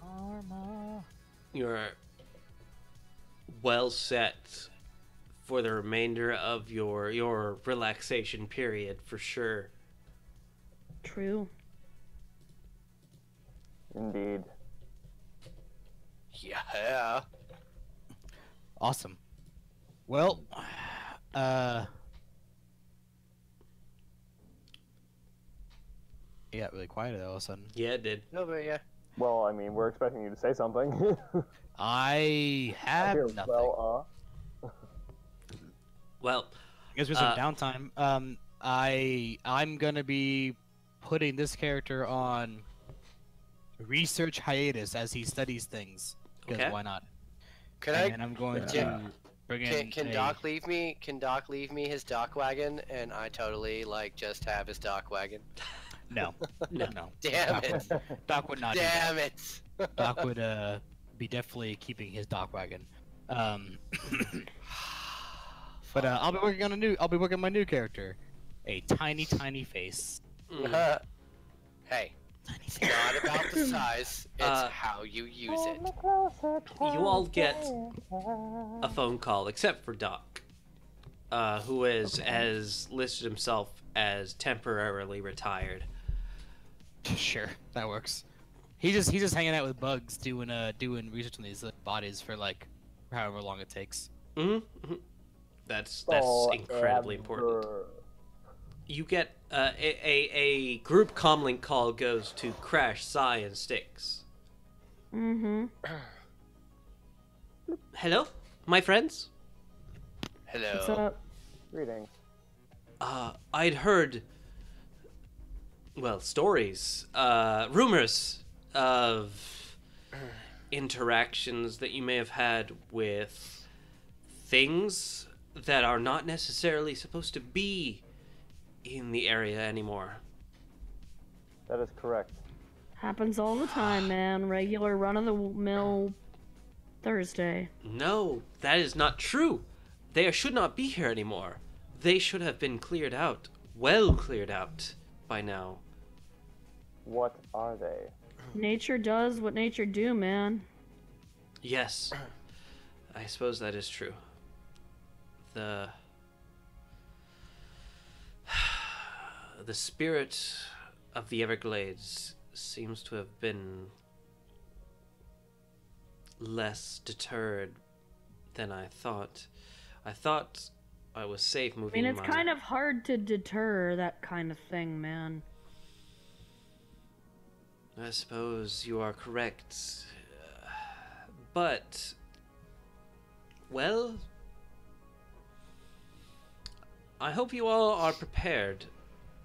Karma. You're well set for the remainder of your relaxation period, for sure. True. Indeed. Yeah. Awesome. Well, it got really quiet all of a sudden. Yeah, it did. No, but yeah. Well, I mean, we're expecting you to say something. I have Here, nothing. well, Well, I guess with some downtime. I'm gonna be putting this character on research hiatus as he studies things. Because Okay. why not? Can And I'm going Yeah. to bring in. Can a- Doc leave me? Can Doc leave me his dock wagon, and I totally just have his dock wagon? No, No. no. Damn Doc it! would- Doc would not. do that. Damn it! Doc would be definitely keeping his dock wagon. But I'll be working on my new character, a tiny face. mm, Hey, Tiny it's face. not about the size; it's Uh, how you use it. you all get a phone call, except for Doc, who has listed himself as temporarily retired. Sure, that works. He's just hanging out with bugs, doing research on these bodies for however long it takes. Mm-hmm. That's Oh, incredibly important. ever. You get a group comlink call goes to Crash, Sai, and Styx. Mm-hmm. Hello, my friends. Hello. What's up? Greetings. I'd heard, well, stories, rumors of interactions that you may have had with things that are not necessarily supposed to be in the area anymore. That is correct. Happens all the time, man. Regular run-of-the-mill Thursday. No, that is not true. They should not be here anymore. They should have been cleared out. Well cleared out by now. What are they? Nature does what nature do, man. Yes. I suppose that is true. The spirit of the Everglades seems to have been less deterred than I thought. I thought I was safe I moving mean, it's my... kind of hard to deter that kind of thing, man. I suppose you are correct. But... well... I hope you all are prepared.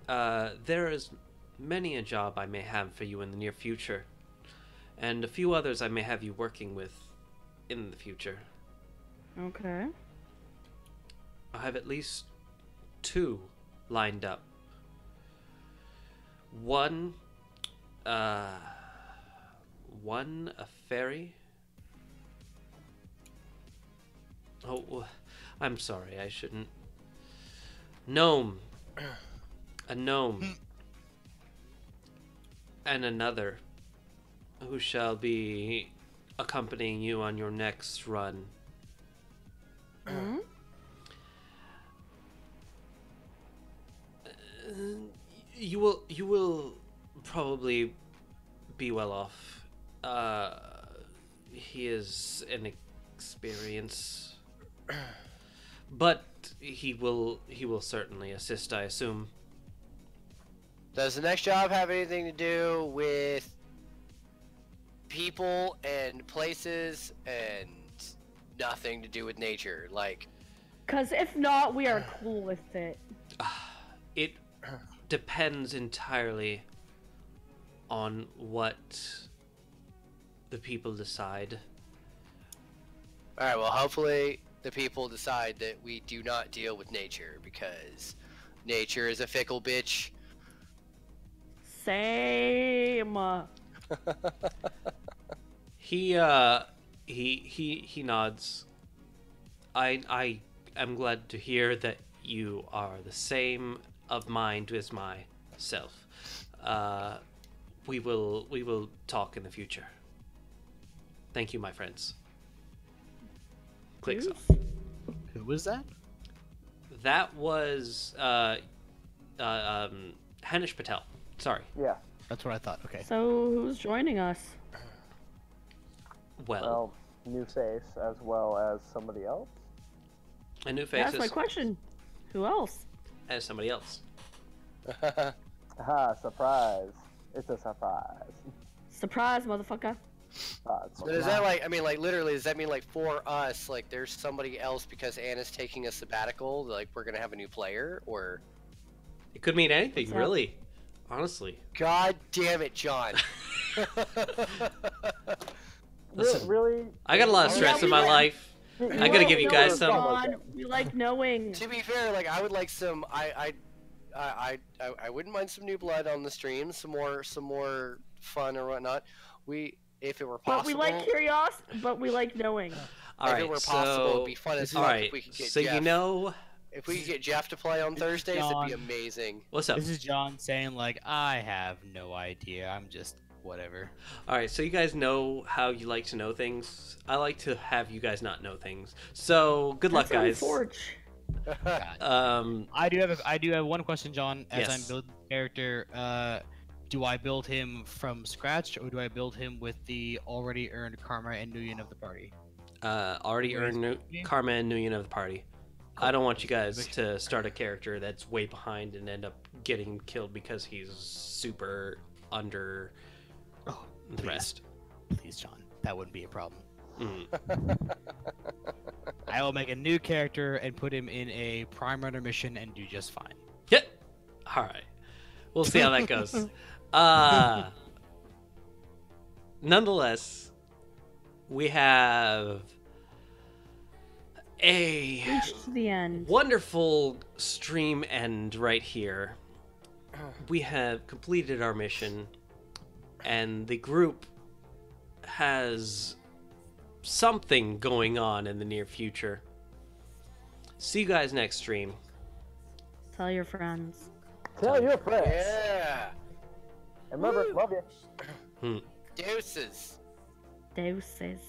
There is many a job I may have for you in the near future. And a few others I may have you working with in the future. Okay. I have at least 2 lined up. One a fairy. Oh, I'm sorry, I shouldn't. Gnome. A gnome. And another who shall be accompanying you on your next run. Hmm? You will probably be well off. He is an experience, but he will certainly assist, I assume. Does the next job have anything to do with people and places and nothing to do with nature? Like, Because if not, we are cool with it. It depends entirely on what the people decide. alright, well, hopefully the people decide that we do not deal with nature, because nature is a fickle bitch. Same. He nods. I am glad to hear that you are the same of mind as myself. We will talk in the future. Thank you, my friends. Clicks off. Who was that? That was Hanish Patel. Sorry. Yeah. That's what I thought. Okay. So, who's joining us? Well, New face as well as somebody else. a new face That's my question. Who else? as somebody else. Haha, surprise. It's a surprise. Surprise, motherfucker. It's But is that like, I mean, like, literally, does that mean, like, for us, like, there's somebody else because Anna's taking a sabbatical, like, we're gonna have a new player, or? It could mean anything, What's that? really. Honestly. God damn it, John. Listen, really? I got a lot of Yeah, stress we in my like- life. I gotta give you guys some. John, we like knowing. To be fair, like, I would like some, I wouldn't mind some new blood on the stream, some more fun or whatnot. If it were possible. But we like curiosity, but we like knowing. All if right, it were possible, it'd so be fun as all fuck right, if we could get so Jeff. you know If we could get Jeff to play on Thursdays, it'd be amazing. what's up. This is John saying like, I have no idea. I'm just whatever. All right, so you guys know how you like to know things. I like to have you guys not know things. So good luck, That's guys. Forge. God. I do have one question, John. As Yes. I'm building the character, do I build him from scratch or do I build him with the already earned karma and nuyen of the party? Already Where's earned me? karma and nuyen of the party. I don't want you guys to start a character that's way behind and end up getting killed because he's super under Oh, the rest. Please, John. That wouldn't be a problem. Mm. I will make a new character and put him in a prime runner mission and do just fine. Yeah. All right. We'll see how that goes. Nonetheless, we have a Reached the end. wonderful stream end right here. We have completed our mission. and the group has something going on in the near future. See you guys next stream. Tell your friends. Tell your friends. Yeah. And remember, love you. Deuces. Deuces.